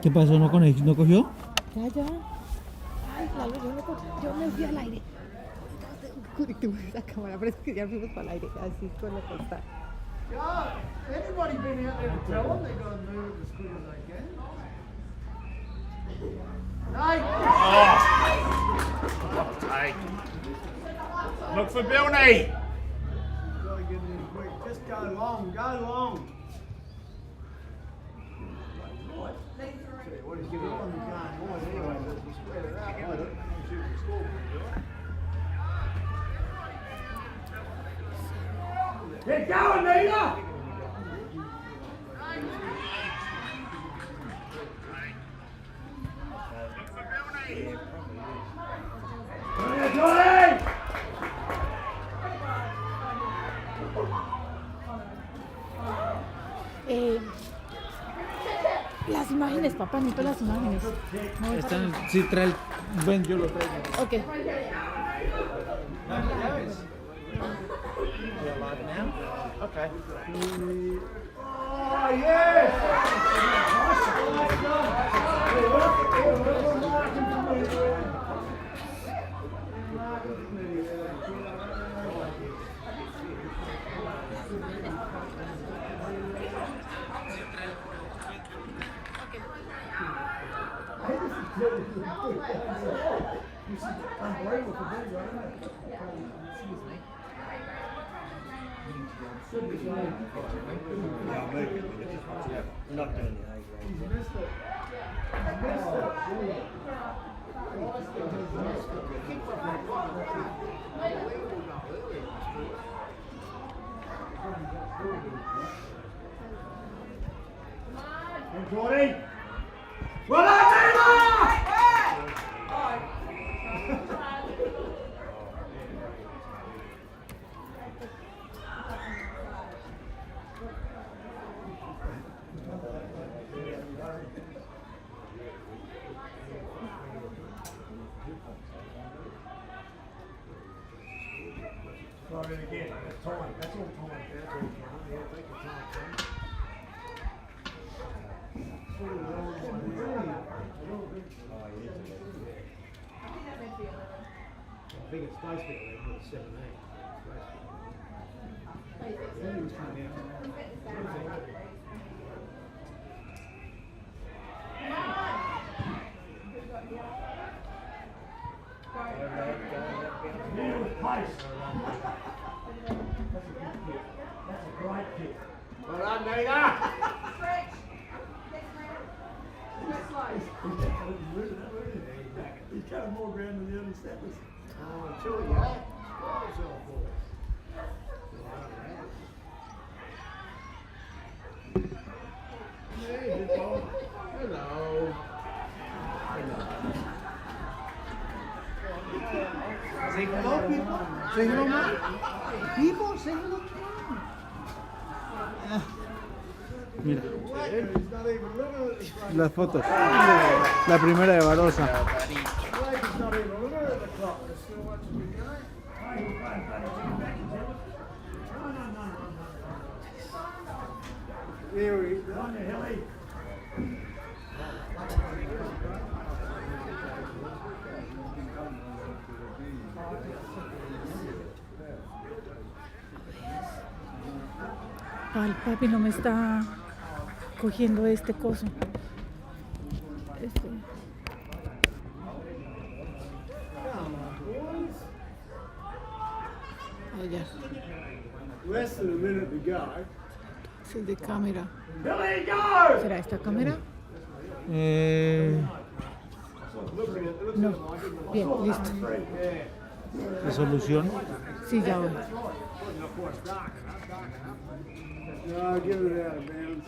¿Qué pasó? ¿No cogió? Ya. Ay, claro, yo me fui al aire. Tú esa cámara, pero es que ya fuimos para el aire, así con lo que está. Anybody been out there to tell them they got to move it as quick as they can? Hey. Look for Billy. You've got to get it in quick. Just go long, go long. What is going on? The game wide anyway, but if you spread it out, wide, I'm sure you can score pretty well. Get going, Nina! Las imágenes, papá, necesito las imágenes. No, Están, sí, trae. Ven, yo lo traigo. ok. Okay. Oh, yes! Not doing it. Jordy! Well done, Taylor! Try it again. That's time. That's all time. That's all time. Yeah, take your time, son. I think it's supposed to be a level 17. Then he was coming out. Pace. That's a great kick. Well done, Nina. He's covered more ground than the other steppers. Oh, sure you have. Score yourself, boys. Hey, good ball. Hello. Say hello, people. Say hello, man. People, say hello to Mira, He's not even looking at the front. las fotos. La primera de Barossa. Blake's not even looking at the clock. They're still watching the game. Hey, we're playing bloody two back, is it? No. Here he is. On the hilly. Ay, papi, no me está cogiendo este coso. Come on, boys. Allá. Less than a minute to go. Es el de cámara. Billy, go! ¿Será esta cámara? No. Bien, listo. Resolución. Sí, ya voy. No, give it out of bounds.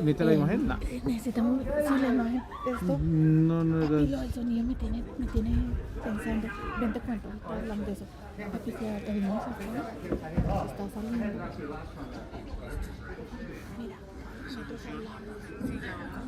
¿Viste la imagen? No. Necesitamos, sí, la imagen, esto. No, Papi, lo del sonido me tiene pensando. Ven, te cuento, ahorita hablamos de eso. Papi, quédate hermosa, ¿no? Se está saliendo. Mira, nosotros hablamos.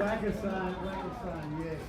Pakistan, yes.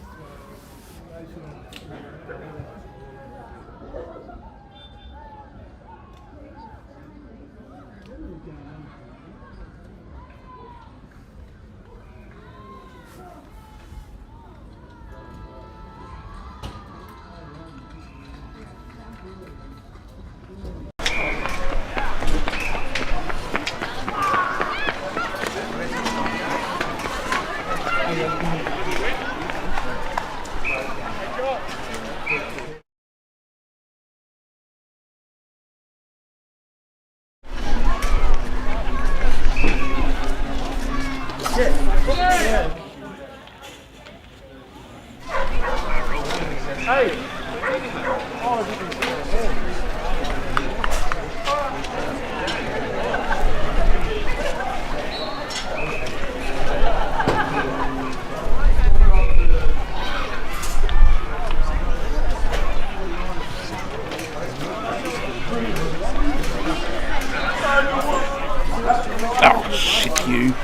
Oh, shit, you.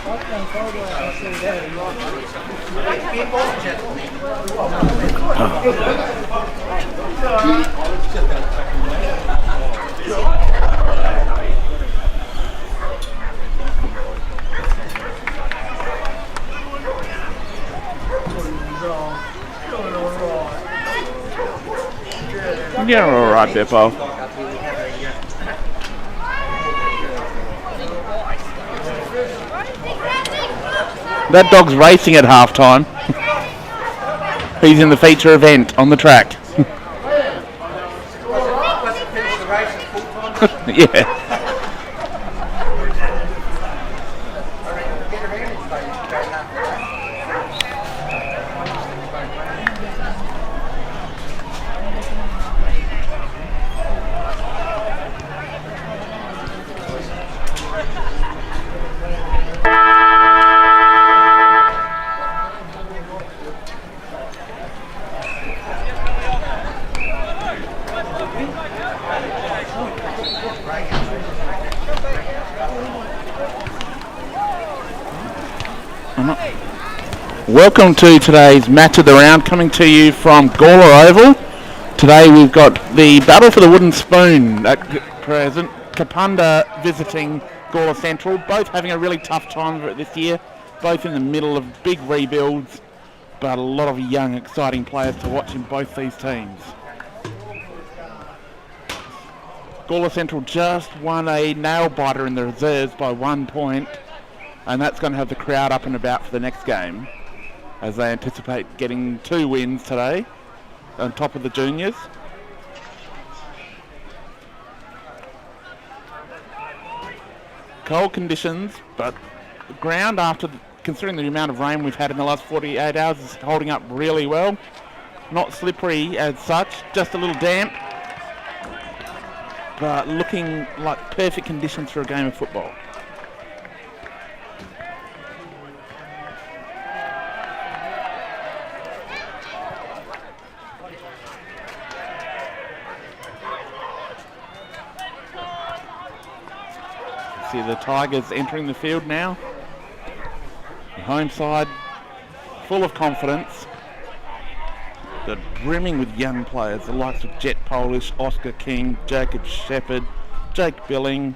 You're alright, Beppo. That dog's racing at halftime. He's in the feature event on the track. Yeah. Welcome to today's match of the round, coming to you from Gawler Oval. Today we've got the battle for the wooden spoon at present. Kapunda visiting Gawler Central, both having a really tough time of it this year, both in the middle of big rebuilds, but a lot of young, exciting players to watch in both these teams. Gawler Central just won a nail-biter in the reserves by 1 point, and that's going to have the crowd up and about for the next game, as they anticipate getting 2 wins today on top of the juniors. Cold conditions, but the ground, considering the amount of rain we've had in the last 48 hours, is holding up really well. Not slippery as such, just a little damp, but looking like perfect conditions for a game of football. See the Tigers entering the field now. The home side full of confidence. They're brimming with young players, the likes of Jet Polish, Oscar King, Jacob Shepherd, Jake Billing,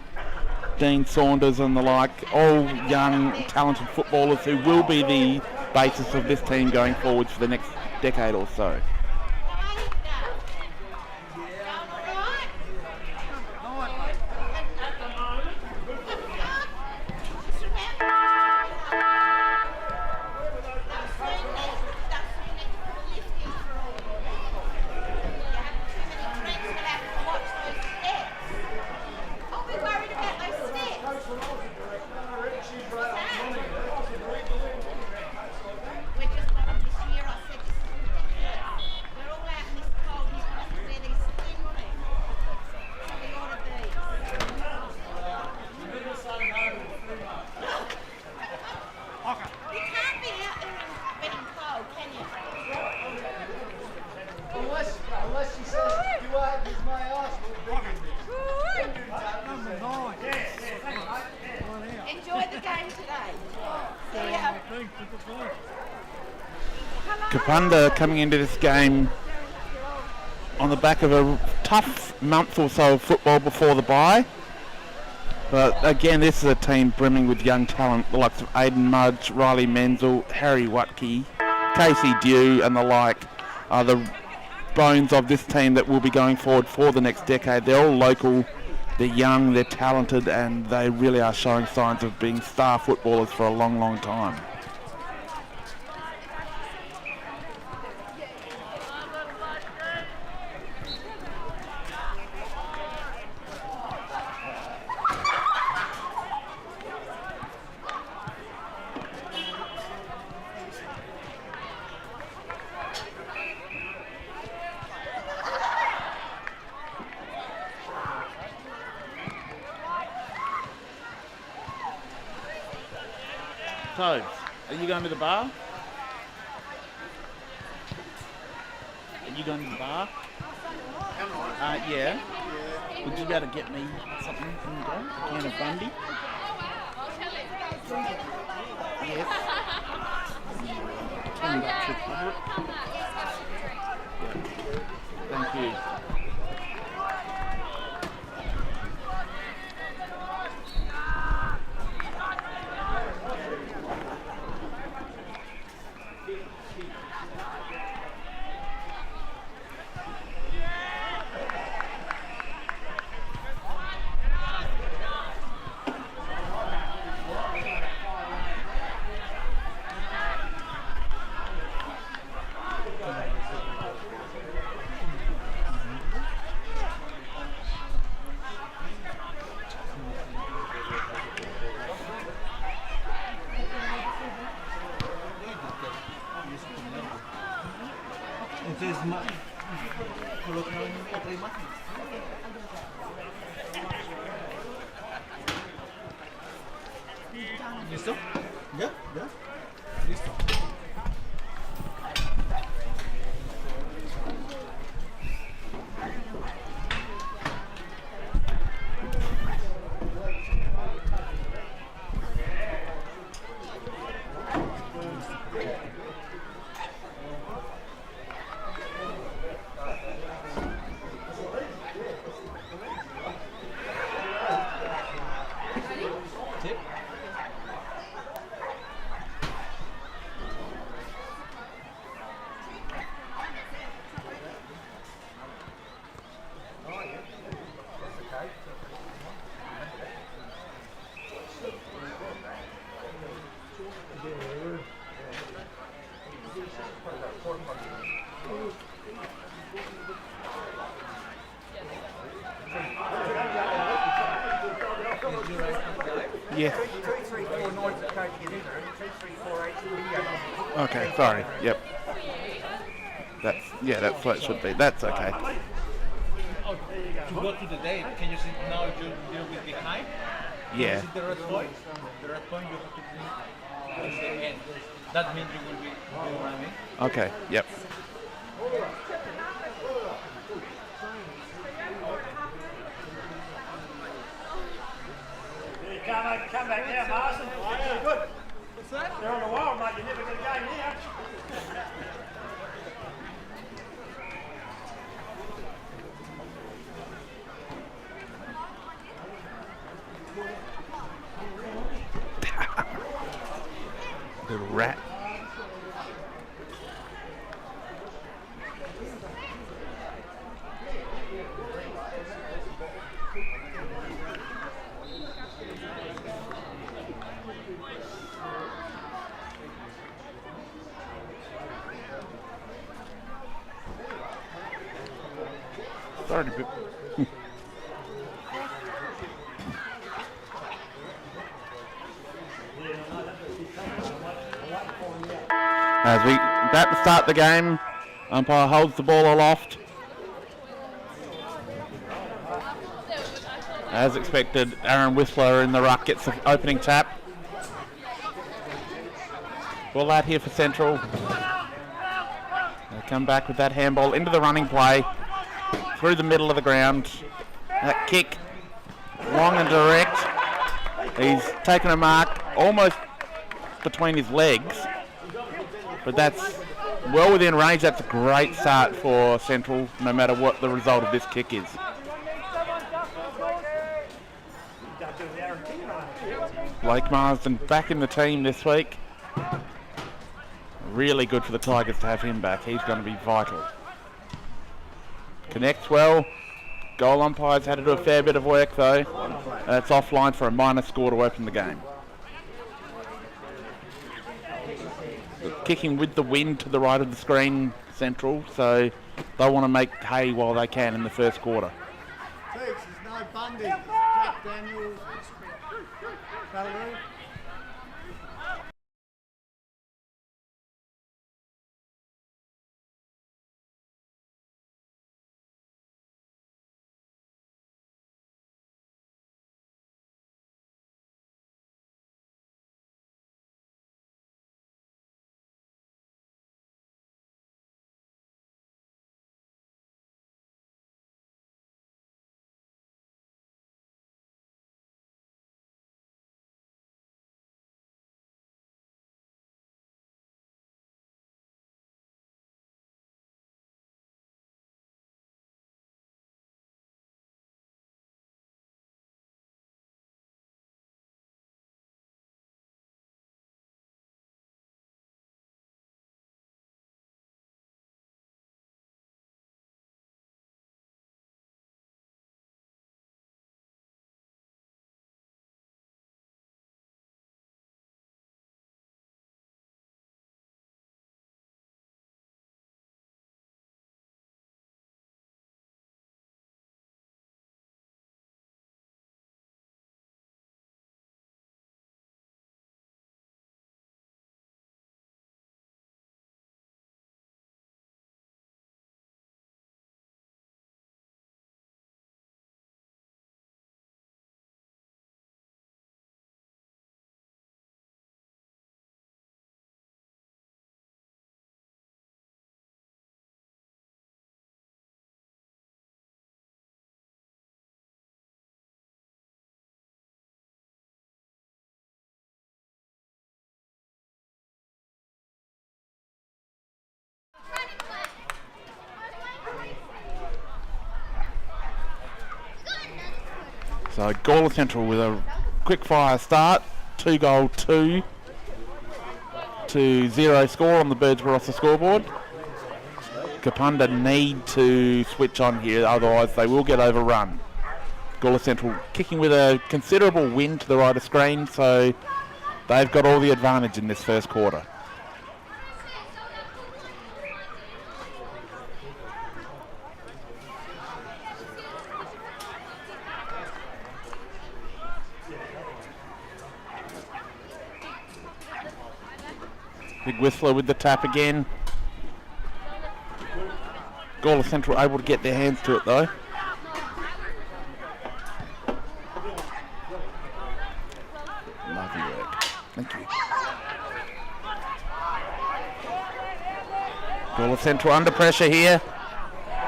Dean Saunders and the like, all young, talented footballers who will be the basis of this team going forwards for the next decade or so. Kapunda coming into this game on the back of a tough month or so of football before the bye. But again, this is a team brimming with young talent, the likes of Aidan Mudge, Riley Menzel, Harry Watke, Casey Dew and the like are the bones of this team that will be going forward for the next decade. They're all local, they're young, they're talented, and they really are showing signs of being star footballers for a long, long time. Toads, are you going to the bar? Are you going to the bar? Yeah. Would you be able to get me something from the bar? A can of Bundy? Yes. $20 should cover it. Yeah. Thank you. ¿Listo? ¿Ya? ¿Ya? Listo. Yes. Okay, sorry. Yep. That's what it should be. That's okay. To go to the date, can you see now you're with behind? Yeah. See the red point? The red point you have to bring the end. That means you will be running. Okay, yep. Come back now, Marston. Good. What's that? They're on the wall, mate. You're never going to go now. Little rat. Sorry to be... As we about to start the game, umpire holds the ball aloft. As expected, Aaron Whistler in the ruck gets the opening tap. Ball out here for Central. They come back with that handball into the running play. Through the middle of the ground. That kick, long and direct. He's taken a mark almost between his legs. But that's well within range. That's a great start for Central, no matter what the result of this kick is. Blake Marsden back in the team this week. Really good for the Tigers to have him back. He's going to be vital. Connects well. Goal umpires had to do a fair bit of work though. It's offline for a minor score to open the game. Kicking with the wind to the right of the screen, Central, so they want to make hay while they can in the first quarter. There's no Bundy. Jack Daniels. That'll do. So Gawler Central with a quick fire start, 2-goal 2 to 0 score on the Birds Barossa scoreboard. Kapunda need to switch on here, otherwise they will get overrun. Gawler Central kicking with a considerable wind to the right of screen, so they've got all the advantage in this first quarter. Big Whistler with the tap again. Gawler Central able to get their hands to it though. Lovely work. Thank you. Gawler Central under pressure here.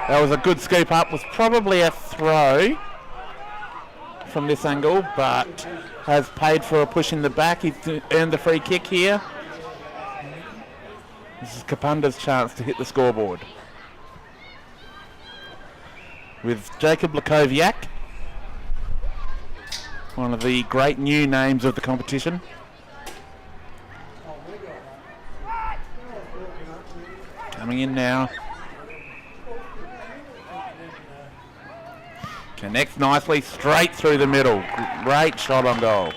That was a good scoop up. Was probably a throw from this angle, but has paid for a push in the back. He's earned the free kick here. This is Kapunda's chance to hit the scoreboard. With Jacob Lakoviak, one of the great new names of the competition. Coming in now. Connects nicely straight through the middle. Great shot on goal.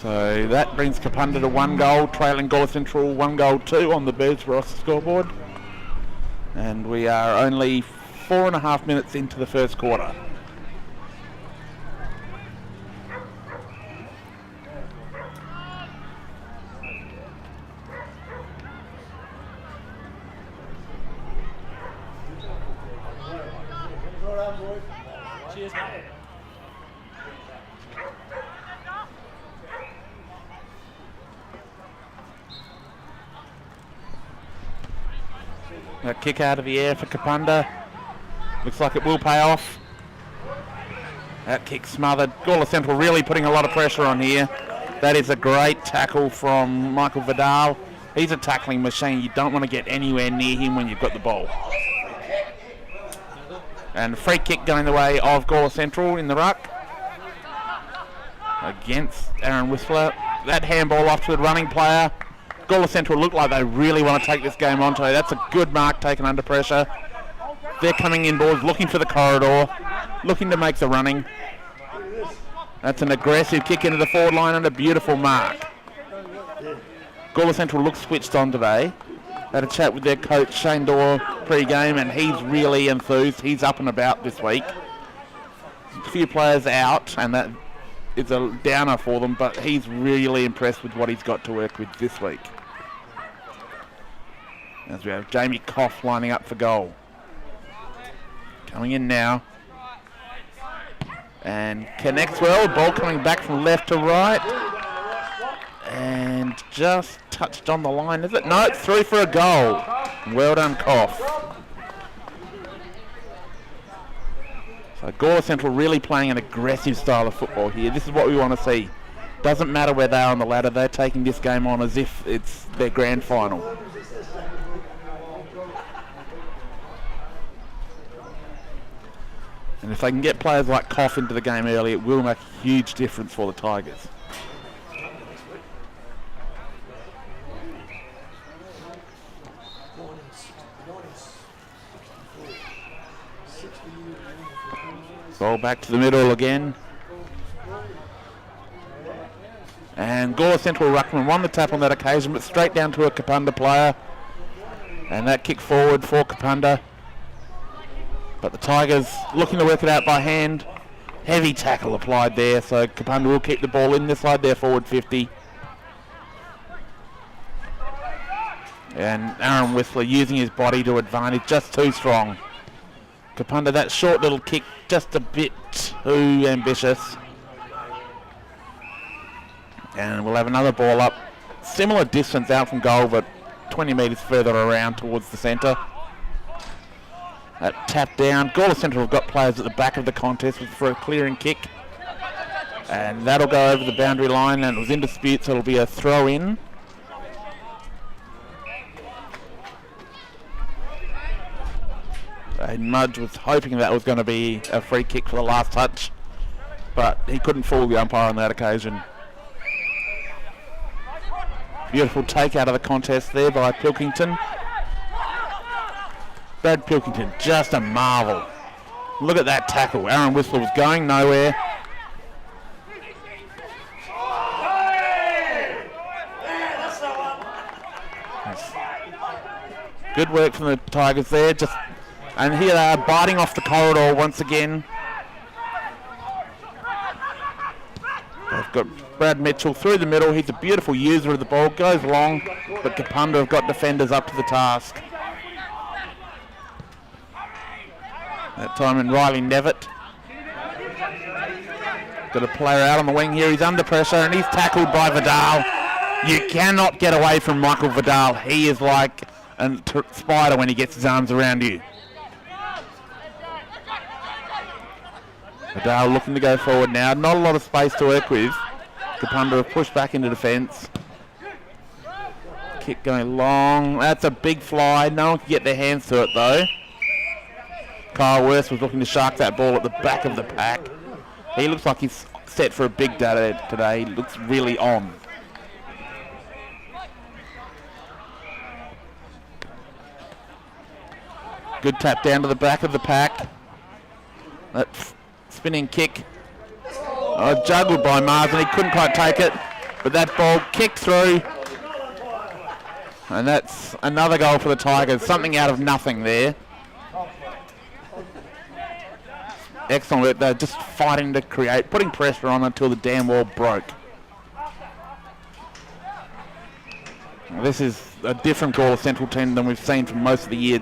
So that brings Kapunda to 1 goal, trailing Gawler Central 1-2 on the Birds Barossa scoreboard. And we are only 4.5 minutes into the first quarter. Cheers, mate. A kick out of the air for Kapunda. Looks like it will pay off. That kick smothered. Gawler Central really putting a lot of pressure on here. That is a great tackle from Michael Vidal. He's a tackling machine. You don't want to get anywhere near him when you've got the ball. And free kick going the way of Gawler Central in the ruck. Against Aaron Whistler. That handball off to the running player. Gawler Central look like they really want to take this game on today. That's a good mark taken under pressure. They're coming in boards, looking for the corridor, looking to make the running. That's an aggressive kick into the forward line and a beautiful mark. Gawler Central looks switched on today. Had a chat with their coach Shane Dorr pre-game and he's really enthused. He's up and about this week. A few players out and that is a downer for them, but he's really impressed with what he's got to work with this week. As we have Jamie Koff lining up for goal. Coming in now. And connects well. Ball coming back from left to right. And just touched on the line, is it? No, it's through for a goal. Well done, Koff. So Gawler Central really playing an aggressive style of football here. This is what we want to see. Doesn't matter where they are on the ladder, they're taking this game on as if it's their grand final. And if they can get players like Koff into the game early, it will make a huge difference for the Tigers. Ball back to the middle again. And Gawler Central ruckman won the tap on that occasion, but straight down to a Kapunda player. And that kick forward for Kapunda. But the Tigers looking to work it out by hand. Heavy tackle applied there, so Kapunda will keep the ball in this side, their forward 50. And Aaron Whistler using his body to advantage, just too strong. Kapunda, that short little kick, just a bit too ambitious. And we'll have another ball up. Similar distance out from goal, but 20 metres further around towards the centre. That tap down. Gawler Central have got players at the back of the contest for a clearing kick. And that'll go over the boundary line, and it was in dispute, so it'll be a throw in. Mudge was hoping that was going to be a free kick for the last touch, but he couldn't fool the umpire on that occasion. Beautiful take out of the contest there by Pilkington. Brad Pilkington, just a marvel. Look at that tackle. Aaron Whistler was going nowhere. Good work from the Tigers there. And here they are biting off the corridor once again. They've got Brad Mitchell through the middle. He's a beautiful user of the ball. Goes long, but Kapunda have got defenders up to the task. That time in Riley Nevitt. Got a player out on the wing here. He's under pressure and he's tackled by Vidal. You cannot get away from Michael Vidal. He is like a spider when he gets his arms around you. Vidal looking to go forward now. Not a lot of space to work with. Kapunda have pushed back into defence. Kick going long. That's a big fly. No one can get their hands to it though. Kyle Worth was looking to shark that ball at the back of the pack. He looks like he's set for a big day today. He looks really on. Good tap down to the back of the pack. That spinning kick. Juggled by Mars and he couldn't quite take it. But that ball kicked through. And that's another goal for the Tigers. Something out of nothing there. Excellent work. They're just fighting to create, putting pressure on until the damn wall broke. This is a different Gawler Central team than we've seen for most of the year.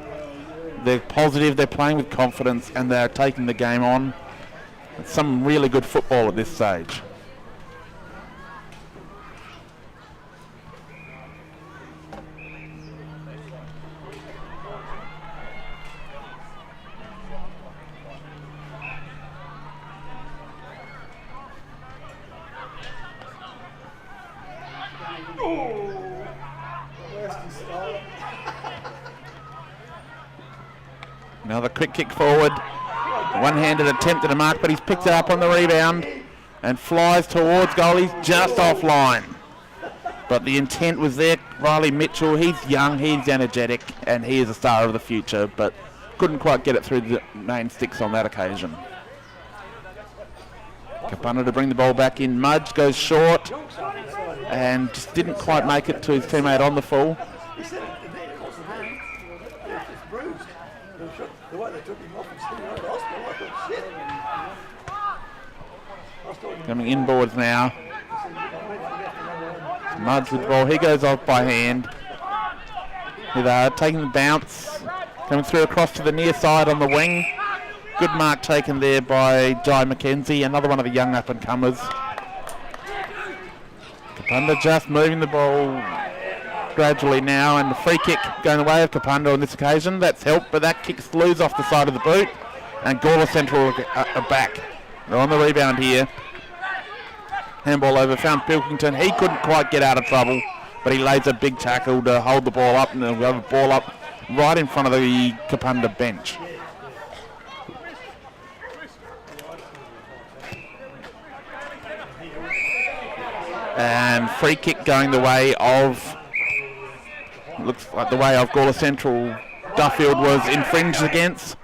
They're positive, they're playing with confidence, and they're taking the game on. It's some really good football at this stage. Another quick kick forward. One-handed attempt at a mark, but he's picked it up on the rebound and flies towards goal. He's just offline. But the intent was there. Riley Mitchell, he's young, he's energetic, and he is a star of the future, but couldn't quite get it through the main sticks on that occasion. Kapunda to bring the ball back in. Mudge goes short and just didn't quite make it to his teammate on the full. Coming inboards now. Mudge with the ball. He goes off by hand. With taking the bounce. Coming through across to the near side on the wing. Good mark taken there by Jai McKenzie, another one of the young up-and-comers. Kapunda just moving the ball gradually now, and the free kick going the way of Kapunda on this occasion. That's helped, but that kicks loose off the side of the boot, and Gawler Central are back. They're on the rebound here. Handball over, found Pilkington. He couldn't quite get out of trouble, but he lays a big tackle to hold the ball up, and they'll have a ball up right in front of the Kapunda bench. And free kick going the way of, looks like the way of Gawler Central. Duffield was infringed against.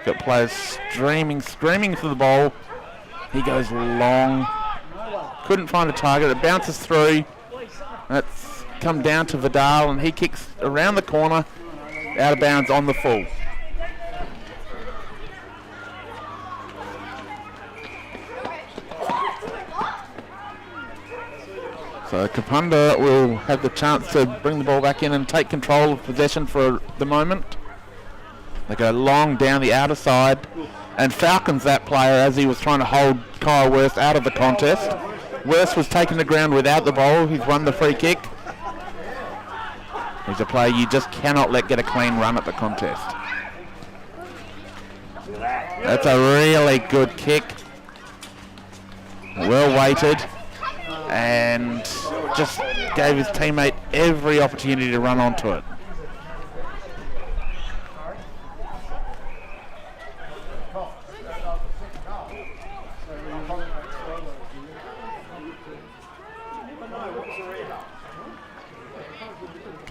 Got players screaming for the ball. He goes long. Couldn't find a target. It bounces through. That's come down to Vidal, and he kicks around the corner, out of bounds on the full. So Kapunda will have the chance to bring the ball back in and take control of possession for the moment. They go long down the outer side, and Falcons that player as he was trying to hold Kyle Worth out of the contest. Worth was taking the ground without the ball. He's won the free kick. He's a player you just cannot let get a clean run at the contest. That's a really good kick. Well weighted, and just gave his teammate every opportunity to run onto it.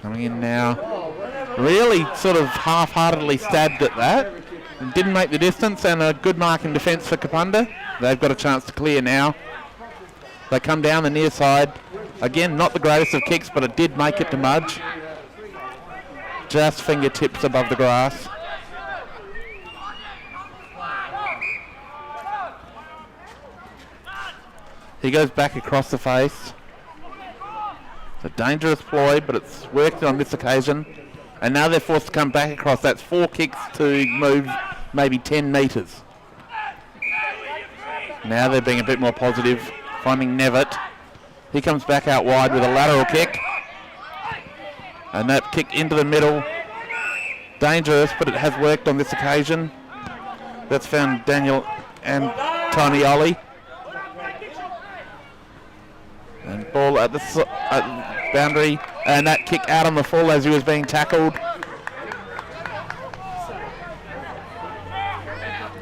Coming in now, really sort of half-heartedly stabbed at that. Didn't make the distance, and a good mark in defence for Kapunda. They've got a chance to clear now. They come down the near side. Again, not the greatest of kicks, but it did make it to Mudge. Just fingertips above the grass. He goes back across the face. It's a dangerous ploy, but it's worked on this occasion. And now they're forced to come back across. That's 4 kicks to move maybe 10 metres. Now they're being a bit more positive, finding Nevitt. He comes back out wide with a lateral kick. And that kick into the middle. Dangerous, but it has worked on this occasion. That's found Daniel and Tonioli. And ball at the boundary, and that kick out on the full as he was being tackled.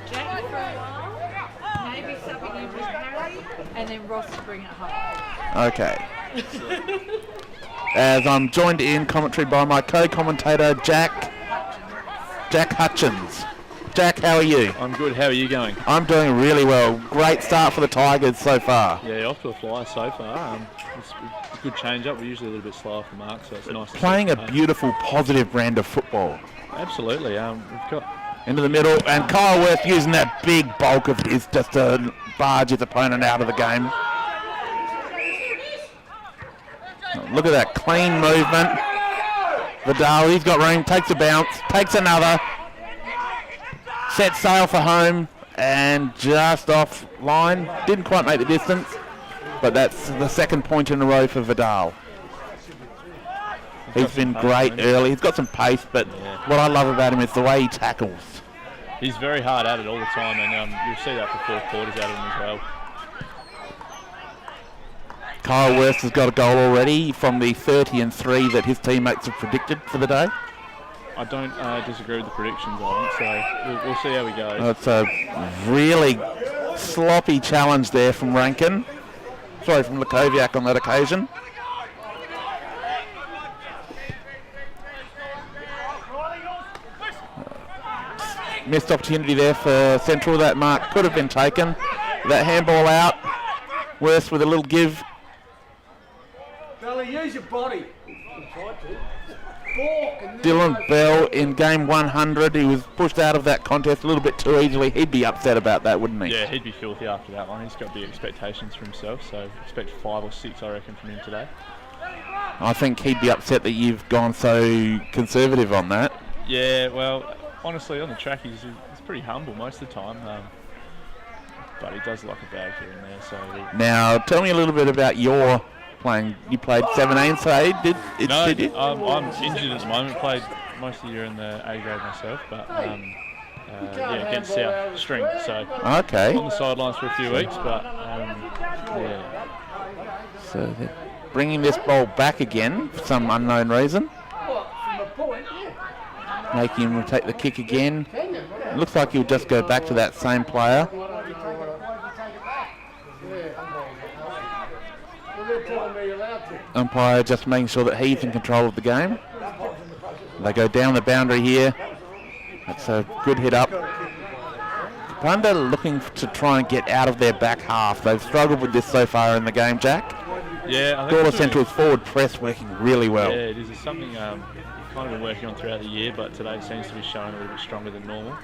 Jackie for a while, maybe subbing in with Harry, and then Ross to bring it home. Okay. As I'm joined in commentary by my co-commentator Jack Hutchins. Jack, how are you? I'm good. How are you going? I'm doing really well. Great start for the Tigers so far. Yeah, off to a flyer so far. It's a good change up. We're usually a little bit slower for mark, so it's nice. Playing a beautiful, positive brand of football. Absolutely. We've got into the middle, and Kyle Worth using that big bulk of his just to barge his opponent out of the game. Look at that clean movement. Vidal, he's got room, takes a bounce, takes another. Set sail for home, and just off line. Didn't quite make the distance, but that's the second point in a row for Vidal. He's been great early. He's got some pace, but what I love about him is the way he tackles. He's very hard at it all the time, and you'll see that for 4 quarters out of him as well. Kyle Worst has got a goal already from the 30-3 that his teammates have predicted for the day. I don't disagree with the predictions, I think, so we'll see how we go. It's a really sloppy challenge there from Rankin. Sorry, from Lukoviak on that occasion. Missed opportunity there for Central. That mark could have been taken. That handball out. Worst with a little give. Belly, use your body. Dylan Bell in game 100. He was pushed out of that contest a little bit too easily. He'd be upset about that, wouldn't he? Yeah, he'd be filthy after that one. He's got big expectations for himself, so expect 5 or 6, I reckon, from him today. I think he'd be upset that you've gone so conservative on that. Yeah, well, honestly, on the track he's pretty humble most of the time, but he does like a bag here and there. So now, tell me a little bit about your playing. You played 17 today, did you? I'm injured at the moment. Played most of the year in the A grade myself, but yeah, against South String. So okay. On the sidelines for a few weeks, but yeah. So they're bringing this ball back again for some unknown reason. Making him take the kick again. It looks like he'll just go back to that same player. Umpire just making sure that he's in control of the game. They go down the boundary here. That's a good hit up. Kapunda looking to try and get out of their back half. They've struggled with this so far in the game, Jack. Yeah, I think Gawler Central's forward press working really well. Yeah, it is. It's something we've kind of been working on throughout the year, but today seems to be showing a little bit stronger than normal.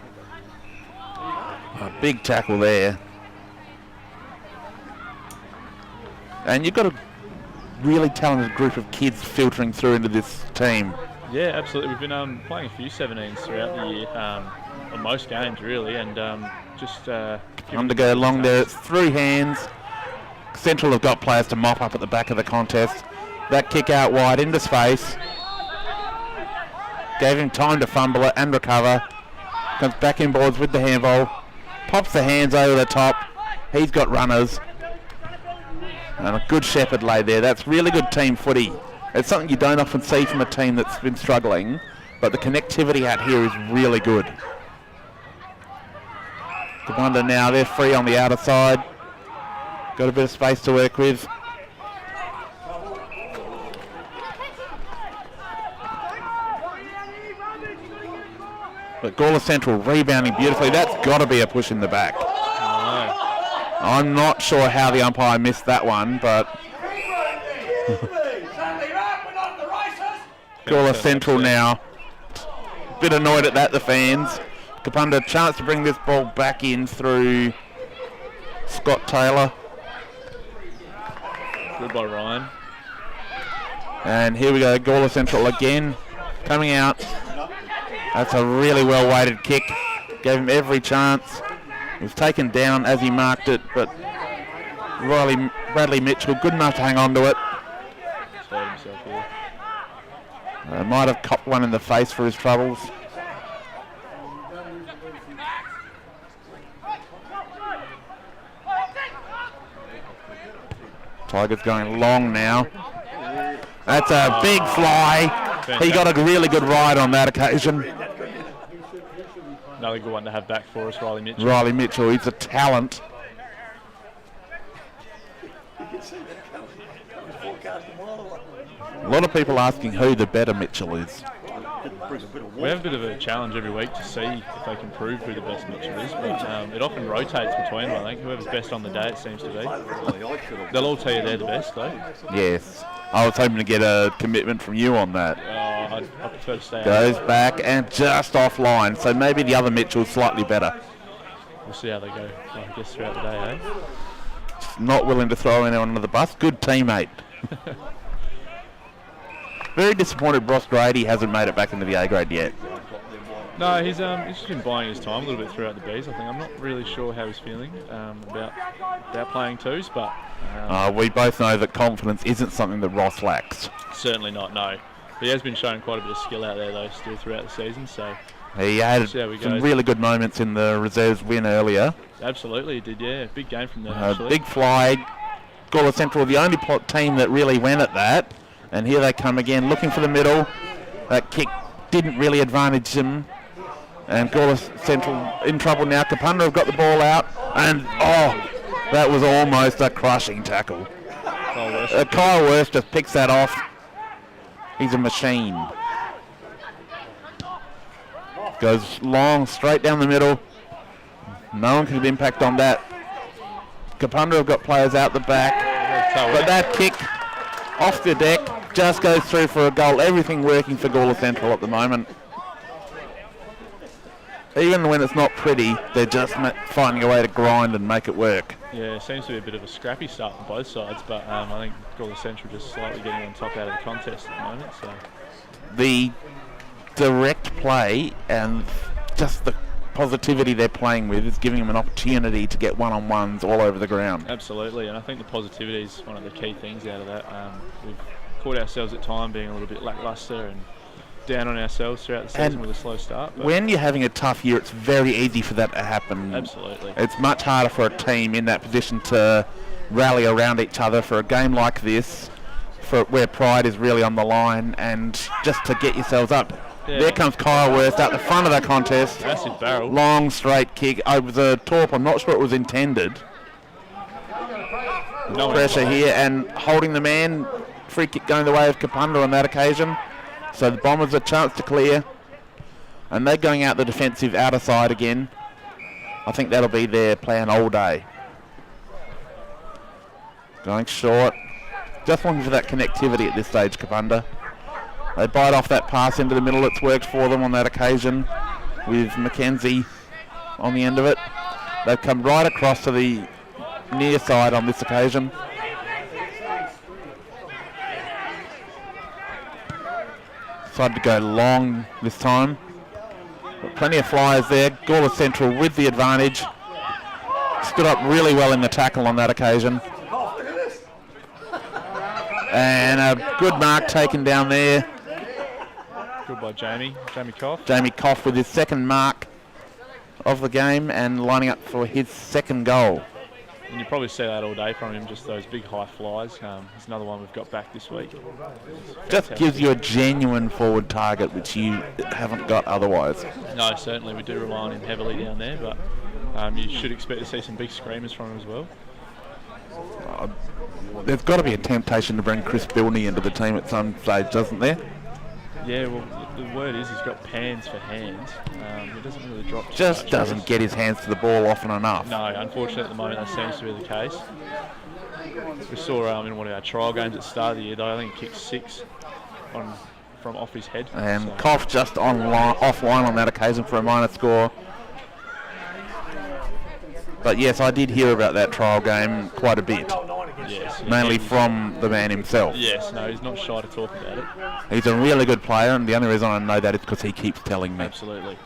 A big tackle there. And you've got a really talented group of kids filtering through into this team. Yeah, absolutely. We've been playing a few 17s throughout the year, on most games really, and just to go along there, it's through hands. Central have got players to mop up at the back of the contest. That kick out wide into space. Gave him time to fumble it and recover. Comes back in boards with the handball. Pops the hands over the top. He's got runners. And a good shepherd lay there. That's really good team footy. It's something you don't often see from a team that's been struggling, but the connectivity out here is really good. Kapunda now, they're free on the outer side. Got a bit of space to work with. But Gawler Central rebounding beautifully. That's got to be a push in the back. I'm not sure how the umpire missed that one, but Gawler Central now. Bit annoyed at that, the fans. Kapunda, chance to bring this ball back in through Scott Taylor. Good by Ryan. And here we go, Gawler Central again, coming out. That's a really well-weighted kick. Gave him every chance. It was taken down as he marked it, but Bradley Mitchell, good enough to hang on to it. Hurt himself here. Might have copped one in the face for his troubles. Tigers going long now. That's a big fly. Fantastic. He got a really good ride on that occasion. Another good one to have back for us, Riley Mitchell. Riley Mitchell, he's a talent. A lot of people asking who the better Mitchell is. We have a bit of a challenge every week to see if they can prove who the best Mitchell is, but it often rotates between them, I think. Whoever's best on the day, it seems to be. They'll all tell you they're the best, though. Yes. I was hoping to get a commitment from you on that. I prefer to stay Goes out. back and just offline, so maybe the other Mitchell's slightly better. We'll see how they go, I guess, throughout the day, eh? Not willing to throw anyone under the bus. Good teammate. Very disappointed Ross Grady hasn't made it back into the A grade yet. No, he's just been buying his time a little bit throughout the Bs. I think I'm not really sure how he's feeling about playing twos, but we both know that confidence isn't something that Ross lacks. certainly not. No, but he has been showing quite a bit of skill out there though, still throughout the season. So He had see how we some go. really good moments in the reserves win earlier. Absolutely, he did. Yeah, big game from there. Actually. Big fly, Gawler Central were the only team that really went at that. And here they come again, looking for the middle. That kick didn't really advantage them. And Gawler Central in trouble now. Kapunda have got the ball out. And, that was almost a crushing tackle. Kyle Worth just picks that off. He's a machine. Goes long, straight down the middle. No one could impact on that. Kapunda have got players out the back. But that kick off the deck just goes through for a goal. Everything working for Gawler Central at the moment. Even when it's not pretty, they're just finding a way to grind and make it work. Yeah, it seems to be a bit of a scrappy start on both sides, but I think Gawler Central just slightly getting on top out of the contest at the moment. So the direct play and just the positivity they're playing with is giving them an opportunity to get one-on-ones all over the ground. Absolutely, and I think the positivity is one of the key things out of that. We've caught ourselves at time being a little bit lacklustre and down on ourselves throughout the season with a slow start. But when you're having a tough year, it's very easy for that to happen. Absolutely. It's much harder for a team in that position to rally around each other for a game like this, for where pride is really on the line, and just to get yourselves up. Yeah. There comes Kyle Worth out the front of the contest. Massive barrel. Long, straight kick over the top. I'm not sure it was intended. No pressure here and holding the man. Free kick going the way of Kapunda on that occasion. So the Bombers a chance to clear. And they're going out the defensive outer side again. I think that'll be their plan all day. Going short. Just looking for that connectivity at this stage, Kapunda. They bite off that pass into the middle. It's worked for them on that occasion with Mackenzie on the end of it. They've come right across to the near side on this occasion. Decided to go long this time. But plenty of flyers there. Gawler Central with the advantage. Stood up really well in the tackle on that occasion. And a good mark taken down there. Good by Jamie Koff. Jamie Koff with his second mark of the game and lining up for his second goal. And you probably see that all day from him, just those big high flies. There's another one we've got back this week. Just gives you a genuine forward target, which you haven't got otherwise. No, certainly we do rely on him heavily down there, but you should expect to see some big screamers from him as well. There's got to be a temptation to bring Chris Bilney into the team at some stage, doesn't there? Yeah, well, the word is he's got pans for hands. He doesn't really drop. Just doesn't get his hands to the ball often enough. No, unfortunately at the moment that seems to be the case. We saw in one of our trial games at the start of the year, though, I think he kicked 6 from off his head. And so. Koff just offline on that occasion for a minor score. But yes, I did hear about that trial game quite a bit. Yes, mainly from the man himself. Yes, no, he's not shy to talk about it. He's a really good player, and the only reason I know that is because he keeps telling me. Absolutely.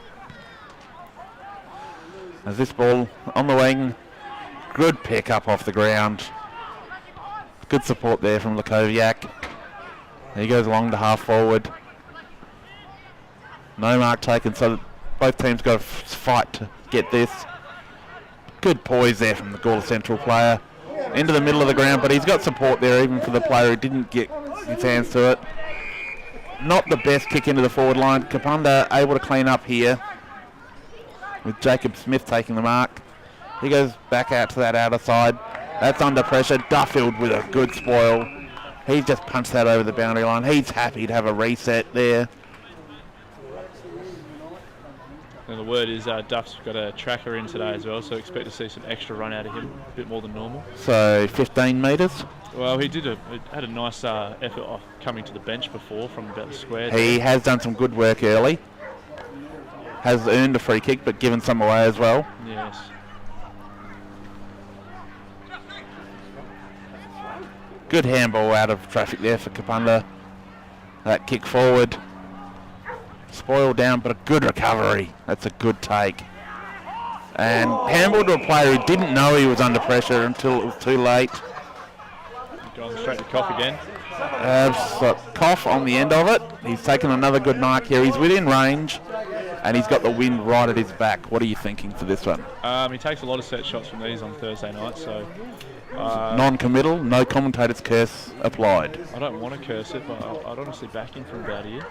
As this ball on the wing, good pick up off the ground. Good support there from Lakoviak. He goes along to half forward. No mark taken, so both teams got to fight to get this. Good poise there from the Gawler Central player. Into the middle of the ground, but he's got support there even for the player who didn't get his hands to it. Not the best kick into the forward line. Kapunda able to clean up here with Jacob Smith taking the mark. He goes back out to that outer side. That's under pressure. Duffield with a good spoil. He's just punched that over the boundary line. He's happy to have a reset there. And the word is Duff's got a tracker in today as well, so expect to see some extra run out of him, a bit more than normal. So 15 metres? Well, he had a nice effort off coming to the bench before from about the square. He has done some good work early. Has earned a free kick, but given some away as well. Yes. Good handball out of traffic there for Kapunda. That kick forward. Spoiled down, but a good recovery. That's a good take. And handball to a player who didn't know he was under pressure until it was too late. Going straight to Koff again. Koff on the end of it. He's taken another good mark here. He's within range. and he's got the wind right at his back. What are you thinking for this one? He takes a lot of set shots from these on Thursday night, so... Non-committal, no commentator's curse applied. I don't want to curse it, but I'd honestly back him from about here.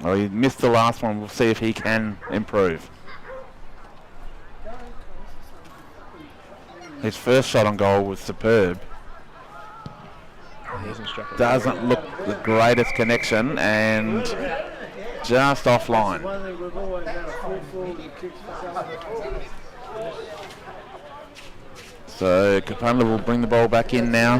Well, he missed the last one. We'll see if he can improve. His first shot on goal was superb. Doesn't look the greatest connection, and just offline. So Kapunda will bring the ball back in now.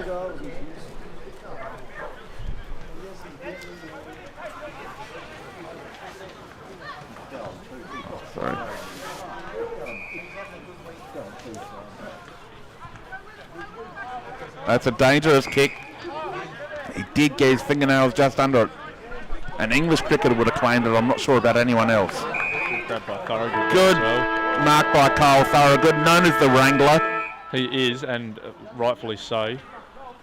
Sorry. That's a dangerous kick. He did get his fingernails just under it. An English cricketer would have claimed it. I'm not sure about anyone else. Good mark by Carl Thorogood, known as the Wrangler. He is, and rightfully so.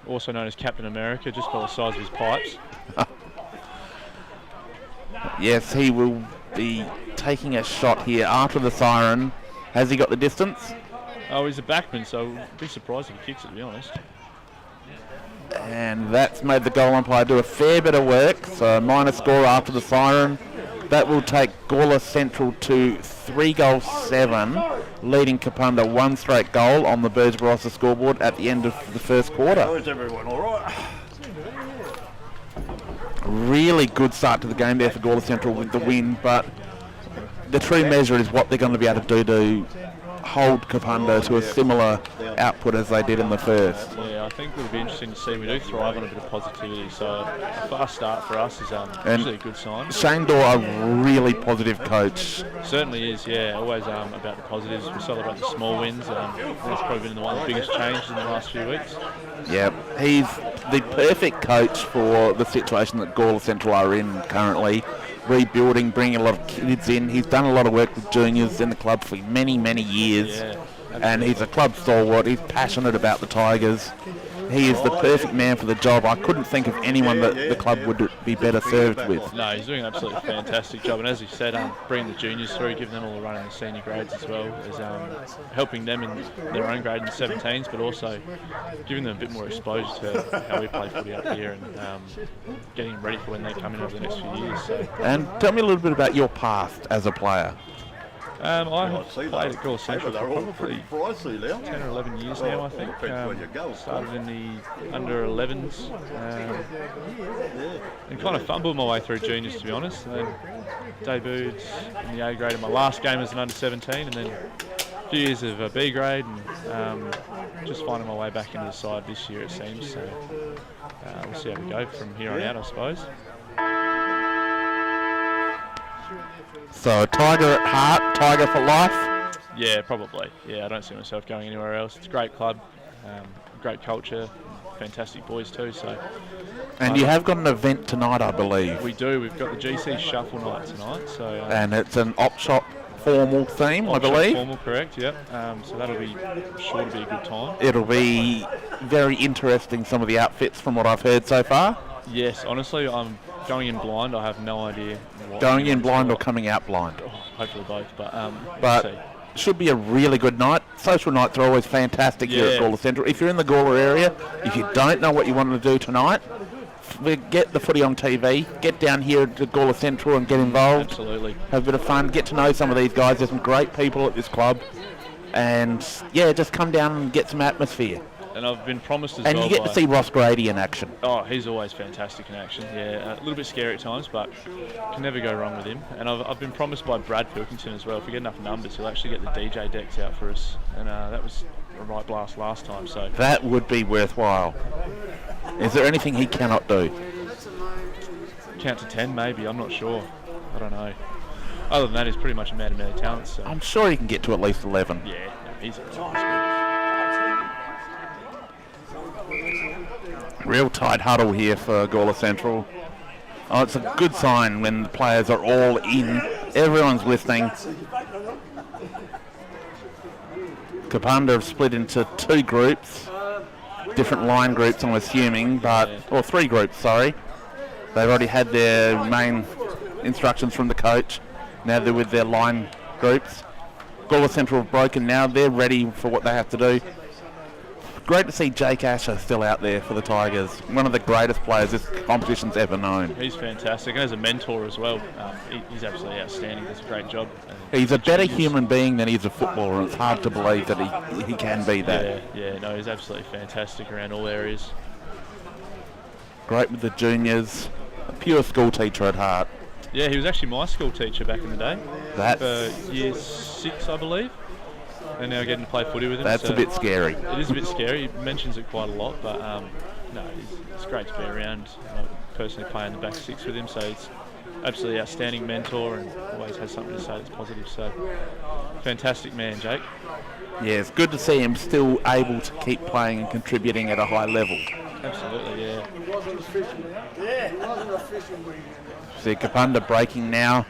Also known as Captain America, just by the size of his pipes. Yes, he will be taking a shot here after the siren. Has he got the distance? Oh, he's a backman, so I'd be surprised if he kicks it, to be honest. And that's made the goal umpire do a fair bit of work. So a minor score after the siren. That will take Gawler Central to 3-7, leading Kapunda one straight goal on the Birds Barossa scoreboard at the end of the first quarter. Is everyone all right? Really good start to the game there for Gawler Central with the win, but the true measure is what they're going to be able to do to hold Kapunda to a similar output as they did in the first. Yeah, I think it'll be interesting to see. We do thrive on a bit of positivity, so a fast start for us is usually a good sign. Shane Dorr, a really positive coach. Certainly is, yeah. Always about the positives. We celebrate the small wins. That's probably been one of the biggest changes in the last few weeks. Yeah, he's the perfect coach for the situation that Gawler Central are in currently. Rebuilding, bringing a lot of kids in. He's done a lot of work with juniors in the club for many, many years. Yeah, and he's a club stalwart. He's passionate about the Tigers. He is the perfect man for the job. I couldn't think of anyone that the club would be better served with. No, he's doing an absolutely fantastic job. And as he said, bringing the juniors through, giving them all a run in the senior grades as well, is helping them in their own grade in the 17s, but also giving them a bit more exposure to how we play footy up here and getting them ready for when they come in over the next few years. So. And tell me a little bit about your past as a player. I have played at Gawler Central for probably pricey now. 10 or 11 years now, I think. Started in the under 11s and kind of fumbled my way through juniors, to be honest. And then debuted in the A grade in my last game as an under 17, and then a few years of a B grade, and just finding my way back into the side this year, it seems. So we'll see how we go from here on out, I suppose. So Tiger at heart, Tiger for life? Yeah, probably. Yeah, I don't see myself going anywhere else. It's a great club, great culture, fantastic boys too. So. And you have got an event tonight, I believe. We do. We've got the GC Shuffle Night tonight. So. And it's an op shop formal theme, I believe. Formal, correct. Yep. So that'll be sure to be a good time. It'll be very interesting. Some of the outfits from what I've heard so far. Yes, honestly, I'm going in blind. I have no idea. Going in blind or coming out blind? Oh, hopefully both, but we'll see. Should be a really good night. Social nights are always fantastic here at Gawler Central. If you're in the Gawler area, if you don't know what you want to do tonight, get the footy on TV, get down here to Gawler Central and get involved. Absolutely. Have a bit of fun, get to know some of these guys. There's some great people at this club. And yeah, just come down and get some atmosphere. And I've been promised as well. And you get to see Ross Grady in action. Oh, he's always fantastic in action. Yeah, a little bit scary at times, but can never go wrong with him. And I've been promised by Brad Pilkington as well. If we get enough numbers, he'll actually get the DJ decks out for us. And that was a right blast last time. So that would be worthwhile. Is there anything he cannot do? Count to 10, maybe. I'm not sure. I don't know. Other than that, he's pretty much a man of many talents. So. I'm sure he can get to at least 11. Yeah, no, he's good. Real tight huddle here for Gawler Central. Oh, it's a good sign when the players are all in. Everyone's listening. Kapunda have split into two groups. Different line groups, I'm assuming, or three groups, sorry. They've already had their main instructions from the coach. Now they're with their line groups. Gawler Central have broken now. They're ready for what they have to do. Great to see Jake Asher still out there for the Tigers. One of the greatest players this competition's ever known. He's fantastic, and as a mentor as well, he's absolutely outstanding. Does a great job. He's a better human being than he's a footballer, and it's hard to believe that he can be that. Yeah, no, he's absolutely fantastic around all areas. Great with the juniors. A pure school teacher at heart. Yeah, he was actually my school teacher back in the day. That's for year 6, I believe. And now getting to play footy with him. That's a bit scary. It is a bit scary. He mentions it quite a lot, but no, it's great to be around. I personally play in the back 6 with him, so it's absolutely outstanding mentor and always has something to say that's positive. So fantastic man, Jake. Yeah, it's good to see him still able to keep playing and contributing at a high level. Absolutely, yeah. He wasn't efficient. Yeah. He wasn't efficient with him. See Kapunda breaking now.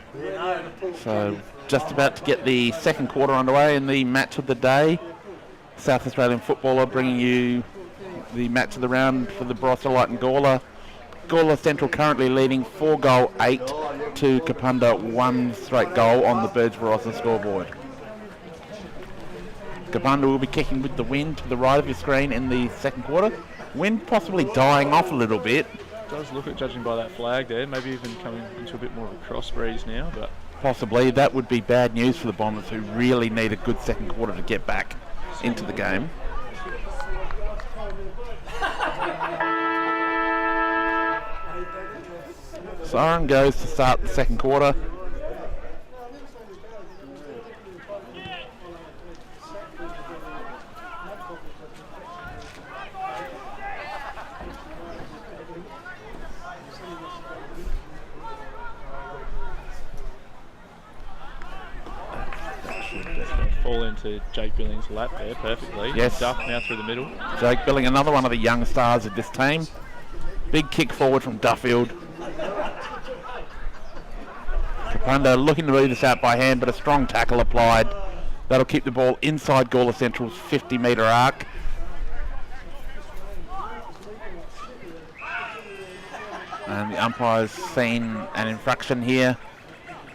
So just about to get the second quarter underway in the match of the day. South Australian footballer bringing you the match of the round for the Barossa Light and Gawler. Gawler Central currently leading 4-8 to Kapunda 1 straight goal on the Birds Barossa scoreboard. Kapunda will be kicking with the wind to the right of your screen in the second quarter. Wind possibly dying off a little bit. Does look at, judging by that flag there, maybe even coming into a bit more of a cross breeze now, but possibly that would be bad news for the Bombers, who really need a good second quarter to get back into the game. Siren goes to start the second quarter. fall into Jake Billings' lap there perfectly. Yes. Duff now through the middle. Jake Billing, another one of the young stars of this team. Big kick forward from Duffield. Kapunda looking to move this out by hand, but a strong tackle applied. That'll keep the ball inside Gawler Central's 50-metre arc. And the umpire's seen an infraction here.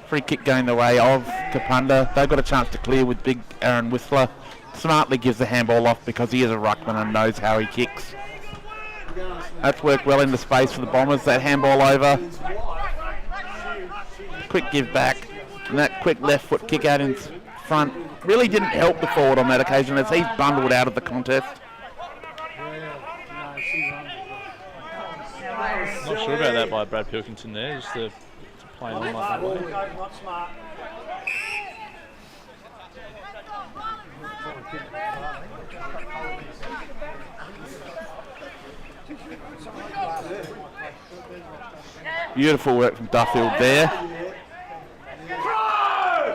Free kick going the way of Kapunda. They've got a chance to clear with big Aaron Whistler. Smartly gives the handball off because he is a ruckman and knows how he kicks. That's worked well into space for the Bombers. That handball over. Quick give back. And that quick left foot kick out in front really didn't help the forward on that occasion as he's bundled out of the contest. Not sure about that by Brad Pilkington there, just to play on like that way. Beautiful work from Duffield there.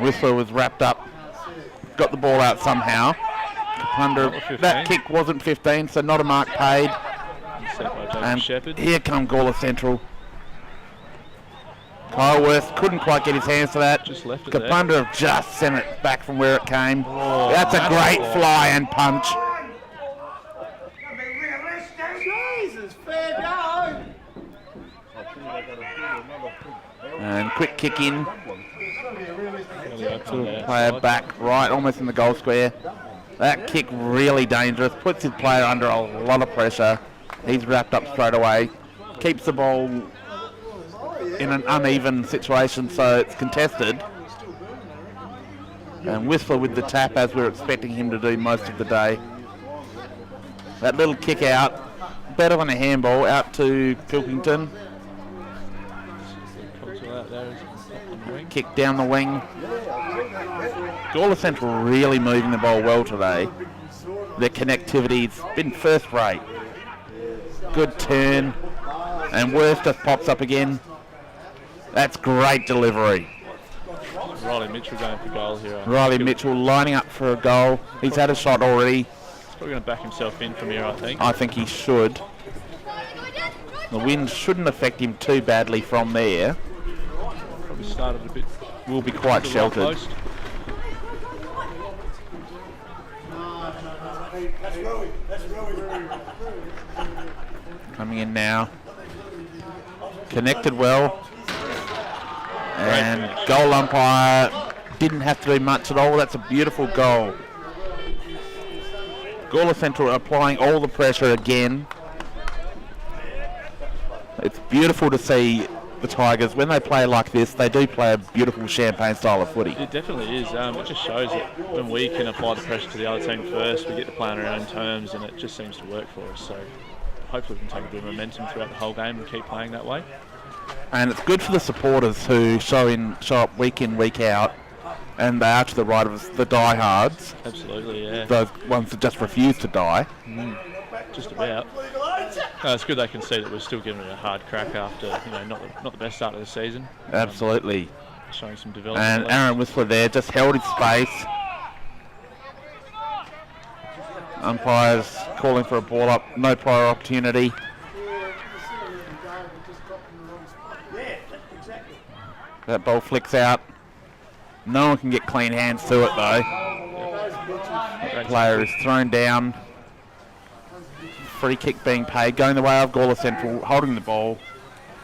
Whistler was wrapped up, got the ball out somehow. Kapunda, that kick wasn't 15, so not a mark paid. And here come Gawler Central. Kyle Worth couldn't quite get his hands to that. Just left it Kapunda have just sent it back from where it came. That's a great fly and punch. Jesus, fair go. And quick kick in. Player back right, almost in the goal square. That kick really dangerous. Puts his player under a lot of pressure. He's wrapped up straight away. Keeps the ball in an uneven situation, so it's contested. And Whistler with the tap, as we're expecting him to do most of the day. That little kick out, better than a handball, out to Pilkington. Kick down the wing. Gawler Central really moving the ball well today. Their connectivity's been first rate. Good turn. And Worth just pops up again. That's great delivery. Riley Mitchell going for goal here. Riley Mitchell lining up for a goal. He's had a shot already. He's probably going to back himself in from here, I think. I think he should. The wind shouldn't affect him too badly from there. Probably started a bit. Will be quite sheltered. Coming in now. Connected well. And finish. goal umpire didn't have to do much at all. That's a beautiful goal. Gawler Central applying all the pressure again. It's beautiful to see the Tigers, when they play like this, they do play a beautiful champagne style of footy. It definitely is. It just shows that when we can apply the pressure to the other team first, we get to play on our own terms, and it just seems to work for us. So hopefully we can take a bit of momentum throughout the whole game and keep playing that way. And it's good for the supporters who show up week in, week out, and they are to the right of us, the diehards. Absolutely, yeah. Those ones that just refuse to die. Just about. No, it's good they can see that we're still giving it a hard crack after, not the best start of the season. Absolutely. Showing some development. And Aaron Whistler there just held his space. Umpires calling for a ball up, no prior opportunity. That ball flicks out. No one can get clean hands to it though. Great Player is thrown down. Free kick being paid, going the way of Gawler Central, holding the ball.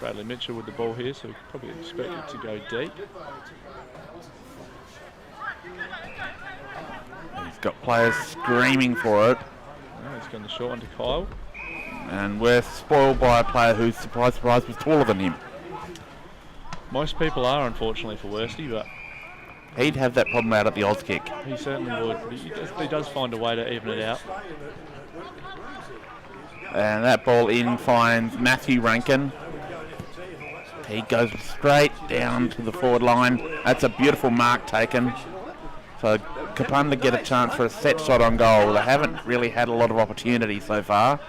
Bradley Mitchell with the ball here, so we could probably expect it to go deep. He's got players screaming for it. He's gone the short one to Kyle. And we're spoiled by a player who, surprise, surprise, was taller than him. Most people are, unfortunately, for Worsty, but He'd have that problem out at the Oz kick. he certainly would. But he does find a way to even it out. And that ball in finds Matthew Rankin. He goes straight down to the forward line. That's a beautiful mark taken. So Kapunda get a chance for a set shot on goal. They haven't really had a lot of opportunity so far.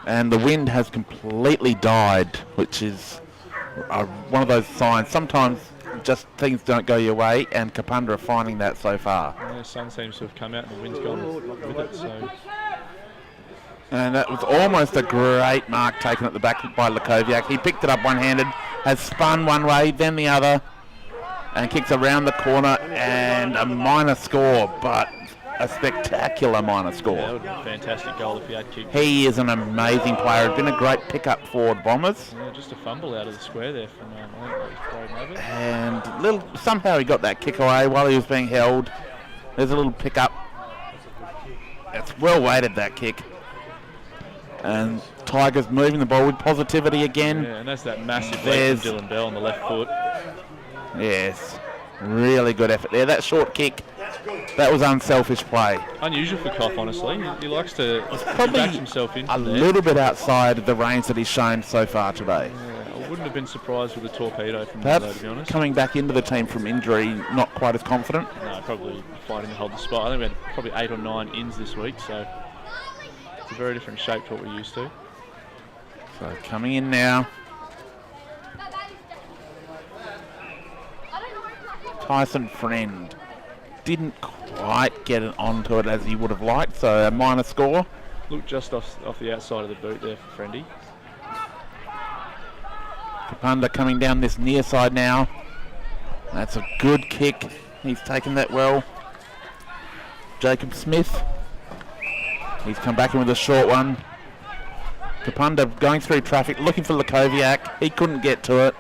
And the wind has completely died, which is one of those signs. Sometimes just things don't go your way, and Kapunda are finding that so far. Yeah, the sun seems to have come out and the wind's gone with it. So And that was almost a great mark taken at the back by Lakoviak. He picked it up one-handed, has spun one way, then the other, and kicks around the corner, and a minor score, but a spectacular minor score. yeah, that would have been a fantastic goal if he had kicked. He is an amazing player. It's been a great pickup for the Bombers. Yeah, just a fumble out of the square there from I think that was Braden Abbott. And somehow he got that kick away while he was being held. There's a little pickup. It's well weighted, that kick. And Tigers moving the ball with positivity again. Yeah, and that's that massive leg from Dylan Bell on the left foot. Yes, really good effort there. That short kick, that was unselfish play. Unusual for Koff, honestly. He likes to Probably back himself into a there. little bit outside of the range that he's shown so far today. Yeah, I wouldn't have been surprised with a torpedo from him, though, Perhaps to be honest. coming back into the team from injury, not quite as confident. No, probably fighting to hold the spot. I think we had probably 8 or 9 ins this week, so it's a very different shape to what we're used to. So coming in now. Tyson Friend didn't quite get it onto it as he would have liked, so a minor score. Looked just off the outside of the boot there for Friendy. Kapunda coming down this near side now. That's a good kick. He's taken that well. Jacob Smith. He's come back in with a short one. Kapunda going through traffic, looking for Lakoviak. He couldn't get to it,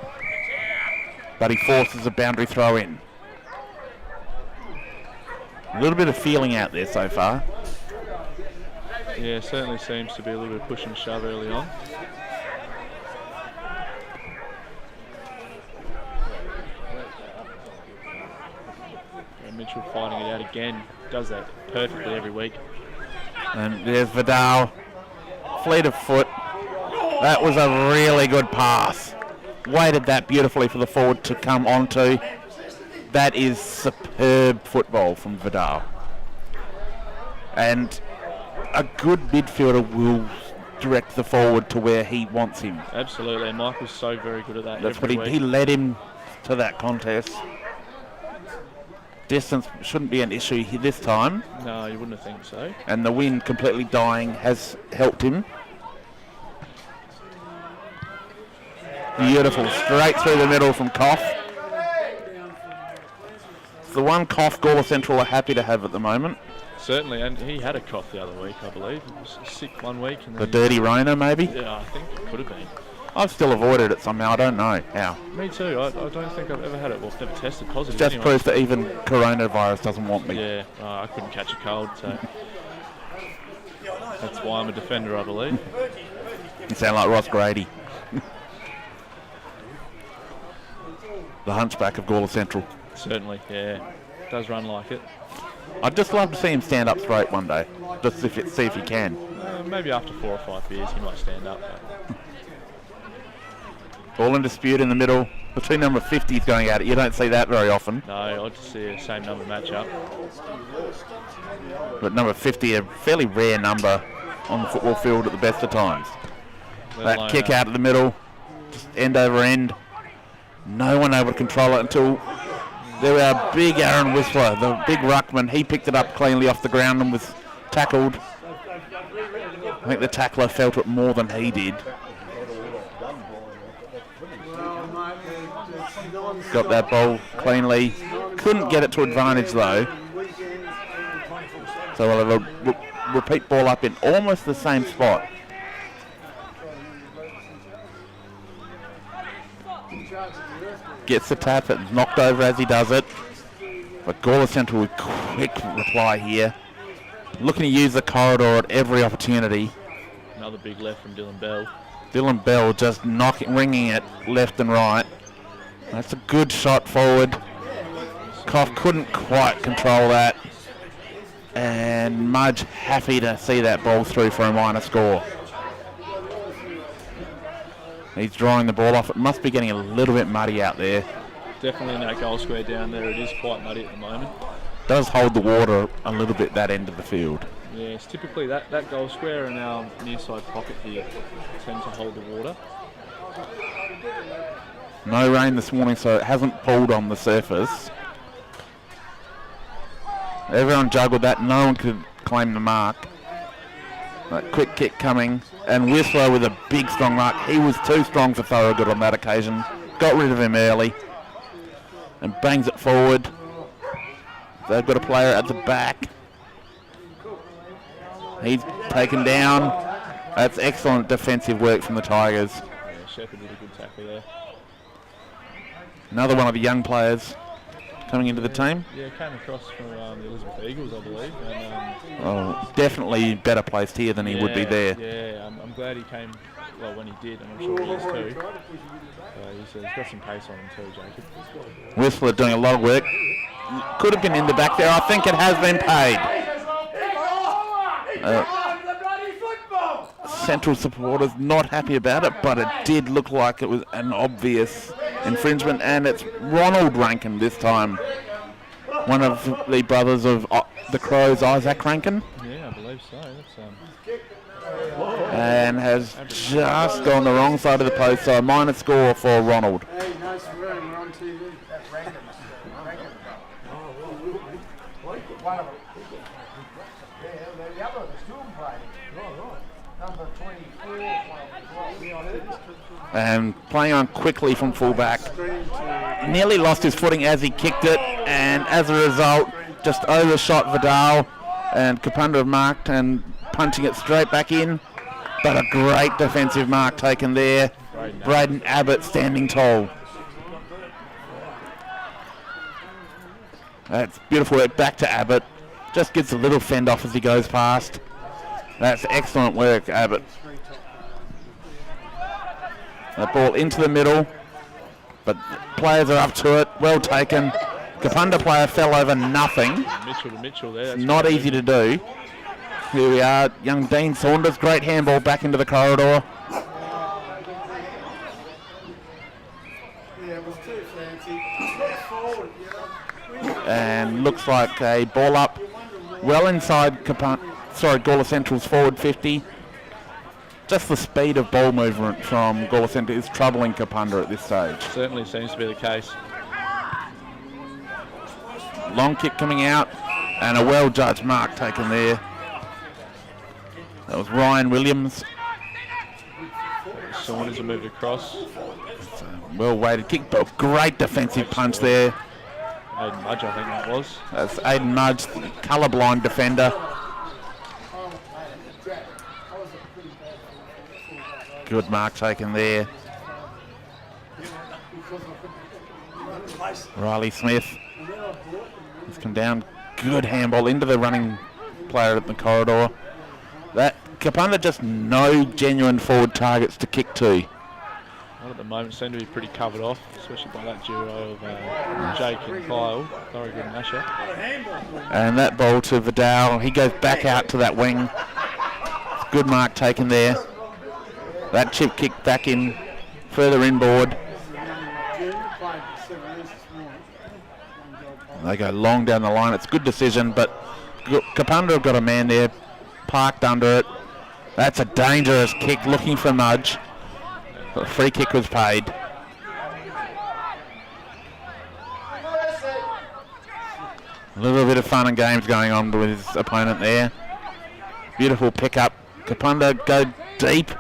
but he forces a boundary throw in. A little bit of feeling out there so far. Yeah, certainly seems to be a little bit of push and shove early on. And Mitchell finding it out again. Does that perfectly every week. And there's Vidal. Fleet of foot. That was a really good pass. Weighted that beautifully for the forward to come onto. That is superb football from Vidal. And a good midfielder will direct the forward to where he wants him. Absolutely, and Michael's so very good at that. That's what every he week. led him to that contest. Distance shouldn't be an issue this time. No, you wouldn't think so. And the wind completely dying has helped him. Beautiful, straight through the middle from Koff. It's the one Koff Gawler Central are happy to have at the moment. Certainly, and he had a cough the other week, I believe. He was sick one week. And The then dirty Rona, maybe? Yeah, I think it could have been. I've still avoided it somehow. I don't know how. Me too. I don't think I've ever had it. Well, I've never tested positive. Just anyway. proves that even coronavirus doesn't want me. Yeah, I couldn't catch a cold, so that's why I'm a defender, I believe. You sound like Ross Grady. The hunchback of Gawler Central. Certainly, yeah. Does run like it. I'd just love to see him stand up straight one day. Just see if he can. Maybe after 4 or 5 beers he might stand up. Ball in dispute in the middle. The two number 50s going at it. You don't see that very often. No, I'd see a same number match-up. But number 50, a fairly rare number on the football field at the best of times. That kick out of the middle, just end over end. No one able to control it until there were big Aaron Whistler, the big ruckman. He picked it up cleanly off the ground and was tackled. I think the tackler felt it more than he did. Got that ball cleanly. Couldn't get it to advantage though. So we'll have a repeat ball up in almost the same spot. Gets the tap, it's knocked over as he does it. But Gawler Central with quick reply here. Looking to use the corridor at every opportunity. Another big left from Dylan Bell. Dylan Bell just ringing it left and right. That's a good shot forward. Koff couldn't quite control that. And Mudge happy to see that ball through for a minor score. He's drawing the ball off. It must be getting a little bit muddy out there. Definitely in that goal square down there. It is quite muddy at the moment. Does hold the water a little bit that end of the field. Yes, typically that goal square and our near side pocket here tend to hold the water. No rain this morning, so it hasn't pulled on the surface. Everyone juggled that. No one could claim the mark. That quick kick coming. And Whistler with a big, strong mark. He was too strong for Thorogood on that occasion. Got rid of him early. And bangs it forward. They've got a player at the back. He's taken down. That's excellent defensive work from the Tigers. Yeah, Shepherd did a good tackle there. Another one of the young players coming into the team. Yeah, came across from the Elizabeth Eagles, I believe. And, definitely better placed here than he would be there. Yeah, I'm glad he came, well, when he did, and I'm sure he is too. He's got some pace on him too, Jacob. Whistler doing a lot of work. Could have been in the back there. I think it has been paid. Central supporters not happy about it, but it did look like it was an obvious infringement, and it's Ronald Rankin this time. One of the brothers of the Crows, Isaac Rankin. Yeah, I believe so. And has just gone the wrong side of the post, so a minor score for Ronald. Hey, nice room, we're on TV. And playing on quickly from fullback. Nearly lost his footing as he kicked it, and as a result, just overshot Vidal, and Kapunda marked and punching it straight back in. But a great defensive mark taken there. Braden Abbott standing tall. That's beautiful work back to Abbott. Just gets a little fend off as he goes past. That's excellent work, Abbott. That ball into the middle, but players are up to it. Well taken. Kapunda player fell over nothing. Mitchell to Mitchell there. That's not easy to do. Here we are, young Dean Saunders. Great handball back into the corridor. Yeah, it was too fancy. Forward, And looks like a ball up well inside Gawler Central's forward 50. Just the speed of ball movement from Gawler Central is troubling Kapunda at this stage. Certainly seems to be the case. Long kick coming out and a well-judged mark taken there. That was Ryan Williams. Saunders will move across. It's a well-weighted kick, but great defensive punch there. Aiden Mudge, I think that was. That's Aiden Mudge, the colourblind defender. Good mark taken there. Riley Smith has come down. Good handball into the running player at the corridor. That Kapunda just no genuine forward targets to kick to. Well, at the moment seem to be pretty covered off, especially by that duo of Jake and Kyle. Very good masher. And that ball to Vidal. He goes back out to that wing. Good mark taken there. That chip kick back in, further inboard. They go long down the line. It's a good decision, but Kapunda have got a man there parked under it. That's a dangerous kick looking for Mudge. The free kick was paid. A little bit of fun and games going on with his opponent there. Beautiful pickup. Kapunda go deep.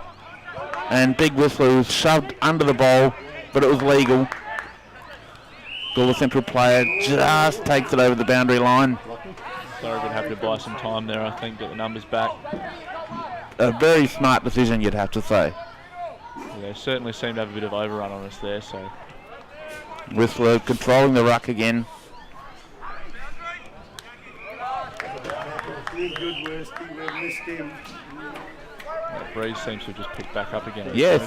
And Big Whistler was shoved under the ball, but it was legal. Gawler Central player just takes it over the boundary line. Thorogood happy to buy some time there, I think, get the numbers back. A very smart decision, you'd have to say. Yeah, they certainly seem to have a bit of overrun on us there, so. Whistler controlling the ruck again. Good West, we've missed him. Breeze seems to have just picked back up again. Yes,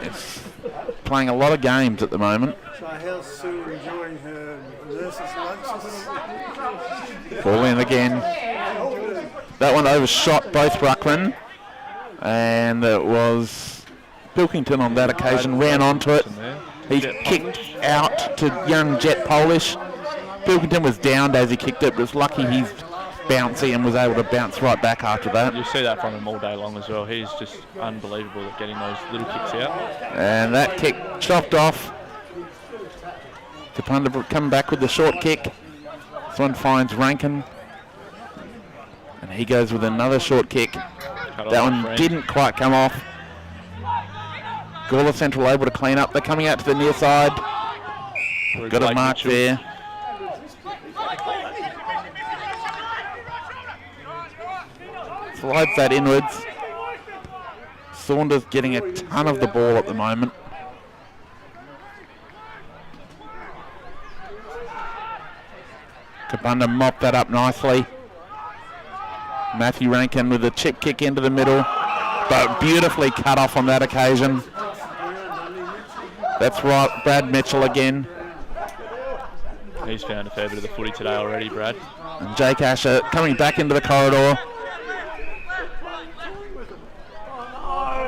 it's playing a lot of games at the moment. So how's Sue enjoying her nurse's lunches? Ball in again. That one overshot both ruckmen. And it was Pilkington on that occasion, ran onto it. He kicked out to young Jet Polish. Pilkington was downed as he kicked it, but it's lucky he's bouncy and was able to bounce right back after that. You see that from him all day long as well. He's just unbelievable at getting those little kicks out. And that kick chopped off. Kapunda coming back with the short kick. This one finds Rankin. And he goes with another short kick. That one didn't quite come off. Gawler Central able to clean up. They're coming out to the near side. Got a mark there. Slides that inwards. Saunders getting a ton of the ball at the moment. Kapunda mopped that up nicely. Matthew Rankin with a chip kick into the middle, but beautifully cut off on that occasion. That's right, Brad Mitchell again. He's found a fair bit of the footy today already, Brad. And Jake Asher coming back into the corridor.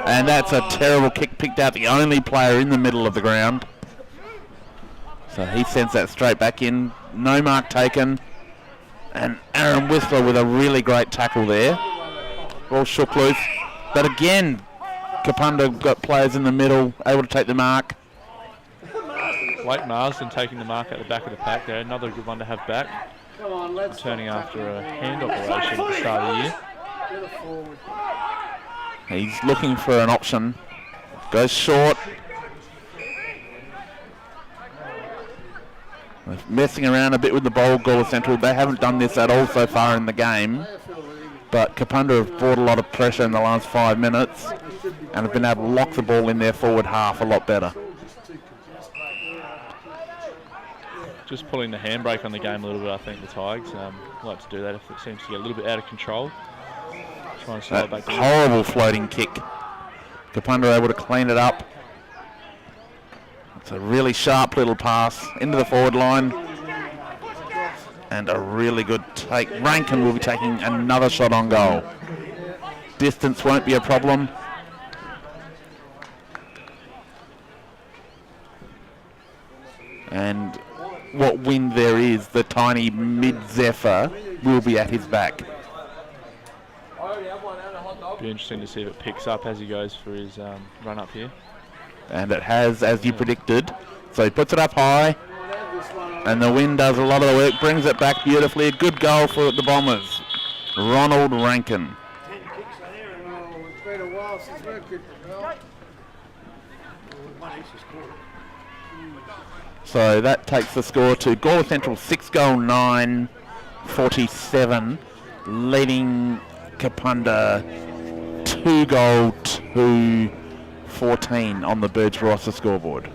And that's a terrible kick, picked out the only player in the middle of the ground. So he sends that straight back in. No mark taken. And Aaron Whistler with a really great tackle there. Ball shook loose. But again, Kapunda got players in the middle, able to take the mark. Blake Marsden taking the mark at the back of the pack there. Another good one to have back. Returning after a hand operation at the start of the year. He's looking for an option. Goes short. They're messing around a bit with the ball, Gawler Central. They haven't done this at all so far in the game. But Kapunda have brought a lot of pressure in the last 5 minutes and have been able to lock the ball in their forward half a lot better. Just pulling the handbrake on the game a little bit, I think, the Tigers. Like to do that if it seems to get a little bit out of control. Try and slow it back down. Horrible floating kick. Kapunda able to clean it up. It's a really sharp little pass into the forward line. And a really good take. Rankin will be taking another shot on goal. Distance won't be a problem. And what wind there is, the tiny mid-Zephyr will be at his back. Be interesting to see if it picks up as he goes for his run up here. And it has, as you predicted. So he puts it up high. And the wind does a lot of the work, brings it back beautifully. A good goal for the Bombers. Ronald Rankin. 10 kicks there, and it's been a while since we've kicked the goal. One each is scored. So that takes the score to Gawler Central 6-9, 47, leading Kapunda 2-2, 14 on the Birds roster scoreboard.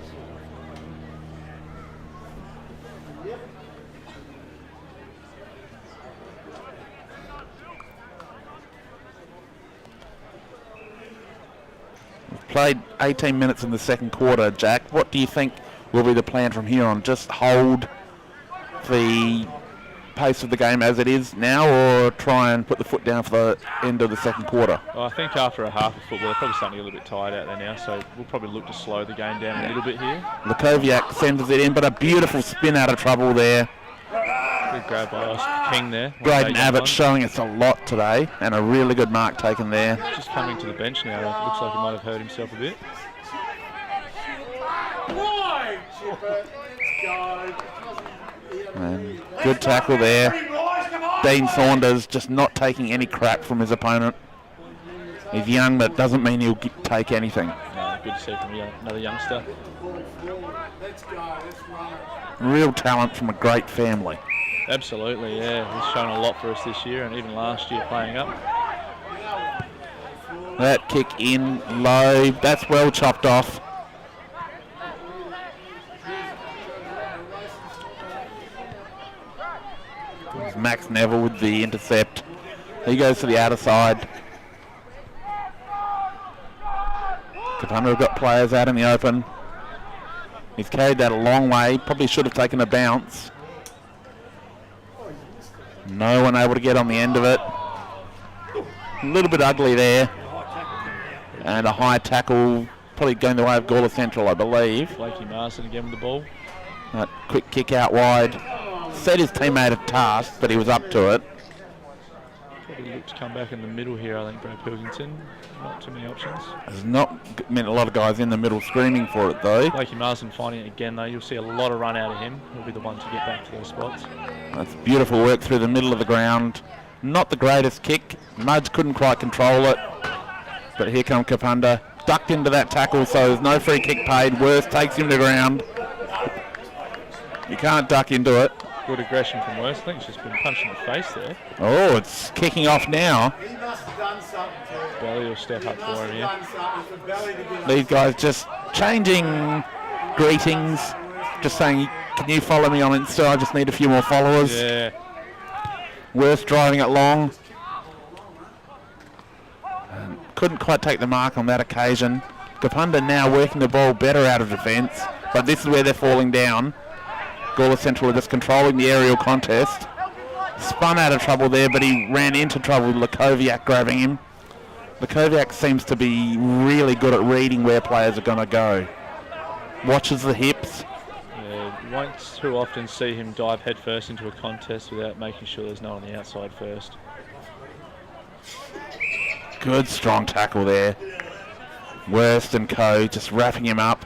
We've played 18 minutes in the second quarter, Jack. What do you think will be the plan from here on? Just hold the pace of the game as it is now, or try and put the foot down for the end of the second quarter? Well, I think after a half of football, they're probably starting to get a little bit tired out there now, so we'll probably look to slow the game down a little bit here. Lakoviak sends it in, but a beautiful spin out of trouble there. Good grab by King there. Braden Abbott showing us a lot today, and a really good mark taken there. Just coming to the bench now. It looks like he might have hurt himself a bit. And good tackle there. Dean Saunders just not taking any crap from his opponent. He's young, but doesn't mean he'll take anything. No, good to see from another youngster. Real talent from a great family. Absolutely, yeah. He's shown a lot for us this year, and even last year playing up. That kick in low. That's well chopped off. There's Max Neville with the intercept. He goes to the outer side. Kapunda have got players out in the open. He's carried that a long way. Probably should have taken a bounce. No one able to get on the end of it. A little bit ugly there. And a high tackle, probably going the way of Gawler Central, I believe. Blakey Marsden again with the ball. That quick kick out wide. Set his teammate a task, but he was up to it. Probably look to come back in the middle here, I think, Brad Pilkington. Not too many options. There's not a lot of guys in the middle screaming for it, though. Blakey Marsden finding it again, though. You'll see a lot of run out of him. He'll be the one to get back to those spots. That's beautiful work through the middle of the ground. Not the greatest kick. Mudge couldn't quite control it. But here come Kapunda. Ducked into that tackle, so there's no free kick paid. Worst takes him to ground. You can't duck into it. Good aggression from Worst. I think he's just been punched in the face there. Oh, it's kicking off now. He must have done something to him. Belly will step up for him here. Done something for Belly to give These guys just changing greetings. Just saying, can you follow me on Insta? I just need a few more followers. Yeah. Worst driving it long. Couldn't quite take the mark on that occasion. Kapunda now working the ball better out of defence, but this is where they're falling down. Gawler Central are just controlling the aerial contest. Spun out of trouble there, but he ran into trouble with Lakoviak grabbing him. Lakoviak seems to be really good at reading where players are going to go. Watches the hips. Yeah, you won't too often see him dive headfirst into a contest without making sure there's no one on the outside first. Good strong tackle there. Worst and co just wrapping him up.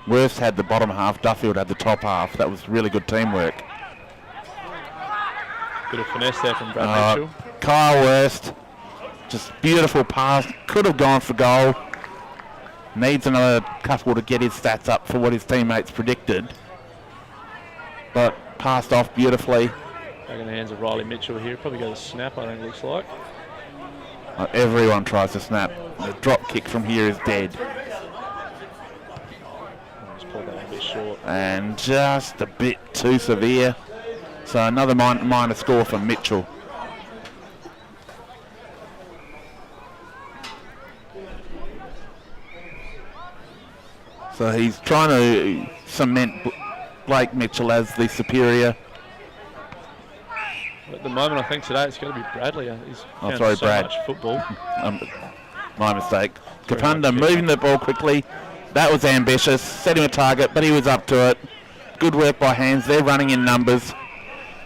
Worst had the bottom half, Duffield had the top half. That was really good teamwork. Bit of finesse there from Brad Mitchell. Kyle Worst, just beautiful pass. Could have gone for goal. Needs another couple to get his stats up for what his teammates predicted. But passed off beautifully. Back in the hands of Riley Mitchell here. Probably go to snap, I think it looks like. Everyone tries to snap. The drop kick from here is dead. Just pulled that one a bit short. And just a bit too severe. So another minor score for Mitchell. So he's trying to cement Blake Mitchell as the superior. At the moment, I think today it's going to be Bradley. He's found sorry, so Brad. much football. My mistake. Kapunda moving the ball quickly. That was ambitious. Set him a target, but he was up to it. Good work by hands. They're running in numbers.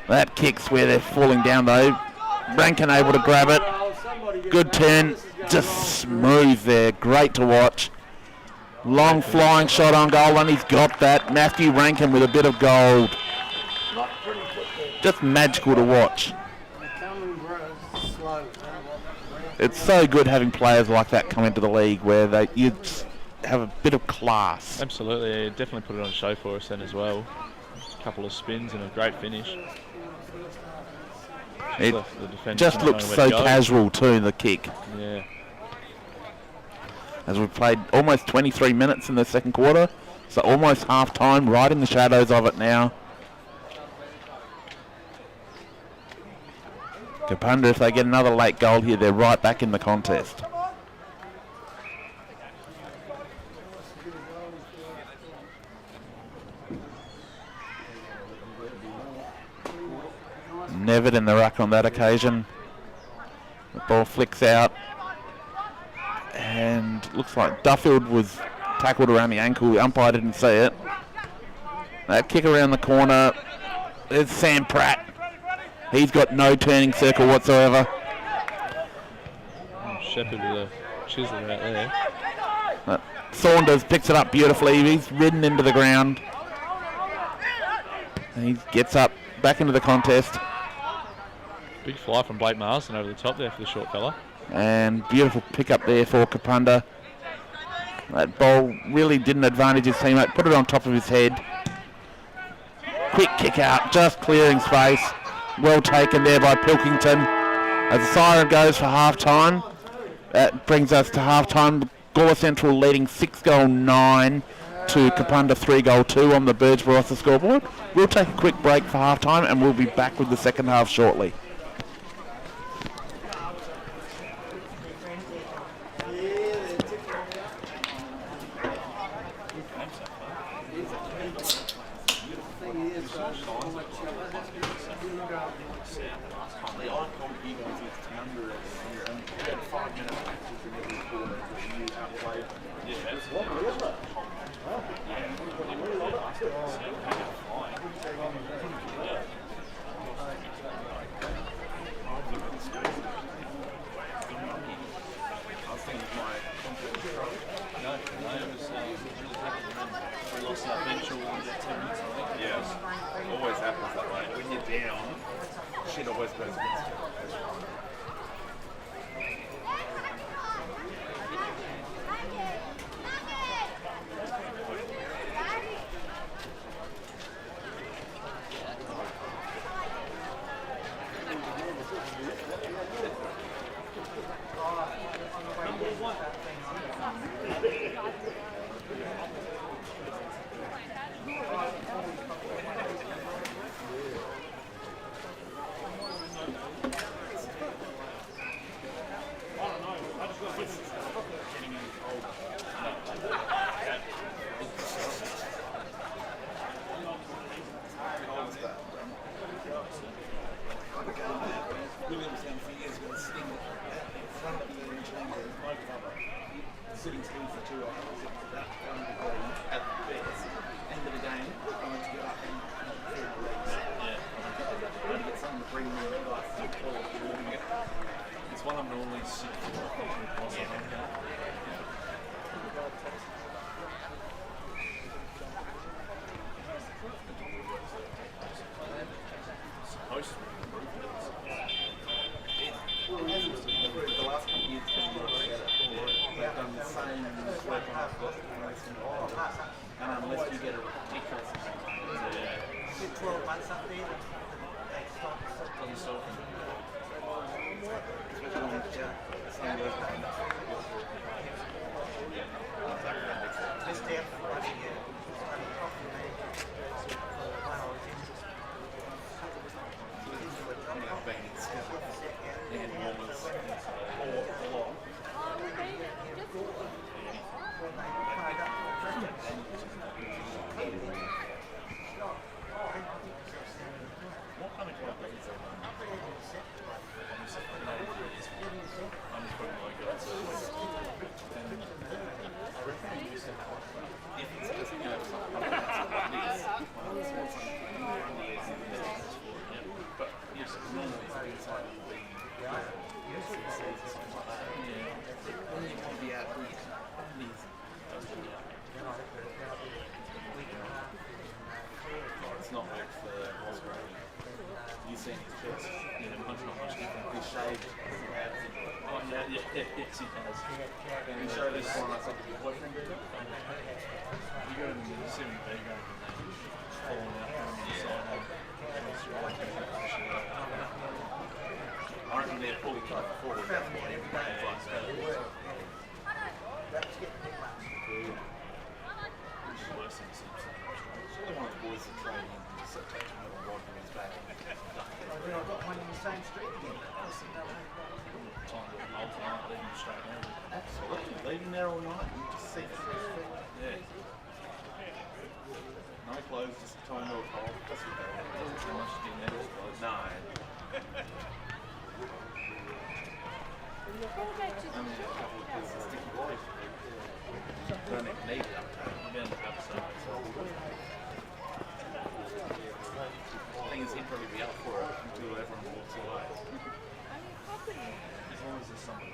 That kick's where they're falling down, though. Rankin able to grab it. Good turn. Just smooth there. Great to watch. Long flying shot on goal, and he's got that. Matthew Rankin with a bit of gold. Just magical to watch. It's so good having players like that come into the league where you have a bit of class. Absolutely, yeah, definitely put it on show for us then as well. A couple of spins and a great finish. It The defender just not looks knowing so where to go. casual too, the kick. Yeah. As we've played almost 23 minutes in the second quarter, so almost half time, right in the shadows of it now. Kapunda, if they get another late goal here, they're right back in the contest. Nevitt in the ruck on that occasion. The ball flicks out. And looks like Duffield was tackled around the ankle. The umpire didn't see it. That kick around the corner. There's Sam Pratt. He's got no turning circle whatsoever. Shepherd with a chisel out there. Saunders picks it up beautifully. He's ridden into the ground. And he gets up back into the contest. Big fly from Blake Marsden over the top there for the short fella. And beautiful pick up there for Kapunda. That ball really didn't advantage his teammate. Put it on top of his head. Quick kick out, just clearing space. Well taken there by Pilkington. As the siren goes for half time, that brings us to half time. Gawler Central leading 6-9 to Kapunda 3-2 on the Birdsboro off the scoreboard. We'll take a quick break for half time and we'll be back with the second half shortly. Always happens that way. When you're down, shit always goes against you. Sitting still for 2 hours, it was about 1 degree at the best. End of the game, I went to get up and fill the legs. I had to get something to bring me like the ball. It's one I'm normally sick for. Supposed to improve it. The last couple of years, they've done the same work on our first and unless you get a ridiculous amount of 12 months up there, they stop themselves. It's not worked for Osgrave. You've seen his chest. Yeah, much not much different. He's shaved. Oh, yeah, yeah. Yes, he has. Can you show this one? I think You got him in the 7B grade and they falling out from the side. I reckon they're fully covered forward. That's what everybody likes to do. Surely one of the boys that trade in such a little rod in his back. Then I've got one in the same street again. Time to alternate, leave him straight down. Absolutely. Leave him there all night and just see for his feet. Yeah. No clothes, just tie him to a pole. That's what they want. Doesn't so much getting out of his clothes. No. Only a couple of kids that sticky boys. Don't even need it up there. You're bound to have some. The thing is, he'd probably be up for it until everyone walks away. As long as there's something.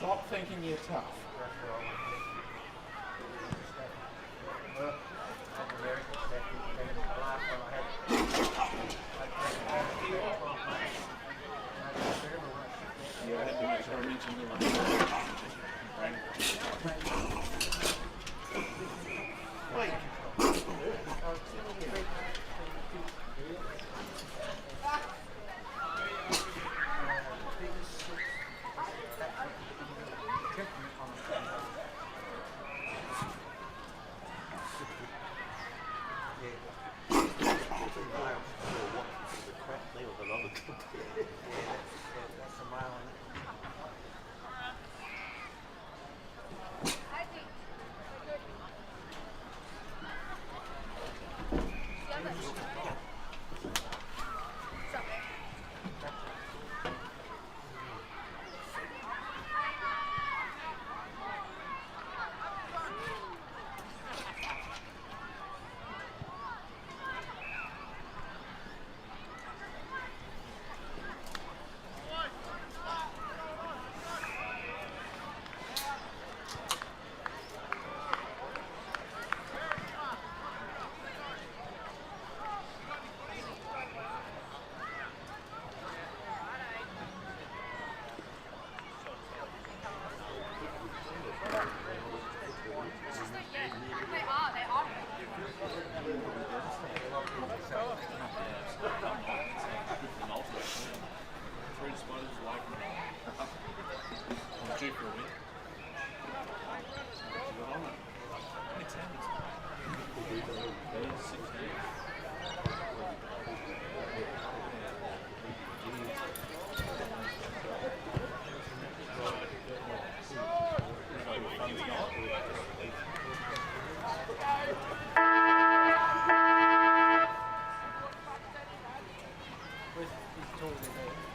Stop thinking you're tough. Yeah, I had to make sure I mentioned the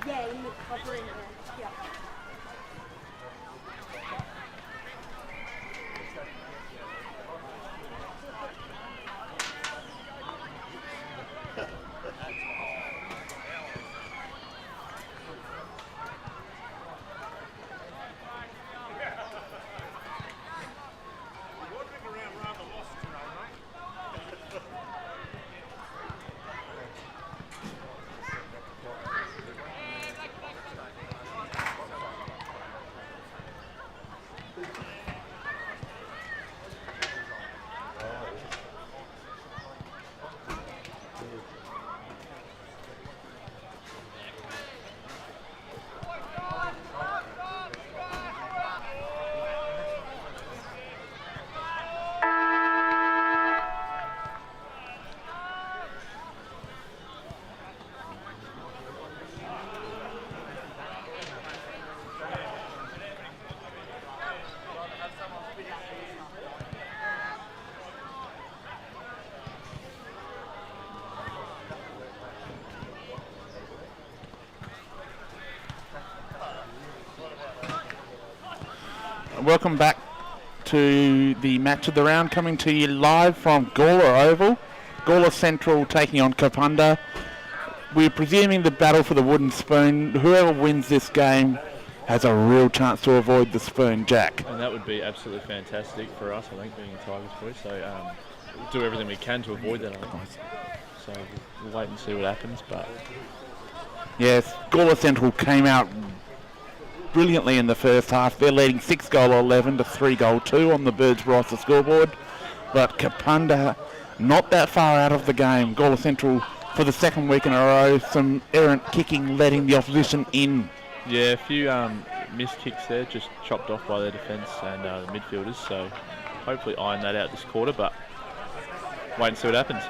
Yeah, in the cover in there. Yeah. Welcome back to the match of the round, coming to you live from Gawler Oval. Gawler Central taking on Kapunda. We're presuming the battle for the wooden spoon. Whoever wins this game has a real chance to avoid the spoon, Jack. And that would be absolutely fantastic for us, I think, being a Tigers boy. So we'll do everything we can to avoid that, I think. So we'll wait and see what happens. But Yes, Gawler Central came out brilliantly in the first half. They're leading 6-11 to 3-2 on the Birds Roster scoreboard. But Kapunda not that far out of the game. Gawler Central for the second week in a row, some errant kicking letting the opposition in. Yeah, a few missed kicks there, just chopped off by their defence and the midfielders. So hopefully iron that out this quarter, but wait and see what happens.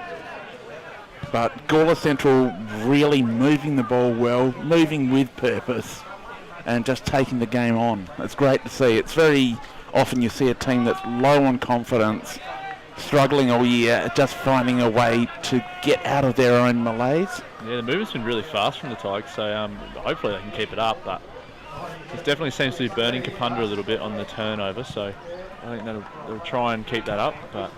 But Gawler Central really moving the ball well, moving with purpose, and just taking the game on. It's great to see. It's very often you see a team that's low on confidence, struggling all year, just finding a way to get out of their own malaise. Yeah, the movement's been really fast from the Tigers, so hopefully they can keep it up. But it definitely seems to be burning Kapunda a little bit on the turnover, so I think they'll try and keep that up. But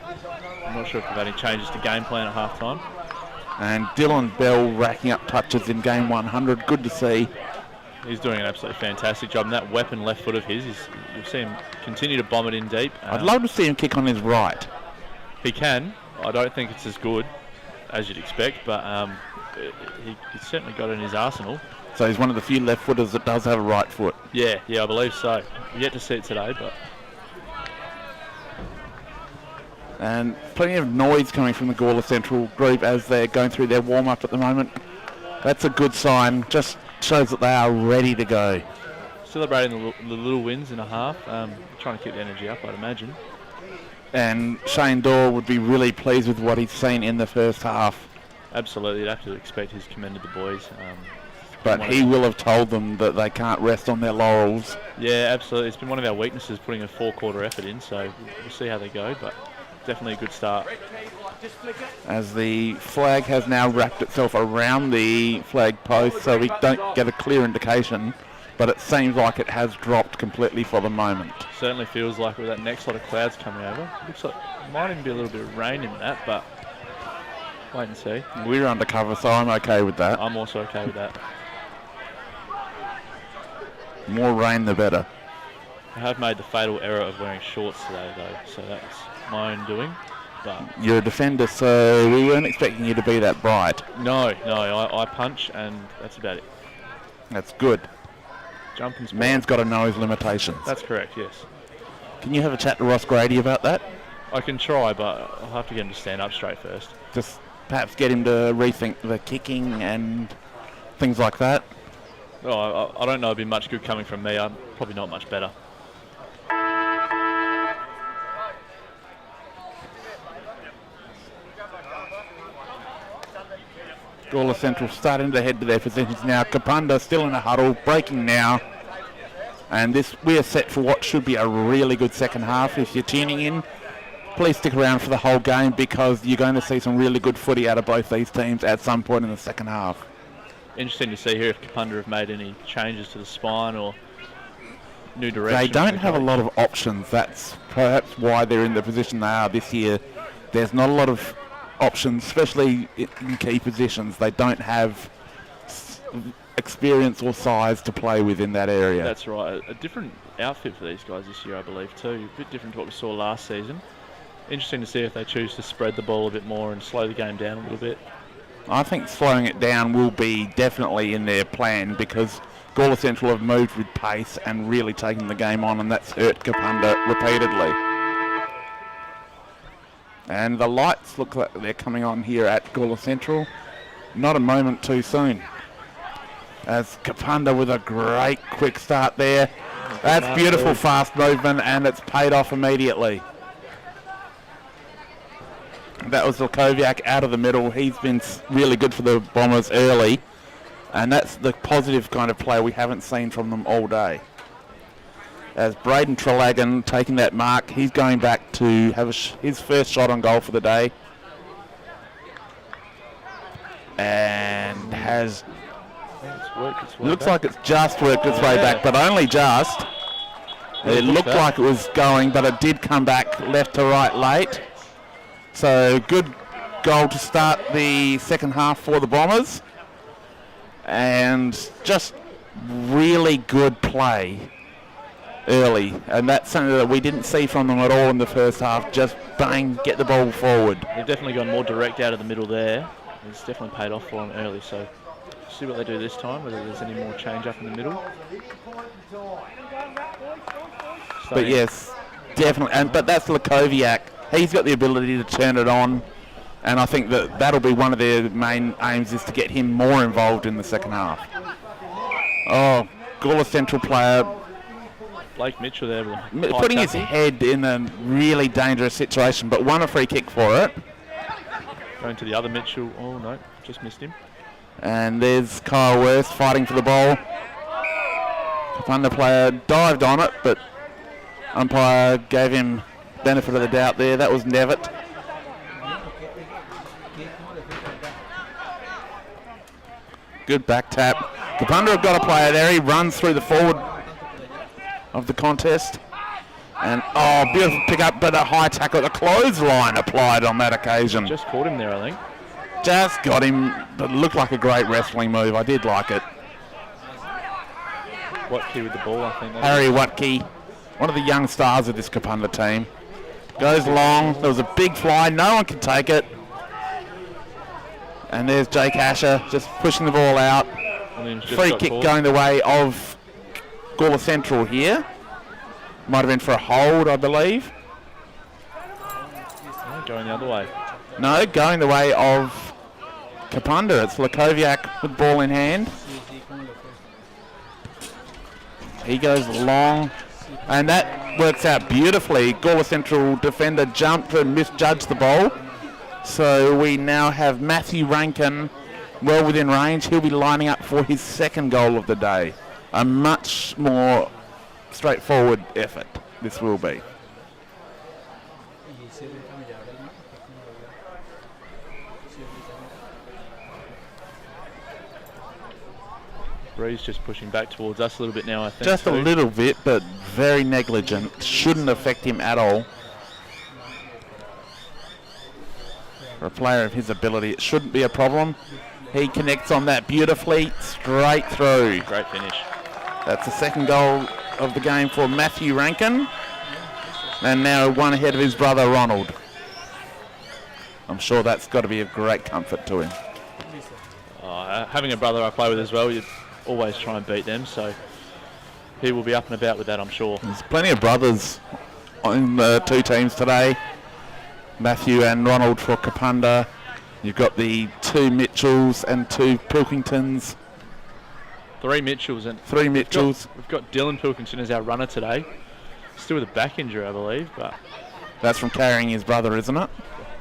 I'm not sure if they've had any changes to game plan at half time. And Dylan Bell racking up touches in game 100. Good to see. He's doing an absolutely fantastic job. And that weapon left foot of his, you'll see him continue to bomb it in deep. I'd love to see him kick on his right. He can. I don't think it's as good as you'd expect, but he's certainly got it in his arsenal. So he's one of the few left footers that does have a right foot. Yeah, I believe so. Yet to see it today, but... And plenty of noise coming from the Gawler Central group as they're going through their warm-up at the moment. That's a good sign. Just shows that they are ready to go. Celebrating the little wins in a half. Trying to keep the energy up, I'd imagine. And Shane Dorr would be really pleased with what he's seen in the first half. Absolutely, you'd have to expect he's commended the boys. But he will have told them that they can't rest on their laurels. Yeah, absolutely. It's been one of our weaknesses, putting a 4-quarter effort in, so we'll see how they go, but definitely a good start. As the flag has now wrapped itself around the flag post, so we don't get a clear indication, but it seems like it has dropped completely for the moment. Certainly feels like with that next lot of clouds coming over. Looks like it might even be a little bit of rain in that, but wait and see. We're undercover, so I'm okay with that. I'm also okay with that. More rain, the better. I have made the fatal error of wearing shorts today, though, so that's my own doing. But you're a defender, so we weren't expecting you to be that bright. No, I punch, and that's about it. That's good. Jumping sport. Man's got to know his limitations. That's correct, yes. Can you have a chat to Ross Grady about that? I can try, but I'll have to get him to stand up straight first. Just perhaps get him to rethink the kicking and things like that. Well, I don't know it'd be much good coming from me. I'm probably not much better. Gawler Central starting to head to their positions now. Kapunda still in a huddle, breaking now. And we are set for what should be a really good second half. If you're tuning in, please stick around for the whole game because you're going to see some really good footy out of both these teams at some point in the second half. Interesting to see here if Kapunda have made any changes to the spine or new direction. They don't have a lot of options. That's perhaps why they're in the position they are this year. There's not a lot of options, especially in key positions. They don't have experience or size to play with in that area. That's right. A different outfit for these guys this year, I believe, too. A bit different to what we saw last season. Interesting to see if they choose to spread the ball a bit more and slow the game down a little bit. I think slowing it down will be definitely in their plan because Gawler Central have moved with pace and really taken the game on, and that's hurt Kapunda repeatedly. And the lights look like they're coming on here at Gawler Central. Not a moment too soon. As Kapunda with a great quick start there. That's beautiful fast movement, and it's paid off immediately. That was Lukoviak out of the middle. He's been really good for the Bombers early. And that's the positive kind of play we haven't seen from them all day. As Braden Trelagan taking that mark, he's going back to have his first shot on goal for the day. And has... looks like it's just worked its way back, but only just. It looked like it was going, but it did come back left to right late. So good goal to start the second half for the Bombers. And just really good play early. And that's something that we didn't see from them at all in the first half. Just bang, get the ball forward. They've definitely gone more direct out of the middle there. It's definitely paid off for them early. So see what they do this time, whether there's any more change up in the middle. But yes, definitely. But that's Lukoviak. He's got the ability to turn it on And I think that that'll be one of their main aims, is to get him more involved in the second half. Oh, Gawler Central player Blake Mitchell there with a high putting his tackle. head in a really dangerous situation, but won a free kick for it. Going to the other Mitchell. Oh, no, just missed him. And there's Kyle Worth fighting for the ball. Kapunda player dived on it, but umpire gave him benefit of the doubt there. That was Nevitt. Good back tap. Kapunda have got a player there. He runs through the forward of the contest. And, oh, beautiful pick up, but a high tackle. A clothesline applied on that occasion. Just caught him there, I think. Just got him, but looked like a great wrestling move. I did like it. Watke with the ball, I think. Harry Watke, one of the young stars of this Kapunda team. Goes long. There was a big fly. No one can take it. And there's Jake Asher just pushing the ball out. Free kick going the way of Gawler Central here. Might have been for a hold, I believe. Going the other way. No, going the way of Kapunda. It's Lakoviak with ball in hand. He goes long, and that works out beautifully. Gawler Central defender jumped and misjudged the ball. So we now have Matthew Rankin well within range. He'll be lining up for his second goal of the day. A much more straightforward effort this will be. Breeze just pushing back towards us a little bit now, I think. Just a little bit, but very negligent. Shouldn't affect him at all. For a player of his ability, it shouldn't be a problem. He connects on that beautifully, straight through. Great finish. That's the second goal of the game for Matthew Rankin. And now one ahead of his brother Ronald. I'm sure that's got to be of great comfort to him. Having a brother I play with as well, you always try and beat them, so he will be up and about with that, I'm sure. There's plenty of brothers on the two teams today. Matthew and Ronald for Kapunda. You've got the two Mitchells and two Pilkingtons. Three Mitchells. And three Mitchells. We've got Dylan Pilkington as our runner today. Still with a back injury, I believe, but that's from carrying his brother, isn't it?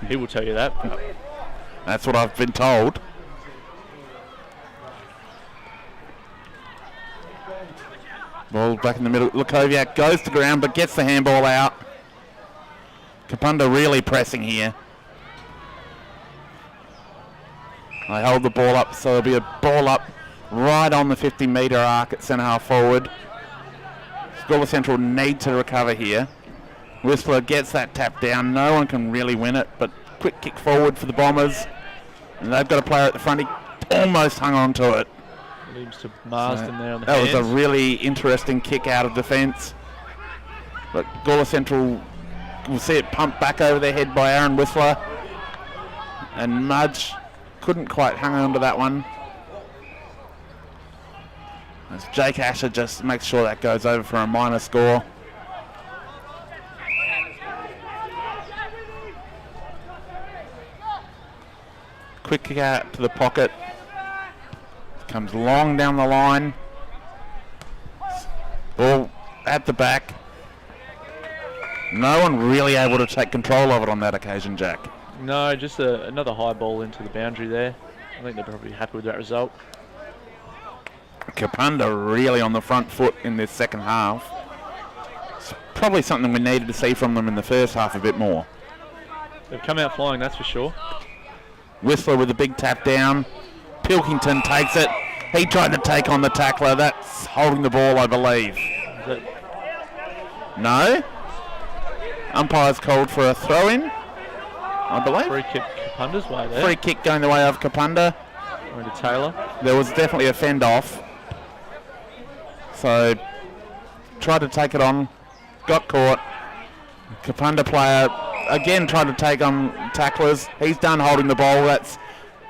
He will tell you that. That's what I've been told. Ball back in the middle. Lakoviak goes to ground but gets the handball out. Kapunda really pressing here. They hold the ball up, so there'll be a ball up right on the 50-metre arc at centre half forward. Gawler Central need to recover here. Whistler gets that tap down. No one can really win it, but quick kick forward for the Bombers. And they've got a player at the front. He almost hung on to it. Leaves to Marsden there on the That hands. was a really interesting kick out of defence. But Gawler Central, we'll see it pumped back over their head by Aaron Whistler. And Mudge couldn't quite hang on to that one. As Jake Asher just makes sure that goes over for a minor score. Quick kick out to the pocket. Comes long down the line. Ball at the back. No one really able to take control of it on that occasion, Jack. No, just another high ball into the boundary there. I think they're probably happy with that result. Kapunda really on the front foot in this second half. It's probably something we needed to see from them in the first half a bit more. They've come out flying, that's for sure. Whistler with a big tap down. Pilkington takes it. He tried to take on the tackler. That's holding the ball, I believe. No. Umpire's called for a throw-in, I believe. Free kick Kapunda's way there. Free kick going the way of Kapunda. Going to Taylor. There was definitely a fend off. So, tried to take it on. Got caught. Kapunda player again tried to take on tacklers. He's done holding the ball. That's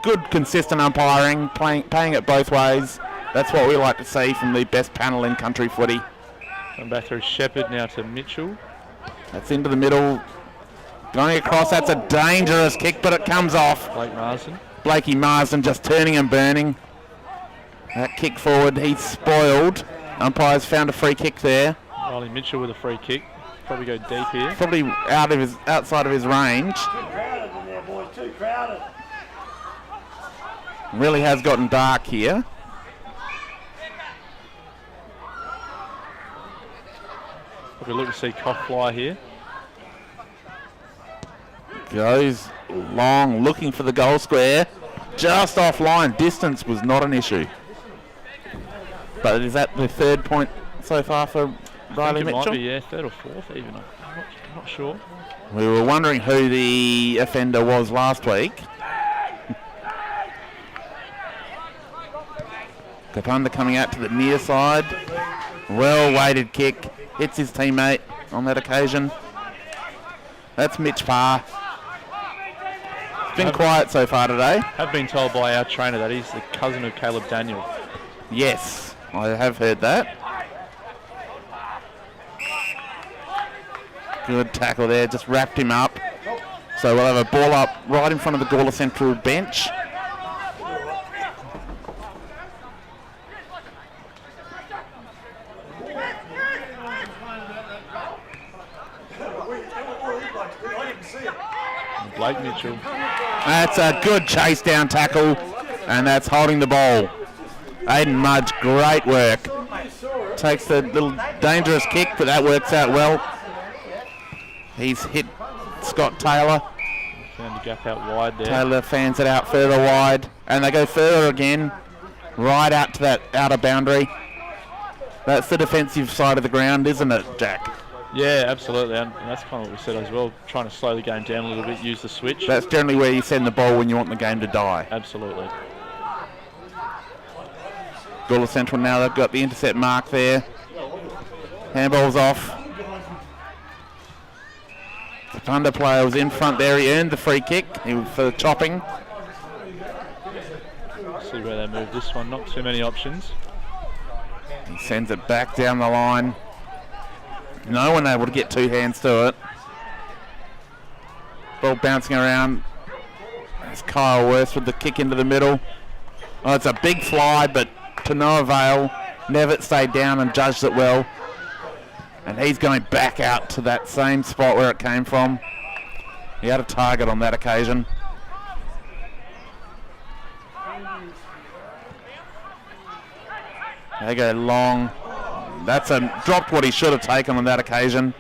good, consistent umpiring, paying it both ways. That's what we like to see from the best panel in country footy. Come back through Shepherd now to Mitchell. That's into the middle. Going across, that's a dangerous kick, but it comes off. Blake Marsden. Blakey Marsden just turning and burning. That kick forward, he's spoiled. Umpires found a free kick there. Riley Mitchell with a free kick. Probably go deep here. Probably outside of his range. Too crowded in there, boys. Too crowded. Really has gotten dark here. Probably look to see Cock fly here. Goes long, looking for the goal square. Just offline. Distance was not an issue. But is that the third point so far for Riley I think it Mitchell? might be, yeah, third or fourth even. I'm not sure. We were wondering who the offender was last week. Kapunda coming out to the near side. Well weighted kick. Hits his teammate on that occasion. That's Mitch Parr. It's been quiet so far today. Have been told by our trainer that he's the cousin of Caleb Daniel. Yes, I have heard that. Good tackle there, just wrapped him up. So we'll have a ball up right in front of the Gawler Central bench. Blake Mitchell. That's a good chase down tackle, and that's holding the ball. Aiden Mudge, great work. Takes the little dangerous kick, but that works out well. He's hit Scott Taylor. Found a gap out wide there. Taylor fans it out further wide, and they go further again, right out to that outer boundary. That's the defensive side of the ground, isn't it, Jack? Yeah, absolutely, and that's kind of what we said as well. Trying to slow the game down a little bit, use the switch. That's generally where you send the ball when you want the game to die. Absolutely. Gawler Central now, they've got the intercept mark there. Handball's off. The Thunder player was in front there. He earned the free kick for chopping. See where they move this one. Not too many options. He sends it back down the line. No one able to get two hands to it. Ball bouncing around. There's Kyle Worth with the kick into the middle. Oh, it's a big fly, but to no avail. Nevitt stayed down and judged it well. And he's going back out to that same spot where it came from. He had a target on that occasion. They go long. That's dropped what he should have taken on that occasion.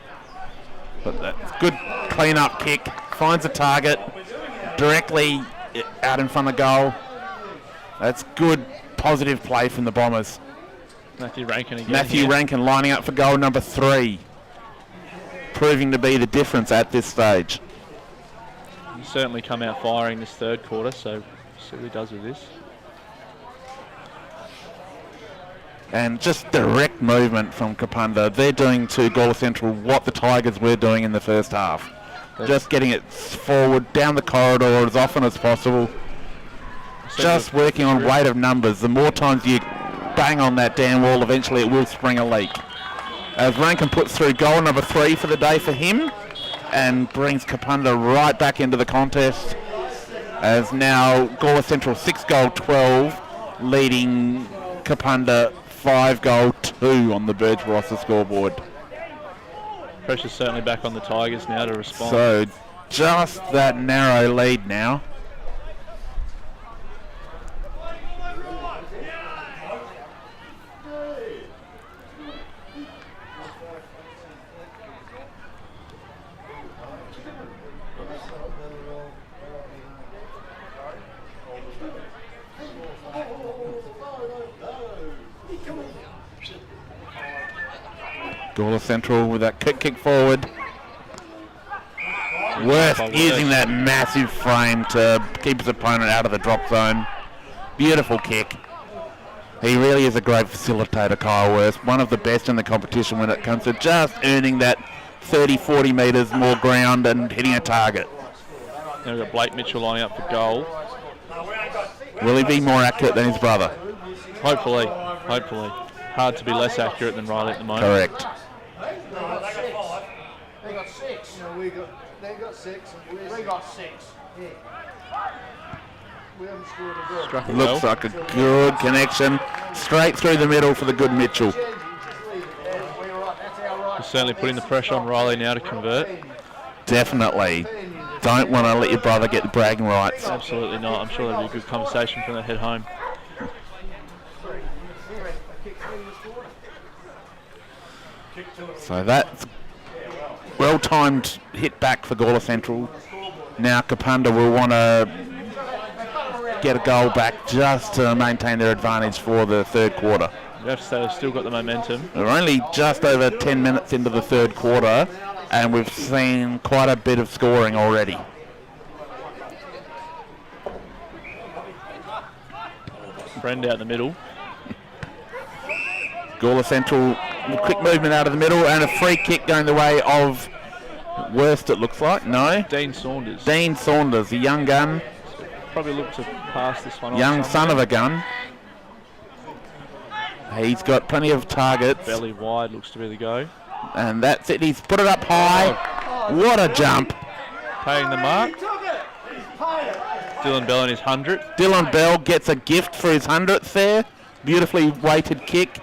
But that's good clean-up kick. Finds a target directly out in front of goal. That's good, positive play from the Bombers. Matthew Rankin again. Matthew Rankin lining up for goal number 3. Proving to be the difference at this stage. He's certainly come out firing this third quarter, so see what he does with this. And just direct movement from Kapunda. They're doing to Gawler Central what the Tigers were doing in the first half. Just getting it forward, down the corridor as often as possible. Just working on weight of numbers. The more times you bang on that damn wall, eventually it will spring a leak. As Rankin puts through goal number 3 for the day for him and brings Kapunda right back into the contest. As now Gawler Central 6-12 leading Kapunda 5-2 on the Birch Rossa scoreboard. Pressure's certainly back on the Tigers now to respond. So just that narrow lead now. Gawler Central with that kick forward. Worth using that massive frame to keep his opponent out of the drop zone. Beautiful kick. He really is a great facilitator, Kyle Worth. One of the best in the competition when it comes to just earning that 30-40 metres more ground and hitting a target. Now we've got Blake Mitchell lining up for goal. Will he be more accurate than his brother? Hopefully. Hard to be less accurate than Riley at the moment. Correct. They got 5. They got 6. No, we got They got 6. They got 6. We haven't scored a goal. Struck it Looks well. like a good connection. Straight through the middle for the good Mitchell. He's certainly putting the pressure on Riley now to convert. Definitely. Don't want to let your brother get the bragging rights. Absolutely not. I'm sure that'll be a good conversation from the head home. So that's well-timed hit back for Gawler Central. Now Kapunda will want to get a goal back just to maintain their advantage for the third quarter. You have to say they've still got the momentum. We're only just over 10 minutes into the third quarter, and we've seen quite a bit of scoring already. Friend out the middle. Gawler Central, quick movement out of the middle, and a free kick going the way of Worst, it looks like. No. Dean Saunders. Dean Saunders, a young gun. Probably look to pass this one on. Young son of a gun. He's got plenty of targets. Belly wide looks to be the go. And that's it. He's put it up high. What a jump. Paying the mark. Dylan Bell in his 100th. Dylan Bell gets a gift for his 100th there. Beautifully weighted kick.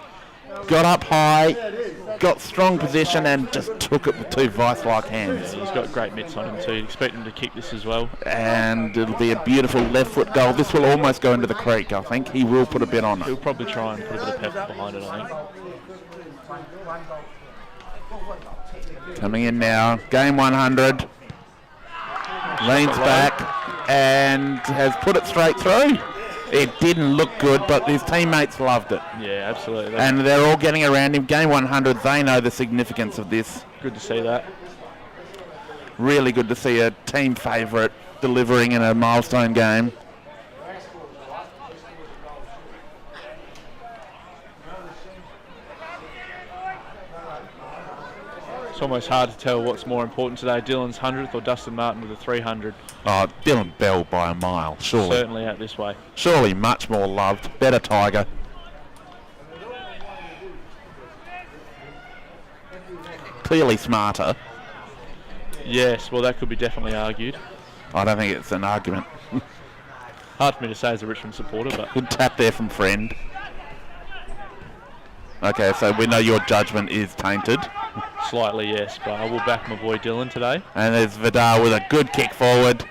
Got up high. Got strong position and just took it with two vice-like hands. He's got great mitts on him too. You'd expect him to kick this as well. And it'll be a beautiful left foot goal. This will almost go into the creek, I think. He will put a bit on it. He'll probably try and put a bit of pepper behind it, I think. Coming in now. Game 100. Leans back and has put it straight through. It didn't look good, but his teammates loved it. Yeah, absolutely. And they're all getting around him. Game 100, they know the significance of this. Good to see that. Really good to see a team favourite delivering in a milestone game. It's almost hard to tell what's more important today, Dylan's 100th or Dustin Martin with a 300. Oh, Dylan Bell by a mile, surely. Certainly out this way. Surely much more loved. Better Tiger. Clearly smarter. Yes, well that could be definitely argued. I don't think it's an argument. Hard for me to say as a Richmond supporter, but Good tap there from Friend. Okay, so we know your judgment is tainted. slightly yes. But I will back my boy Dylan today. And there's Vidal with a good kick forward,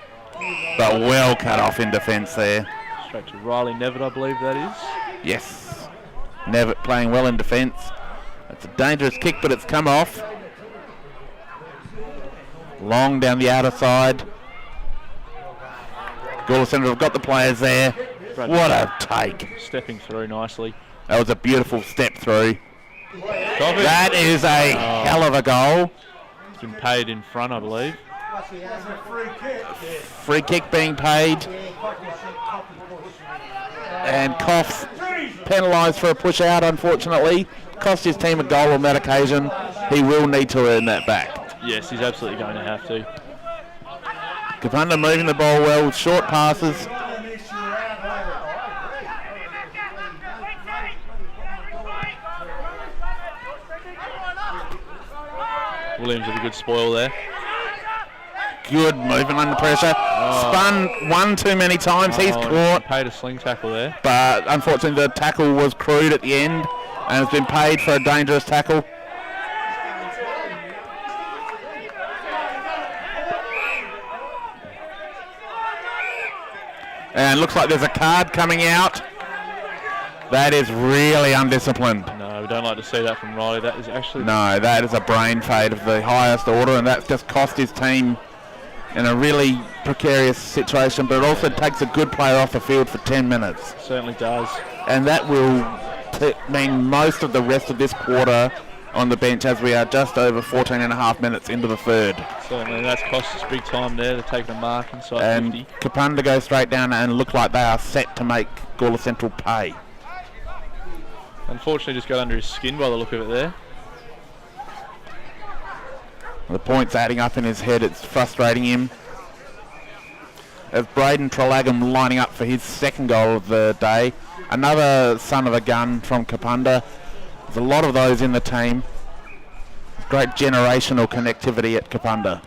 but well cut off in defence there. Straight to Riley Nevitt, I believe that is. Yes. Nevitt playing well in defence. It's a dangerous kick, but it's come off. Long down the outer side. Gawler Central have got the players there. What a take. Stepping through nicely. That was a beautiful step through. Got it. That is a hell of a goal. It's been paid in front, I believe. Free kick being paid. And Koff's penalised for a push out, unfortunately. Cost his team a goal on that occasion. He will need to earn that back. Yes, he's absolutely going to have to. Kapunda moving the ball well with short passes. Williams with a good spoil there. Good movement under pressure. Spun one too many times. He's caught. Paid a sling tackle there. But unfortunately the tackle was crude at the end and has been paid for a dangerous tackle. And looks like there's a card coming out. That is really undisciplined. No, we don't like to see that from Riley. That is actually... No, that is a brain fade of the highest order, and that's just cost his team in a really precarious situation, but it also takes a good player off the field for 10 minutes. Certainly does. And that will mean most of the rest of this quarter on the bench as we are just over 14 and a half minutes into the third. Certainly, that's cost us big time there. They're taking a mark inside And 50. Kapunda goes straight down and look like they are set to make Gawler Central pay. Unfortunately, just got under his skin by the look of it there. The points adding up in his head, it's frustrating him. As Braden Trelagam lining up for his second goal of the day. Another son of a gun from Kapunda. There's a lot of those in the team. Great generational connectivity at Kapunda.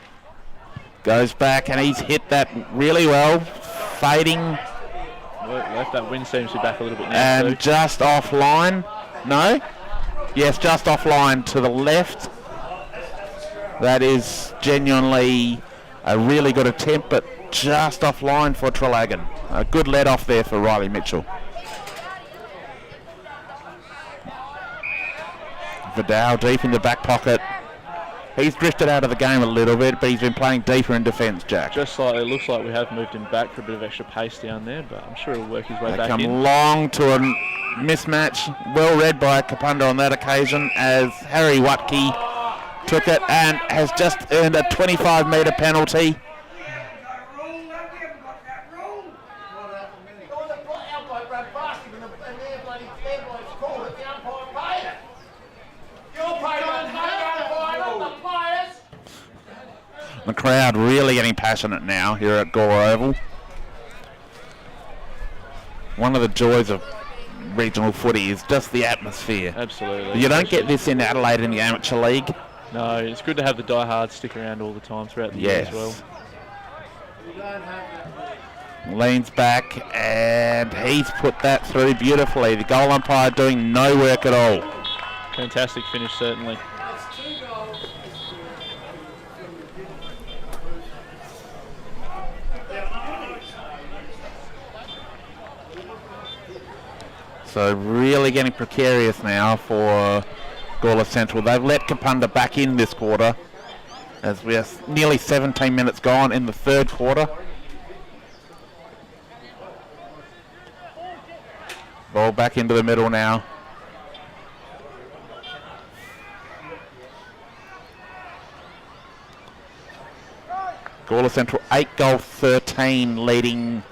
Goes back and he's hit that really well. Fading Left, that wind seems to be back a little bit now and too. just offline. No? Yes, just offline to the left. That is genuinely a really good attempt, but just offline for Traralgon. A good let off there for Riley Mitchell. Vidal deep in the back pocket. He's drifted out of the game a little bit, but he's been playing deeper in defence, Jack. Just like it looks like we have moved him back for a bit of extra pace down there, but I'm sure he'll work his way They back come in. long to a mismatch. Well read by Kapunda on that occasion as Harry Watke took it and has just earned a 25-metre penalty. The crowd really getting passionate now here at Gawler Oval. One of the joys of regional footy is just the atmosphere. Absolutely. You don't get this in Adelaide in the amateur league. No, it's good to have the diehards stick around all the time throughout the year as well. Leans back and he's put that through beautifully. The goal umpire doing no work at all. Fantastic finish, certainly. So really getting precarious now for Gawler Central. They've let Kapunda back in this quarter as we are nearly 17 minutes gone in the third quarter. Ball back into the middle now. Gawler Central 8 goal 13 leading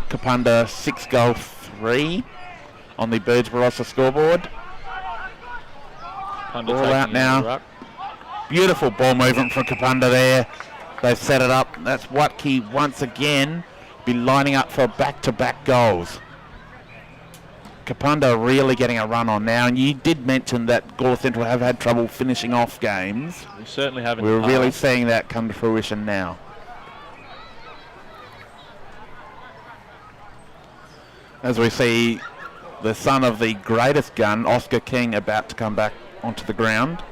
Kapunda 6 goal 3 on the Birds Barossa scoreboard. Kapunda Ball taking out the now. ruck. Beautiful ball movement from Kapunda there. They've set it up. That's Watke once again be lining up for back-to-back goals. Kapunda really getting a run on now, and you did mention that Gawler Central have had trouble finishing off games. We certainly haven't. We're really seeing that come to fruition now. As we see the son of the greatest gun, Oscar King, about to come back onto the ground.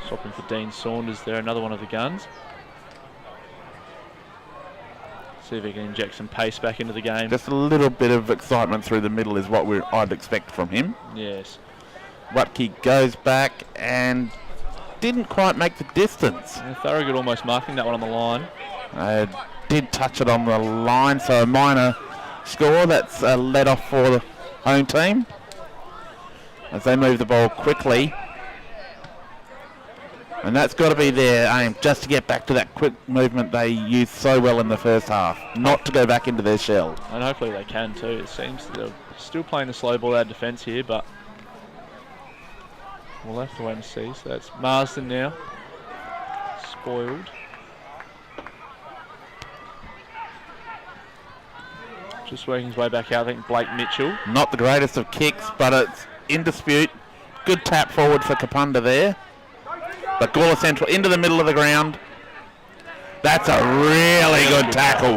Swapping for Dean Saunders there, another one of the guns. See if he can inject some pace back into the game. Just a little bit of excitement through the middle is what I'd expect from him. Yes. Watke goes back and didn't quite make the distance. Thorogood almost marking that one on the line. Did touch it on the line, so a minor score. That's a let off for the home team as they move the ball quickly. And that's got to be their aim, just to get back to that quick movement they used so well in the first half, not to go back into their shell. And hopefully they can too. It seems that they're still playing the slow ball out of defence here, but we'll have to wait and see. So that's Marsden now. Spoiled. Just working his way back out. I think Blake Mitchell. Not the greatest of kicks, but it's in dispute. Good tap forward for Kapunda there. But Gawler Central into the middle of the ground. That's a really good tackle.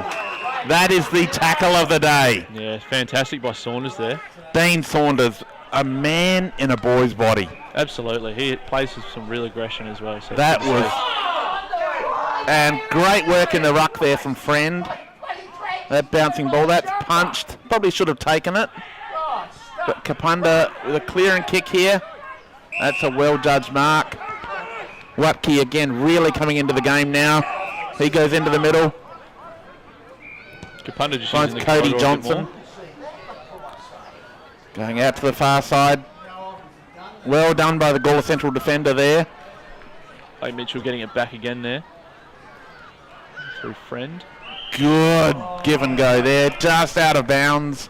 That is the tackle of the day. Yeah, fantastic by Saunders there. Dean Saunders, a man in a boy's body. Absolutely. He plays with some real aggression as well. So That was... And great work in the ruck there from Friend. That bouncing ball, that's punched. Probably should have taken it. But Kapunda with a clearing kick here. That's a well-judged mark. Watke again really coming into the game now. He goes into the middle. Kapunda just Finds using the Cody corridor a bit Johnson. more. Going out to the far side. Well done by the Gawler Central defender there. Blake Mitchell getting it back again there. Through Friend. Good give and go there. Just out of bounds.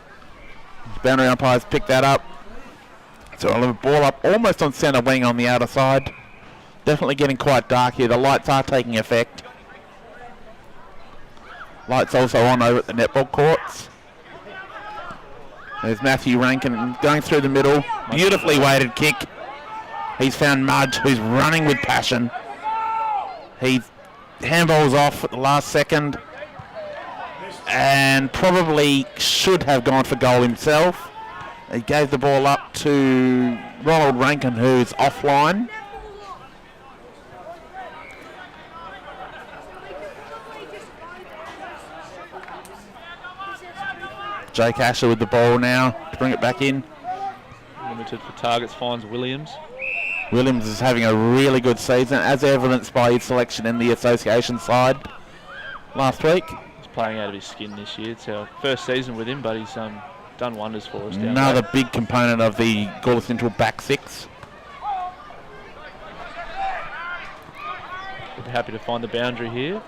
Boundary umpires picked that up. So a little ball up almost on centre wing on the outer side. Definitely getting quite dark here. The lights are taking effect. Lights also on over at the netball courts. There's Matthew Rankin going through the middle. Beautifully weighted kick. He's found Mudge, who's running with passion. He's handball was off at the last second and probably should have gone for goal himself. He gave the ball up to Ronald Rankin, who's offline. Jake Asher with the ball now to bring it back in. Limited for targets, finds Williams. Williams is having a really good season, as evidenced by his selection in the association side last week. He's playing out of his skin this year. It's our first season with him, but he's done wonders for us down Another there. big component of the Gawler Central back six. We'll be happy to find the boundary here.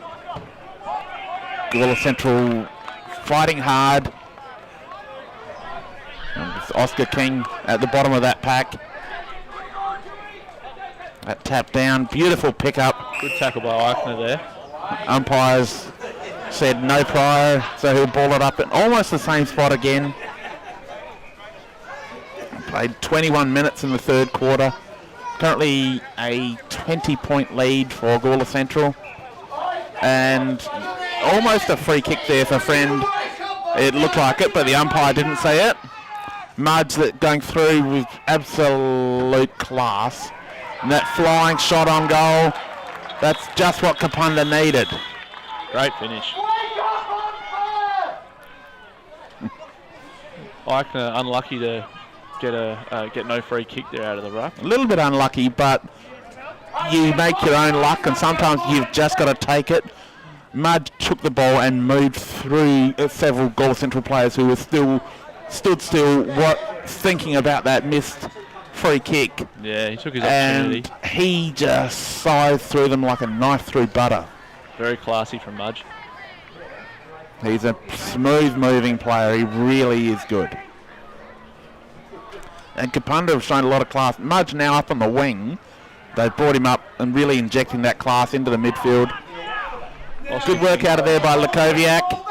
Gawler Central fighting hard. And it's Oscar King at the bottom of that pack. That tap down, beautiful pickup. Good tackle by Eichner there. Umpires said no prior, so he'll ball it up at almost the same spot again. Played 21 minutes in the third quarter. Currently a 20-point lead for Gawler Central. And almost a free kick there for Friend. It looked like it, but the umpire didn't say it. Mudge that going through with absolute class. And that flying shot on goal, that's just what Kapunda needed. Great finish. Eichner unlucky to get no free kick there out of the ruck. A little bit unlucky, but you make your own luck, and sometimes you've just got to take it. Mudge took the ball and moved through several Gawler Central players who were stood still, thinking about that missed free kick. Yeah, he took his opportunity. And he just scythed through them like a knife through butter. Very classy from Mudge. He's a smooth moving player. He really is good. And Kapunda have shown a lot of class. Mudge now up on the wing. They've brought him up and really injecting that class into the midfield. Good work out of there by Lakoviak.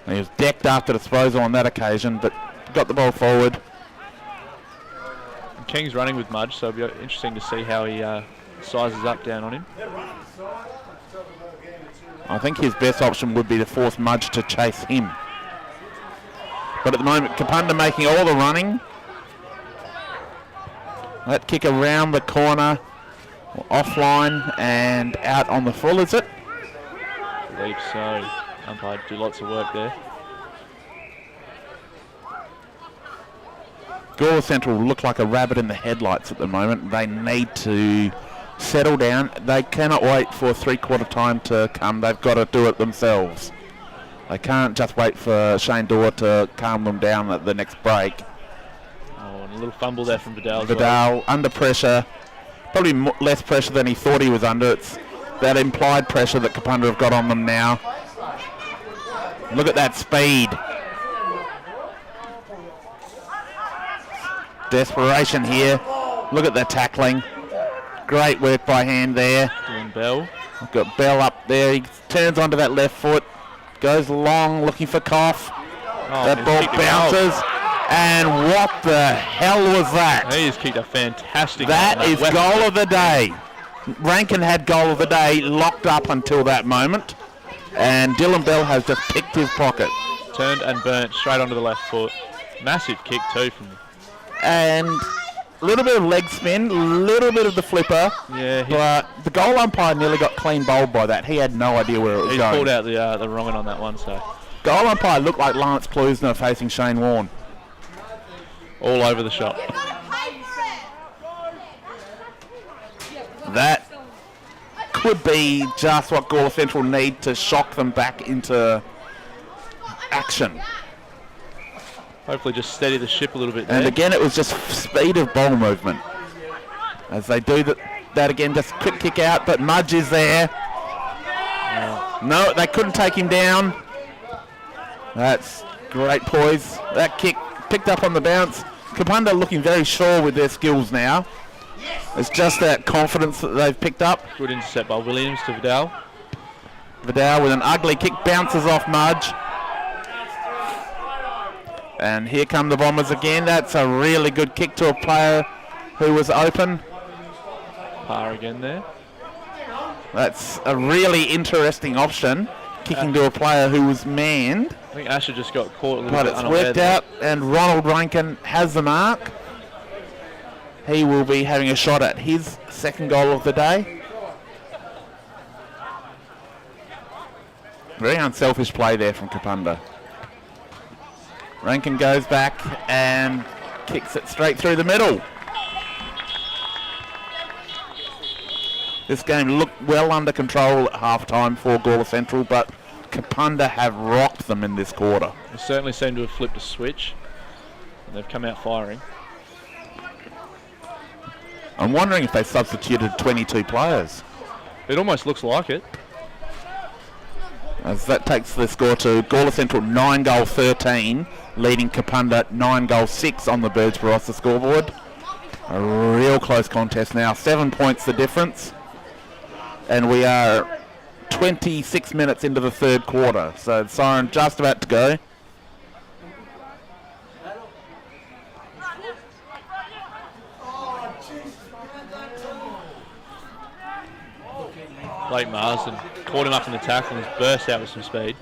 He was decked after disposal on that occasion, but got the ball forward. King's running with Mudge, so it'll be interesting to see how he sizes up down on him. I think his best option would be to force Mudge to chase him. But at the moment, Kapunda making all the running. That kick around the corner, offline and out on the full, is it? I believe so. Umpire do lots of work there. Gawler Central look like a rabbit in the headlights at the moment. They need to settle down. They cannot wait for three-quarter time to come. They've got to do it themselves. They can't just wait for Shane Dorr to calm them down at the next break. Oh, and a little fumble there from Vidal. Vidal under pressure. Probably less pressure than he thought he was under. It's that implied pressure that Kapunda have got on them now. Look at that speed. Desperation here. Look at the tackling. Great work by hand there. Doing Bell. We've got Bell up there. He turns onto that left foot. Goes long looking for Koff. Oh, That ball bounces. And what the hell was that? He has kicked a fantastic That is goal of the day. Rankin had goal of the day locked up until that moment. And Dylan Bell has just picked his pocket. Turned and burnt straight onto the left foot. Massive kick too from him. And a little bit of leg spin, a little bit of the flipper. Yeah, But the goal umpire nearly got clean bowled by that. He had no idea where it was he going. pulled out the wrong one on that one, so Goal umpire looked like Lance Plusner facing Shane Warne. all over the shop. That could be just what Gawler Central need to shock them back into action. Hopefully just steady the ship a little bit there. And again, it was just speed of ball movement. As they do that again, just quick kick out, but Mudge is there. No, they couldn't take him down. That's great poise. That kick picked up on the bounce. Kapunda looking very sure with their skills now. It's just that confidence that they've picked up. Good intercept by Williams to Vidal. Vidal with an ugly kick bounces off Mudge. And here come the Bombers again. That's a really good kick to a player who was open. Par again there. That's a really interesting option, kicking to a player who was manned. I think Asher just got caught a little But bit it's unaware worked there. out, and Ronald Rankin has the mark. He will be having a shot at his second goal of the day. Very unselfish play there from Kapunda. Rankin goes back and kicks it straight through the middle. This game looked well under control at half-time for Gawler Central, but Kapunda have rocked them in this quarter. They certainly seem to have flipped a switch. And they've come out firing. I'm wondering if they substituted 22 players, It almost looks like it. as that takes the score to Gawler Central 9-13, leading Kapunda 9-6 on the Birds Barossa scoreboard. A real close contest now, 7 points the difference. And we are 26 minutes into the third quarter, so siren just about to go. Blake Marsden caught him up in the tackle and has burst out with some speed.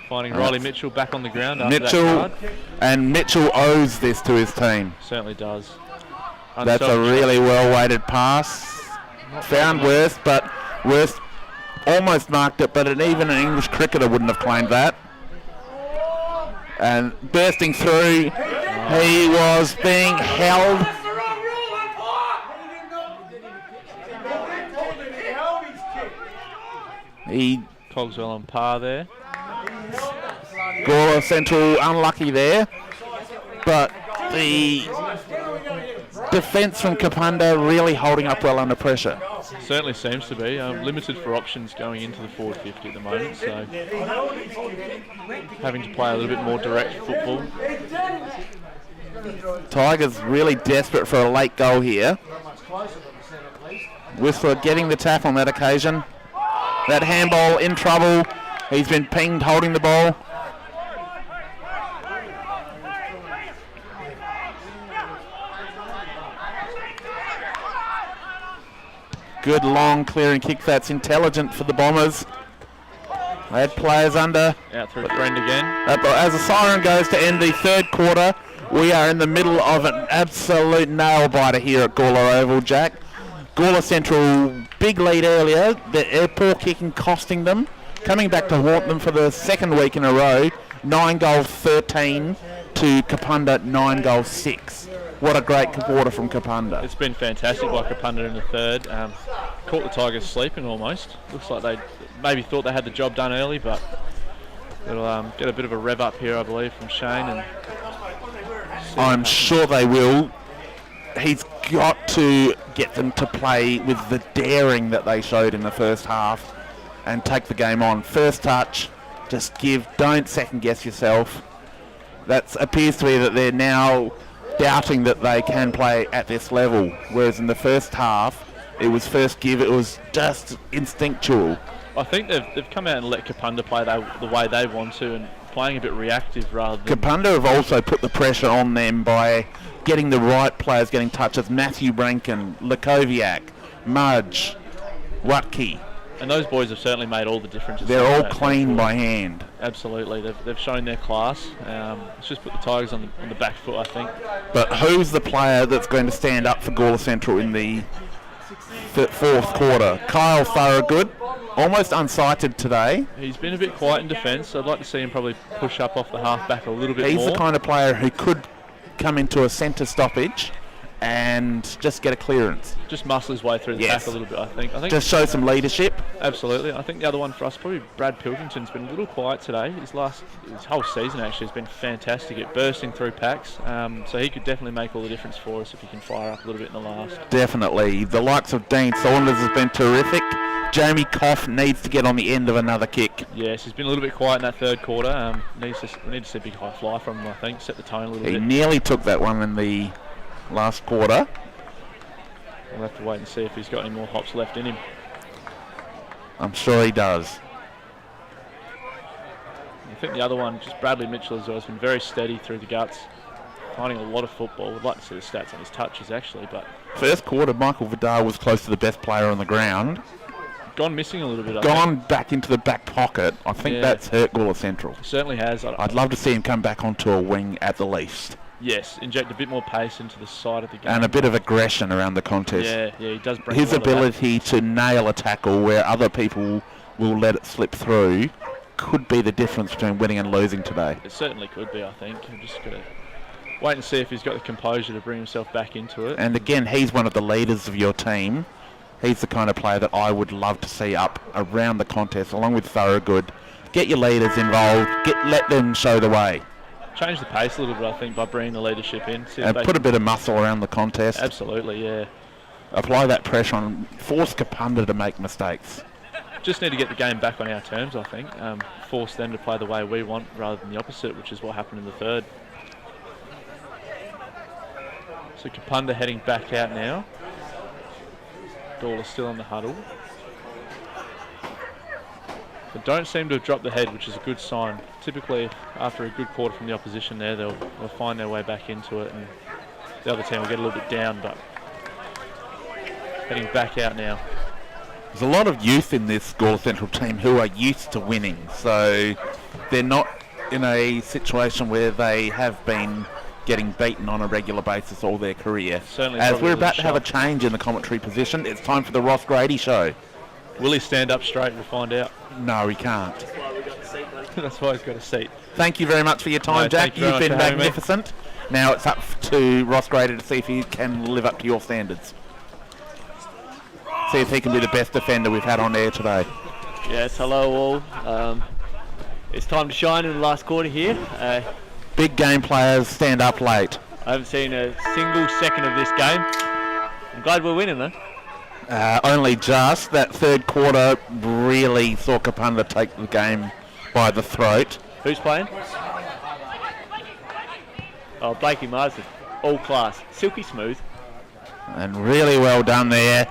Finding Riley Mitchell back on the ground after Mitchell, that card. and Mitchell owes this to his team. Certainly does. That's a Unselfish. really well-weighted pass. Found Worst, but Worst almost marked it, but even an English cricketer wouldn't have claimed that. And bursting through, he was being held. He Cogswell on par there. Gawler Central unlucky there, but the defence from Kapunda really holding up well under pressure. Certainly seems to be. Limited for options going into the forward 50 at the moment, so having to play a little bit more direct football. Tigers really desperate for a late goal here. Whistler getting the tap on that occasion. That handball in trouble. He's been pinged holding the ball. Good long clearing kick. That's intelligent for the Bombers. They had players under. Out through Friend again. As the siren goes to end the third quarter, we are in the middle of an absolute nail-biter here at Gawler Oval, Jack. Gawler Central, big lead earlier. The poor kicking costing them. Coming back to haunt them for the second week in a row. 9-13 to Kapunda, 9-6. What a great quarter from Kapunda. It's been fantastic by Kapunda in the third. Caught the Tigers sleeping almost. Looks like they maybe thought they had the job done early, but it'll get a bit of a rev up here, I believe, from Shane. And I'm sure they will. He's got to get them to play with the daring that they showed in the first half and take the game on. First touch, just give, don't second guess yourself. That appears to be that they're now doubting that they can play at this level, whereas in the first half it was first give, it was just instinctual. I think they've come out and let Kapunda play the way they want to, and playing a bit reactive rather than... Kapunda have also put the pressure on them by getting the right players getting touches. Matthew Rankin, Lakoviak, Mudge, Watke. And those boys have certainly made all the difference. They're all clean by hand. Absolutely, they've shown their class. It's just put the Tigers on the back foot, I think. But who's the player that's going to stand up for Gawler Central in the fourth quarter? Kyle Thorogood, almost unsighted today. He's been a bit quiet in defence. I'd like to see him probably push up off the half-back a little bit more. He's the kind of player who could come into a centre stoppage and just get a clearance. Just muscle his way through the pack a little bit, I think. Just show some leadership. Absolutely. I think the other one for us, probably Brad Pilkington's been a little quiet today. His whole season actually has been fantastic at bursting through packs. So he could definitely make all the difference for us if he can fire up a little bit in the last. Definitely. The likes of Dean Saunders has been terrific. Jamie Koff needs to get on the end of another kick. Yes, he's been a little bit quiet in that third quarter. We need to see a big high fly from him, I think, set the tone a little bit. He nearly took that one in the last quarter. We'll have to wait and see if he's got any more hops left in him. I'm sure he does. I think the other one, just Bradley Mitchell as well, has been very steady through the guts, finding a lot of football. We'd like to see the stats on his touches actually, but... First quarter, Michael Vidal was close to the best player on the ground. gone missing a little bit. Gone back into the back pocket. I think Yeah. that's hurt Gawler Central. Certainly has. I'd love to see him come back onto a wing at the least. Yes, inject a bit more pace into the side of the game. And a bit of aggression around the contest. Yeah, he does bring His a lot of that. ability to nail a tackle where other people will let it slip through could be the difference between winning and losing today. It certainly could be, I think. We've just got to wait and see if he's got the composure to bring himself back into it. And again, he's one of the leaders of your team. He's the kind of player that I would love to see up around the contest, along with Thorogood. Get your leaders involved. Let them show the way. Change the pace a little bit, I think, by bringing the leadership in. See if And they put a can- bit of muscle around the contest. Absolutely, yeah. Apply that pressure on. Force Kapunda to make mistakes. Just need to get the game back on our terms, I think. Force them to play the way we want rather than the opposite, which is what happened in the third. So Kapunda heading back out now. Gawler still on the huddle. They don't seem to have dropped the head, which is a good sign. Typically, after a good quarter from the opposition there, they'll find their way back into it, and the other team will get a little bit down, but heading back out now. There's a lot of youth in this Gawler Central team who are used to winning, so they're not in a situation where they have been getting beaten on a regular basis all their career. Certainly As probably we're a about to have a shock. change in the commentary position, it's time for the Ross Grady show. Will he stand up straight? We'll find out. No, he can't. That's why he's got a seat. Thank you very much for your time, No, Jack. thank you very You've much been for having me. magnificent. Now it's up to Ross Grady to see if he can live up to your standards. See if he can be the best defender we've had on air today. Yes, hello all. It's time to shine in the last quarter here. Big game players stand up late. I haven't seen a single second of this game. I'm glad we're winning though. Only just. That third quarter really saw Kapunda take the game by the throat. Who's playing? Oh, Blakey Marsden. All class. Silky smooth. And really well done there.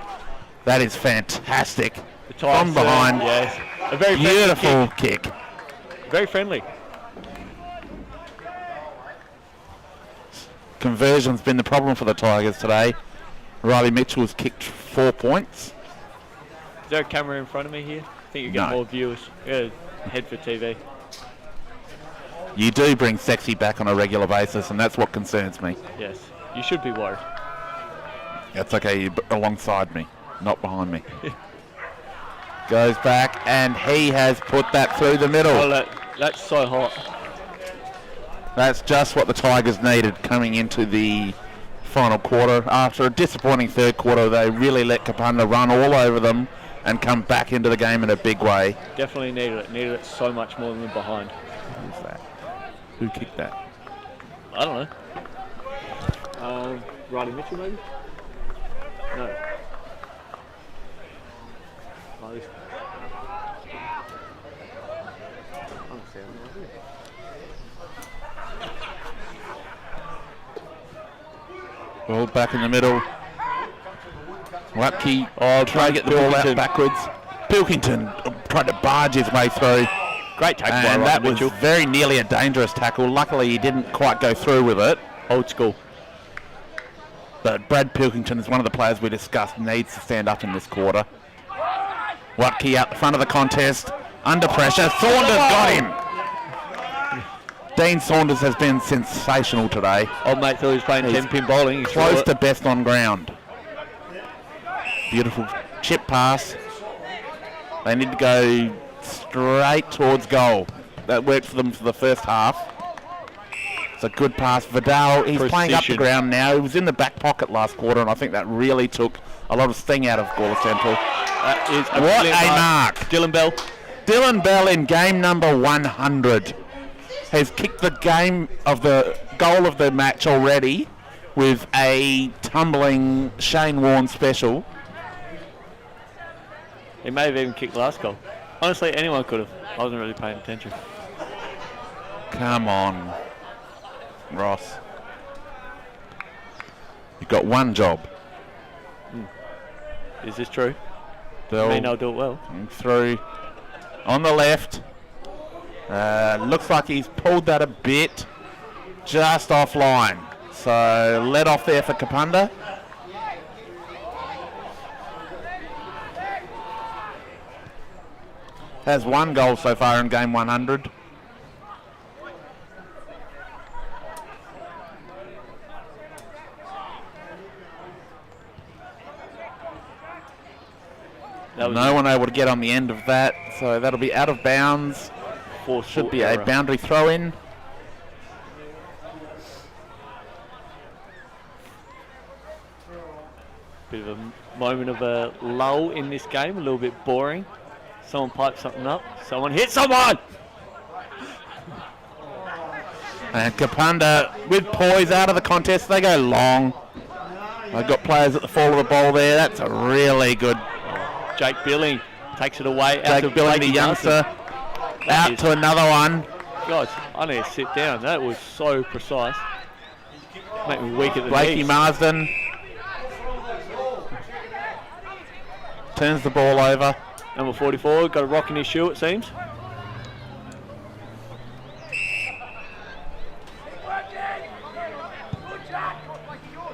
That is fantastic. The tight From behind. serve, yes. A very friendly Beautiful kick. kick. Very friendly. Conversion's been the problem for the Tigers today. Riley Mitchell's kicked 4 points. Is there a camera in front of me here? I think you get No. more viewers. Yeah, head for TV. You do bring sexy back on a regular basis, and that's what concerns me. Yes. You should be worried. That's okay, you're alongside me, not behind me. Goes back, and he has put that through the middle. Oh, that's so hot. That's just what the Tigers needed coming into the final quarter. After a disappointing third quarter, they really let Kapunda run all over them and come back into the game in a big way. Definitely needed it. Needed it so much more than behind. Who's that? Who kicked that? I don't know. Riley Mitchell maybe? No. Oh, this. Honestly, I have no idea. Ball back in the middle. Watke trying to get the ball out backwards. Pilkington tried to barge his way through. Great tackle by And Riley that was Mitchell. very nearly a dangerous tackle. Luckily, he didn't quite go through with it. Old school. But Brad Pilkington is one of the players we discussed needs to stand up in this quarter. Watke out the front of the contest. Under pressure. Saunders got him. Dean Saunders has been sensational today. Old mate thought he was playing He's 10-pin bowling. He Close threw to it. best on ground. Beautiful chip pass. They need to go straight towards goal. That worked for them for the first half. It's a good pass. Vidal, he's playing up the Precision. ground now. He was in the back pocket last quarter, and I think that really took a lot of sting out of Gawler Central. That is a What brilliant a mark. Dylan Bell. Dylan Bell in game number 100 has kicked the goal of the match already with a tumbling Shane Warne special. He may have even kicked the last goal. Honestly, anyone could have. I wasn't really paying attention. Come on, Ross. You've got one job. Is this true? Bell I mean, I'll do it well. through on the left. Looks like he's pulled that a bit just offline. So let off there for Kapunda. has 1 goal so far in game 100. No one able to get on the end of that, so that'll be out of bounds. Should be a boundary throw-in. Bit of a moment of a lull in this game, a little bit boring. Someone pipes something up, someone hits someone! And Kapunda with poise out of the contest, they go long. They've got players at the fall of the ball there, that's a really good. Jake Billing takes it away. Jake Billing, the youngster, out to another one. Guys, I need to sit down, that was so precise. Make me weak at the Blakey knees. Marsden turns the ball over. Number 44, got a rock in his shoe it seems.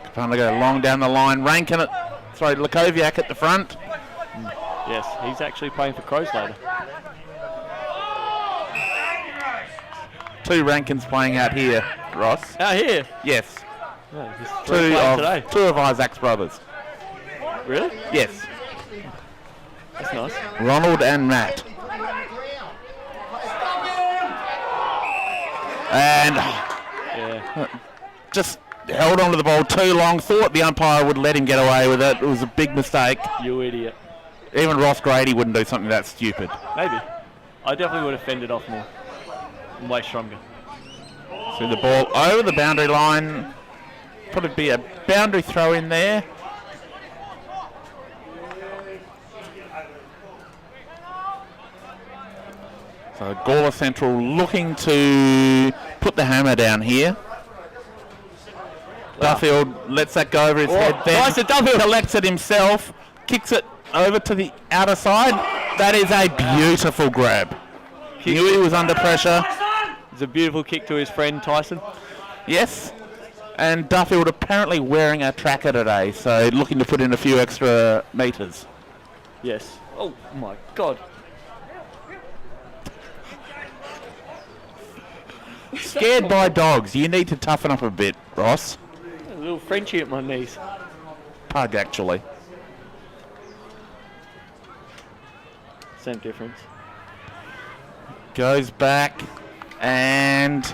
Kapunda go long down the line. Rankin it. Sorry, Lakoviak at the front. Yes, he's actually playing for Crows later. 2 Rankins playing out here, Ross. Out here? Yes. No, there's 2 of Isaac's brothers. Really? Yes. That's nice. Ronald and Matt. And just held onto the ball too long. Thought the umpire would let him get away with it. It was a big mistake. You idiot. Even Ross Grady wouldn't do something that stupid. Maybe. I definitely would have fended off more. I'm way stronger. So the ball over the boundary line. Probably be a boundary throw in there. So Gawler Central looking to put the hammer down here. Wow. Duffield lets that go over his head. Then Duffield collects it himself, kicks it over to the outer side. That is a beautiful grab. Knew he was under pressure. It's a beautiful kick to his friend Tyson. Yes. And Duffield apparently wearing a tracker today, so looking to put in a few extra metres. Yes. Oh my God. Scared by dogs. You need to toughen up a bit, Ross. A little Frenchie at my knees. Pug, actually. Same difference. Goes back and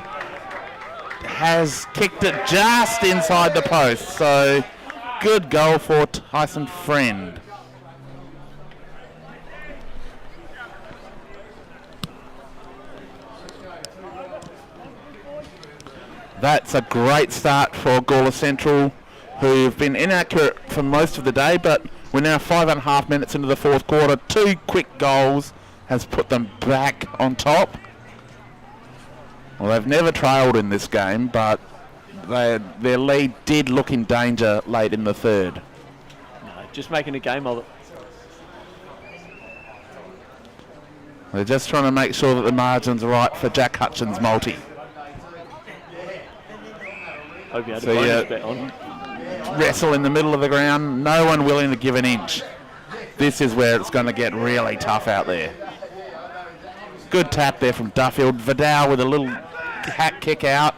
has kicked it just inside the post. So good goal for Tyson Friend. That's a great start for Gawler Central, who've been inaccurate for most of the day, but we're now 5.5 minutes into the 4th quarter. 2 quick goals has put them back on top. Well, they've never trailed in this game, but their lead did look in danger late in the 3rd. No, just making a game of it. They're just trying to make sure that the margin's are right for Jack Hutchins' multi. Hope you had a bonus bet on. Wrestle in the middle of the ground, no one willing to give an inch. This is where it's going to get really tough out there. Good tap there from Duffield. Vidal with a little hat kick out.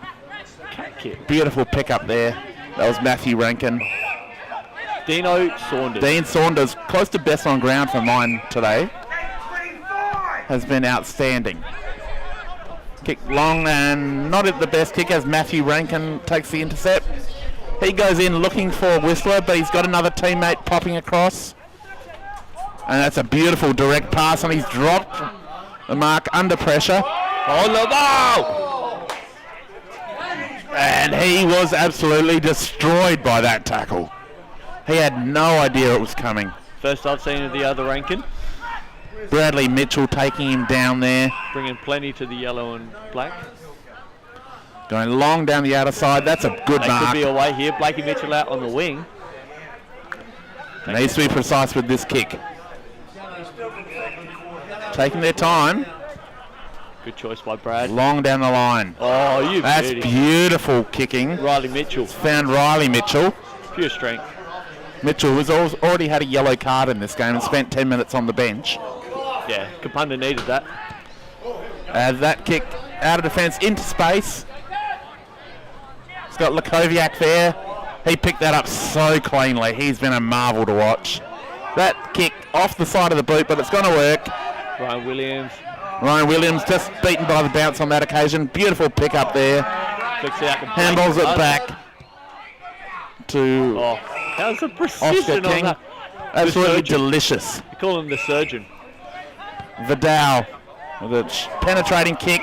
Cat kick. Beautiful pick up there. That was Matthew Rankin. Dino Saunders. Dean Saunders, close to best on ground for mine today. Has been outstanding. Kick long and not at the best kick as Matthew Rankin takes the intercept. He goes in looking for Whistler, but he's got another teammate popping across. And that's a beautiful direct pass, and he's dropped the mark under pressure. On the ball! And he was absolutely destroyed by that tackle. He had no idea it was coming. First I've seen of the other Rankin. Bradley Mitchell taking him down there. Bringing plenty to the yellow and black. Going long down the outer side. That's a good They mark. could be away here. Blakey Mitchell out on the wing. Needs to be precise with this kick. Taking their time. Good choice by Brad. Long down the line. Oh, you That's beauty. beautiful kicking. Riley Mitchell. Found Riley Mitchell. Pure strength. Mitchell has already had a yellow card in this game and spent 10 minutes on the bench. Yeah, Kapunda needed that. That kick out of defence into space. It's got Lakoviak there. He picked that up so cleanly. He's been a marvel to watch. That kick off the side of the boot, but it's going to work. Ryan Williams just beaten by the bounce on that occasion. Beautiful pick up there. Flicks out the Handballs it back to how's the Oscar precision on King. that? Absolutely delicious. We call him the surgeon. Vidal with a penetrating kick.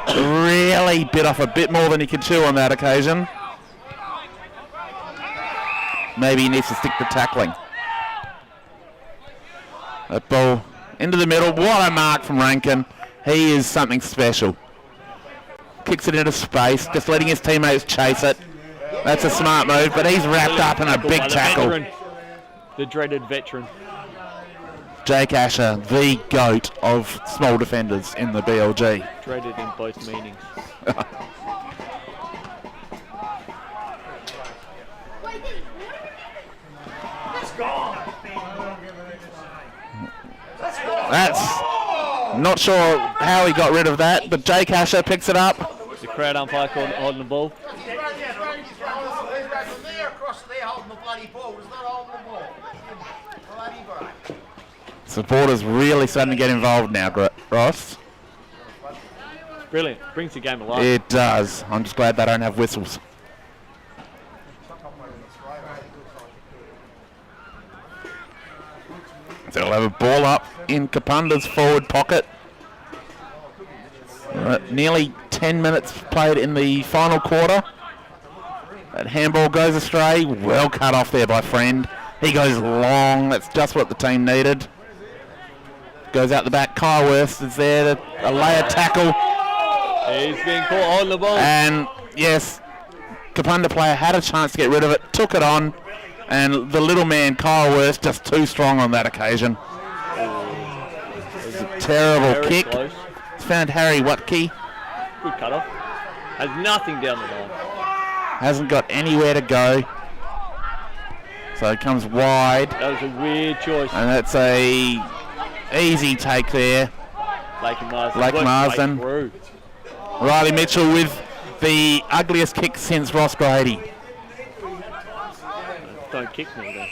Really bit off a bit more than he could chew on that occasion. Maybe he needs to stick to tackling. That ball into the middle. What a mark from Rankin. He is something special. Kicks it into space, just letting his teammates chase it. That's a smart move, but he's wrapped up in a big tackle. The dreaded veteran. Jake Asher, the GOAT of small defenders in the BLG. Dreaded in both meanings. That's not sure how he got rid of that, but Jake Asher picks it up. The crowd umpire holding the ball. Supporters really starting to get involved now, Ross. Brilliant. Brings the game alive. It does. I'm just glad they don't have whistles. So they'll have a ball up in Kapunda's forward pocket. Nearly 10 minutes played in the final quarter. That handball goes astray. Well cut off there by Friend. He goes long. That's just what the team needed. Goes out the back. Kyle Worth is there. A layer tackle. He's being caught on the ball. And yes, Kapunda player had a chance to get rid of it. Took it on. And the little man, Kyle Worth, just too strong on that occasion. It was a terrible Very kick. close. It's found Harry Watke. Good cut off. Has nothing down the line. Hasn't got anywhere to go. So it comes wide. That was a weird choice. And that's a easy take there. Lake Marsden. Lake Worked Marsden. right through. Riley Mitchell with the ugliest kick since Ross Grady. Don't kick me then.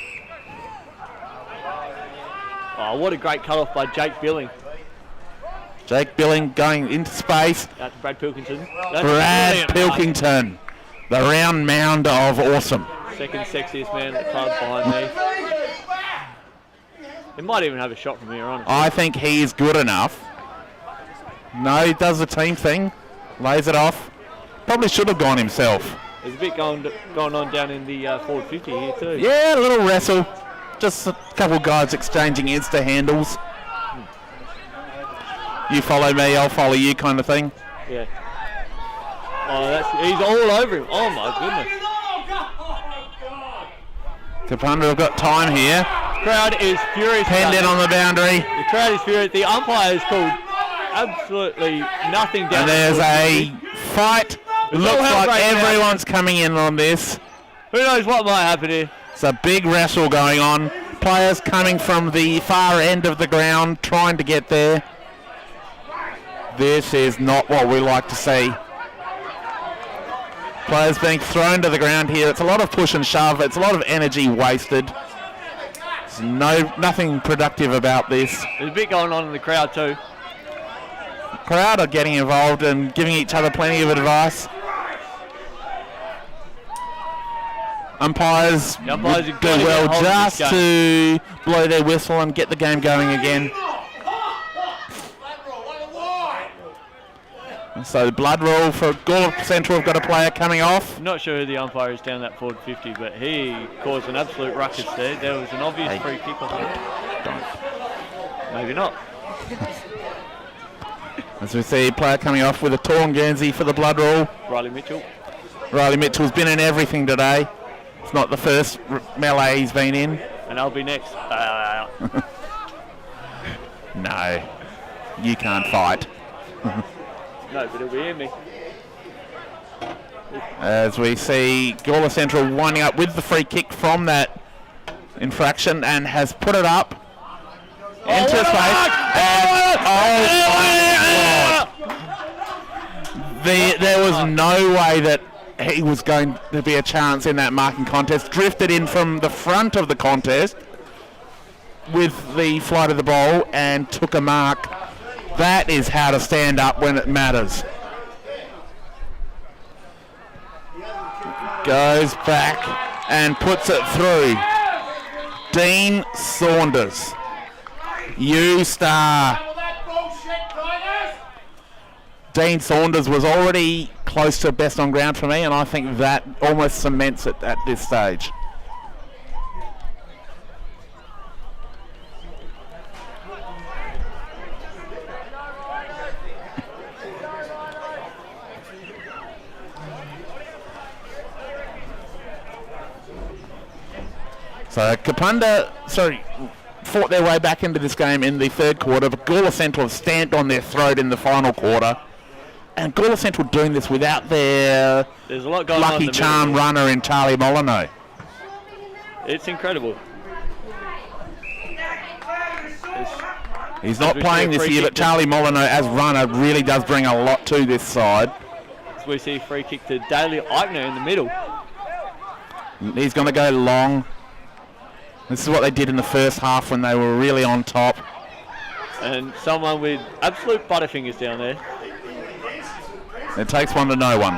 Oh, what a great cut off by Jake Billing. Jake Billing going into space. Out to Brad Pilkington. That's Brad brilliant. Pilkington, the round mound of awesome. Second sexiest man at the club behind me. He might even have a shot from here on. I think he is good enough. No, he does the team thing. Lays it off. Probably should have gone himself. There's a bit going on down in the forward 50 here too. Yeah, a little wrestle. Just a couple guys exchanging insta handles. You follow me, I'll follow you kind of thing. Yeah. Oh, he's all over him. Oh my goodness. Kapunda have got time here. Crowd is furious. Penned in on the boundary. The crowd is furious. The umpire has called absolutely nothing down. And there's a fight. Looks like everyone's coming in on this. Who knows what might happen here? It's a big wrestle going on. Players coming from the far end of the ground trying to get there. This is not what we like to see. Players being thrown to the ground here. It's a lot of push and shove. It's a lot of energy wasted. There's nothing productive about this. There's a bit going on in the crowd too. The crowd are getting involved and giving each other plenty of advice. Umpires do well just to blow their whistle and get the game going again. So the blood rule for Gawler Central have got a player coming off. Not sure who the umpire is down that forward 50, but he caused an absolute ruckus there. There was an obvious free kick on it. Maybe not. As we see a player coming off with a torn Guernsey for the blood rule. Riley Mitchell. Riley Mitchell's been in everything today. It's not the first melee he's been in. And I'll be next. No, you can't fight. No, but he'll be in me. As we see Gawler Central winding up with the free kick from that infraction and has put it up into what a space. mark! There was no way that he was going to be a chance in that marking contest. Drifted in from the front of the contest with the flight of the ball and took a mark. That is how to stand up when it matters. Goes back and puts it through. Dean Saunders. You star. Dean Saunders was already close to best on ground for me, and I think that almost cements it at this stage. So Kapunda, fought their way back into this game in the third quarter, but Gawler Central have stamped on their throat in the final quarter. And Gawler Central doing this without their There's a lot going on lucky in the charm middle. runner in Charlie Molyneux. It's incredible. He's not we playing see a this free year, kick but Charlie Molyneux as runner really does bring a lot to this side. So we see a free kick to Daly Eichner in the middle. He's going to go long. This is what they did in the first half when they were really on top. And someone with absolute butterfingers down there. It takes one to know one.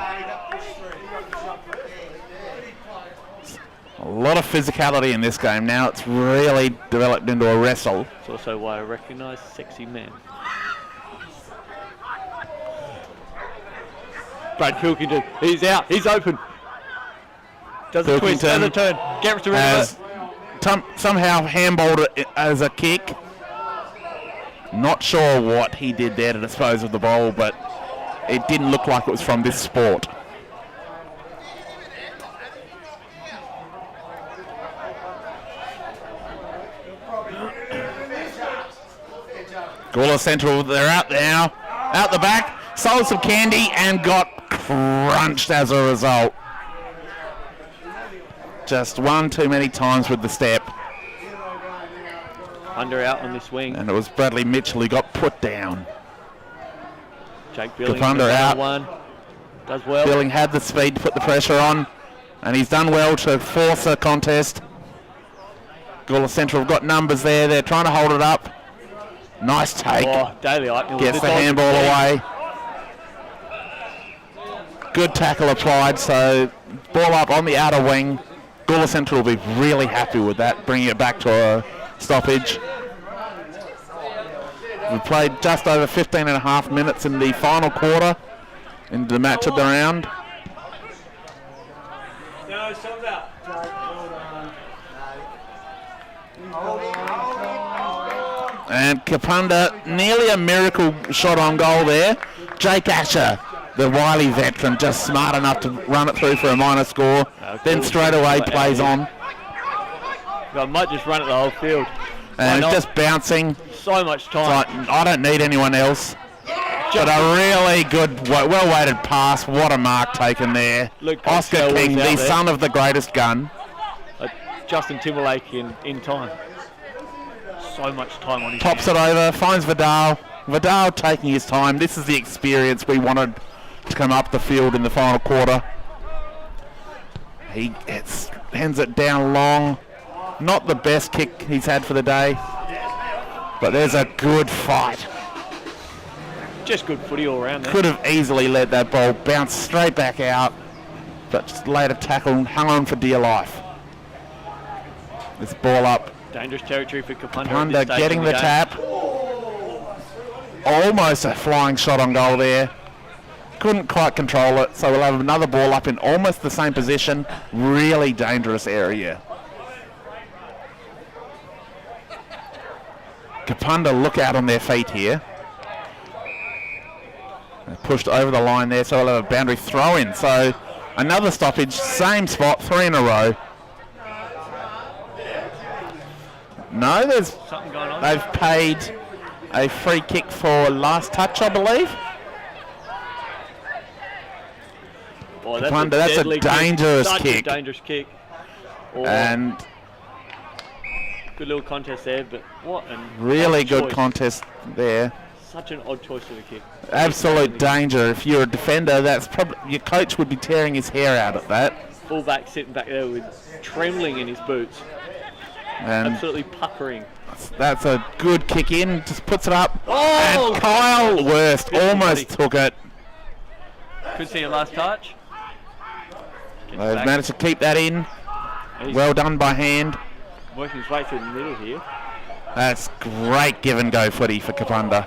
A lot of physicality in this game now. It's really developed into a wrestle. It's also why I recognise sexy man. Brad Pilkington, he's out, he's open. Does a twist, does a turn, gets rid of it. Somehow handballed it as a kick. Not sure what he did there to dispose of the ball, but it didn't look like it was from this sport. Gawler Central, they're out now. Out the back, sold some candy and got crunched as a result. Just one too many times with the step. Under out on this wing. And it was Bradley Mitchell who got put down. Jake Billing Kapunda out. One. Does well. Billing had the speed to put the pressure on, and he's done well to force a contest. Gawler Central have got numbers there. They're trying to hold it up. Nice take. Oh, Daly Eichner Gets the handball away. Good tackle applied, so ball up on the outer wing. Gawler Central will be really happy with that, bringing it back to a stoppage. We played just over 15 and a half minutes in the final quarter into the match of the round. No, stop that. And Kapunda, nearly a miracle shot on goal there. Jake Asher, the wily veteran, just smart enough to run it through for a minor score. Then straight away plays on. I might just run it the whole field. And it's just bouncing. So much time. I don't need anyone else. But a really good, well-weighted pass. What a mark taken there. Luke Oscar Costello King, was out the there. son of the greatest gun. Justin Timberlake in time. So much time on his Pops it over, finds Vidal. Vidal taking his time. This is the experience we wanted to come up the field in the final quarter. He hands it down long. Not the best kick he's had for the day. But there's a good fight. Just good footy all around there. Could have easily let that ball bounce straight back out. But just laid a tackle and hung on for dear life. This ball up. Dangerous territory for Kapunda. Kapunda getting the tap. Almost a flying shot on goal there. Couldn't quite control it, so we'll have another ball up in almost the same position. Really dangerous area. Kapunda look out on their feet here. They pushed over the line there, so we'll have a boundary throw in. So another stoppage, same spot, 3 in a row. No, there's Something going on. they've paid a free kick for last touch, I believe. Boy, That's a deadly dangerous Such kick. a dangerous kick. Oh, And Good little contest there, but what a Really good choice. contest there. Such an odd choice for the kick. Absolute danger. If you're a defender, that's probably your coach would be tearing his hair out at that. Fullback sitting back there with trembling in his boots. And Absolutely puckering. that's a good kick in. Just puts it up. Oh! And Kyle Worst Fifty almost buddy. took it. Could see a last touch. Gets They've back. managed to keep that in. He's Well done by hand. working his way through the middle here. That's great give and go footy for Kapunda.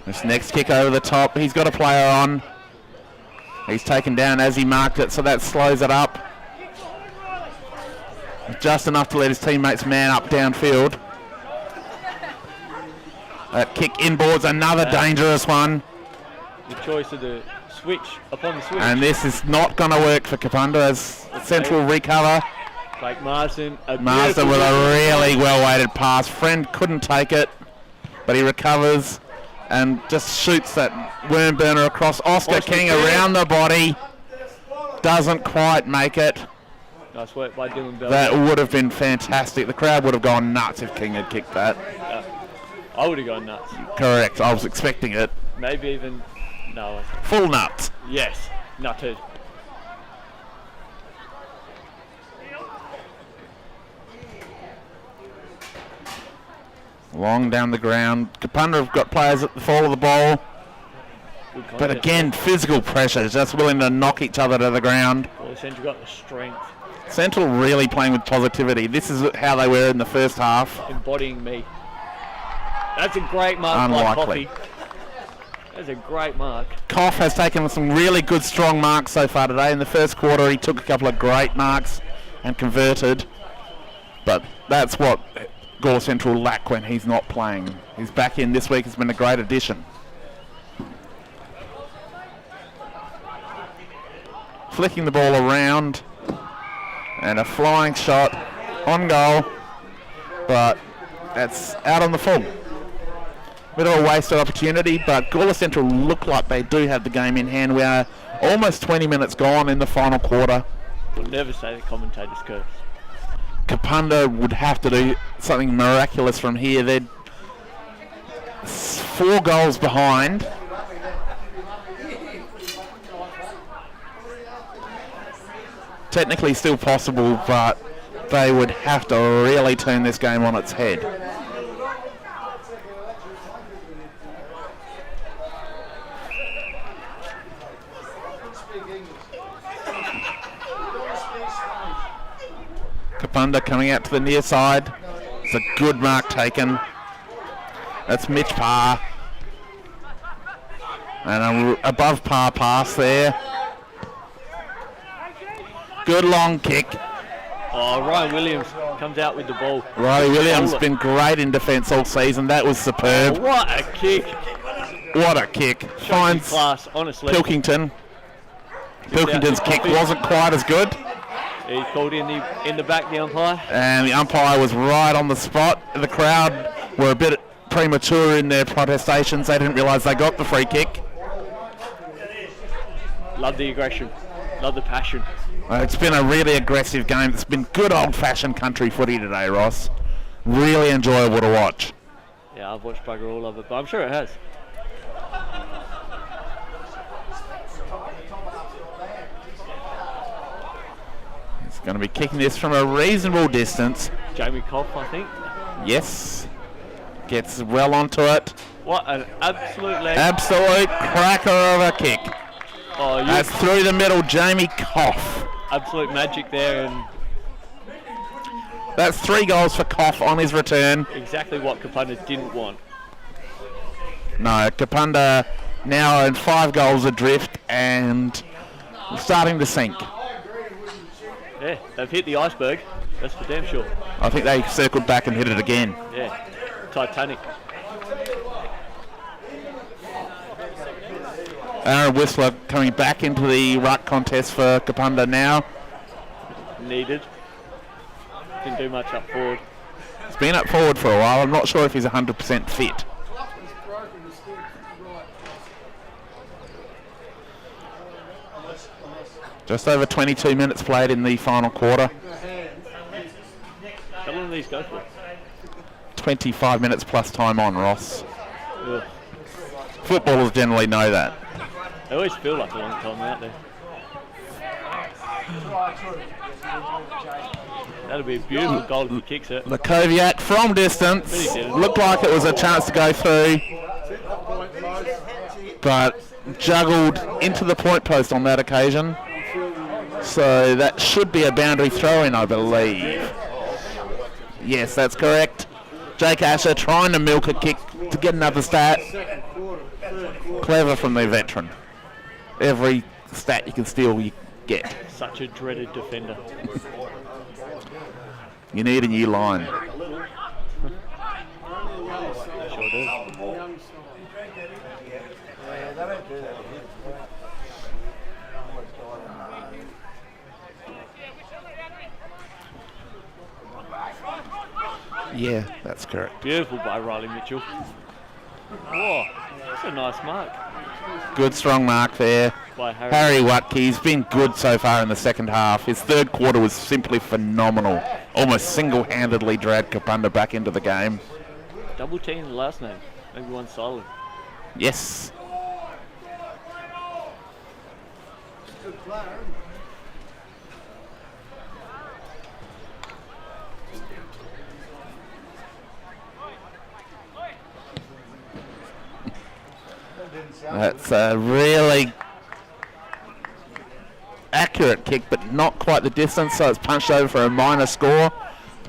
This next kick over the top, he's got a player on. He's taken down as he marked it, so that slows it up. Just enough to let his teammates man up downfield. That kick inboards, another dangerous one. The choice of the switch upon the switch. And this is not going to work for Kapunda as Central recover. Like Marsden. Marsden with a really well-weighted pass. Friend couldn't take it, but he recovers and just shoots that worm burner across. Oscar King around the body. Doesn't quite make it. Nice work by Dylan Bell. That would have been fantastic. The crowd would have gone nuts if King had kicked that. I would have gone nuts. Correct. I was expecting it. Maybe even... No. Full nuts. Yes. Nutted. Long down the ground. Kapunda have got players at the fall of the ball. Good But contest. again, physical pressure, just willing to knock each other to the ground. Well, Central got the strength. Central really playing with positivity. This is how they were in the first half. Embodying me. That's a great mark Unlikely. by Coffey. That's a great mark. Koff has taken some really good, strong marks so far today. In the first quarter, he took a couple of great marks and converted. But that's what Gawler Central lack when he's not playing. He's back in this week. Has been a great addition. Flicking the ball around. And a flying shot on goal. But that's out on the full. Bit of a wasted opportunity, but Gawler Central look like they do have the game in hand. We are almost 20 minutes gone in the final quarter. We'll never say the commentator's curse. Kapunda would have to do something miraculous from here. They're 4 goals behind. Technically still possible, but they would have to really turn this game on its head. Kapunda coming out to the near side. It's a good mark taken. That's Mitch Parr. And a above par pass there. Good long kick. Oh, Ryan Williams comes out with the ball. Riley Williams has been great in defence all season. That was Oh, superb. what a kick. What a kick. Shows his Finds class, honestly. Pilkington. Pilkington's kick wasn't quite as good. He called in the back, the umpire. And the umpire was right on the spot. The crowd were a bit premature in their protestations. They didn't realise they got the free kick. Love the aggression. Love the passion. It's been a really aggressive game. It's been good old-fashioned country footy today, Ross. Really enjoyable to watch. Yeah, I've watched bugger all of it, but I'm sure it has. He's going to be kicking this from a reasonable distance. Jamie Koff, I think. Yes. Gets well onto it. What an absolute leg. Absolute cracker of a kick. Oh, you That's through the middle, Jamie Koff. absolute magic there, and That's 3 goals for Koff on his return. exactly what Kapunda didn't want. No, Kapunda now in 5 goals adrift and starting to sink. Yeah, they've hit the iceberg. That's for damn sure. I think they circled back and hit it again. Yeah, Titanic. Aaron Whistler coming back into the ruck contest for Kapunda now. Needed. Didn't do much up forward. He's been up forward for a while. I'm not sure if he's 100% fit. Just over 22 minutes played in the final quarter. long do these go for? 25 minutes plus time on, Ross. Ugh. Footballers generally know that. They always feel like a long time out there. That'll be a beautiful goal if he kicks it. Lakoviak from distance. Looked like it was a chance to go through, but juggled into the point post on that occasion. So that should be a boundary throw-in, I believe. Yes, that's correct. Jake Asher trying to milk a kick to get another stat. Clever from the veteran. Every stat you can steal, you get. Such a dreaded defender. You need a new line. Sure do. Yeah, that's correct. Beautiful by Riley Mitchell. Whoa, that's a nice mark Good strong mark there. by Harry. Harry Watke's been good so far in the second half. His third quarter was simply phenomenal. Almost single-handedly dragged Kapunda back into the game. Double T in the last name. Maybe one silent. Yes. That's a really accurate kick, but not quite the distance, so it's punched over for a minor score.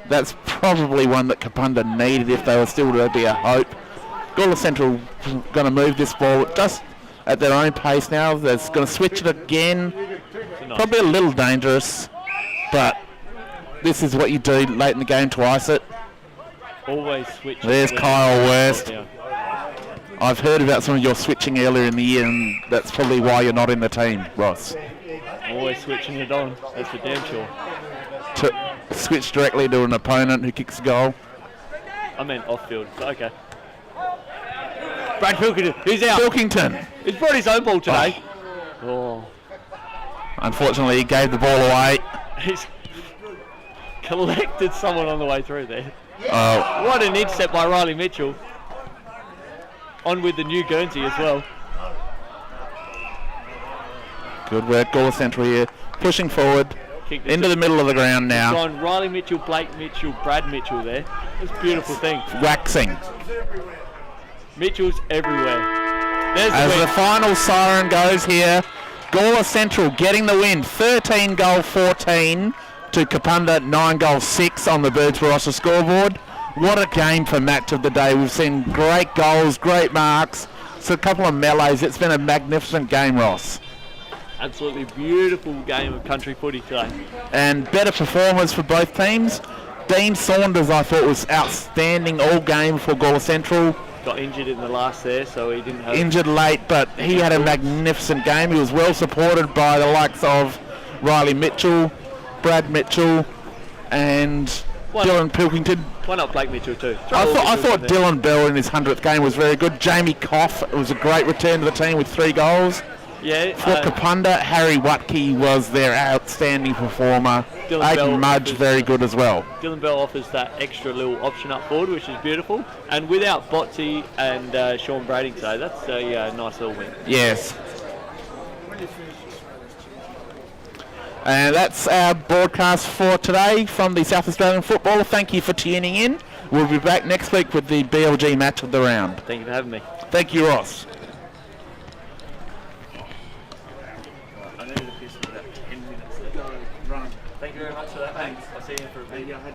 That's probably one that Kapunda needed if they were still to be a hope. Gawler Central going to move this ball just at their own pace now. They're going to switch it again. Probably a little dangerous, but this is what you do late in the game to ice it. Always switch. There's Kyle Wurst. Yeah. I've heard about some of your switching earlier in the year, and that's probably why you're not in the team, Ross. Always switching it on. That's for damn sure. To switch directly to an opponent who kicks a goal. I meant off field. But okay. Brad Pilkington. He's out. Pilkington. He's brought his own ball today. Oh. Unfortunately, he gave the ball away. He's collected someone on the way through there. Oh, What an intercept by Riley Mitchell. On with the new Guernsey as well. good work, Gawler Central here. Pushing forward. Kicked Into the middle of the ground now. Gone Riley Mitchell, Blake Mitchell, Brad Mitchell there. That's a beautiful thing. Waxing. Mitchell's everywhere. There's the As win. the final siren goes here, Gawler Central getting the win. 13 goal 14 to Kapunda 9 goal 6 on the Birds Barossa scoreboard. What a game for match of the day. We've seen great goals, great marks. So a couple of melees. It's been a magnificent game, Ross. Absolutely beautiful game of country footy today. And better performers for both teams. Dean Saunders, I thought, was outstanding all game for Gawler Central. Got injured in the last there, so he didn't have... Injured late, but he had a magnificent game. He was well supported by the likes of Riley Mitchell, Brad Mitchell, and Dylan Pilkington. Why not Blake Mitchell too? I thought Dylan Bell in his 100th game was very good. Jamie Koff, it was a great return to the team with 3 goals. Yeah. For Kapunda, Harry Watke was their outstanding performer. Aidan Mudge, very good as well. Dylan Bell offers that extra little option up forward, which is beautiful. And without Botsy and Sean Brading today, that's a nice little win. Yes. And that's our broadcast for today from the South Australian Footballer. Thank you for tuning in. We'll be back next week with the BLG match of the round. Thank you for having me. Thank you, Ross. I needed a piss for about 10 minutes. Thank you very much for that. Thanks. I'll see you for a video.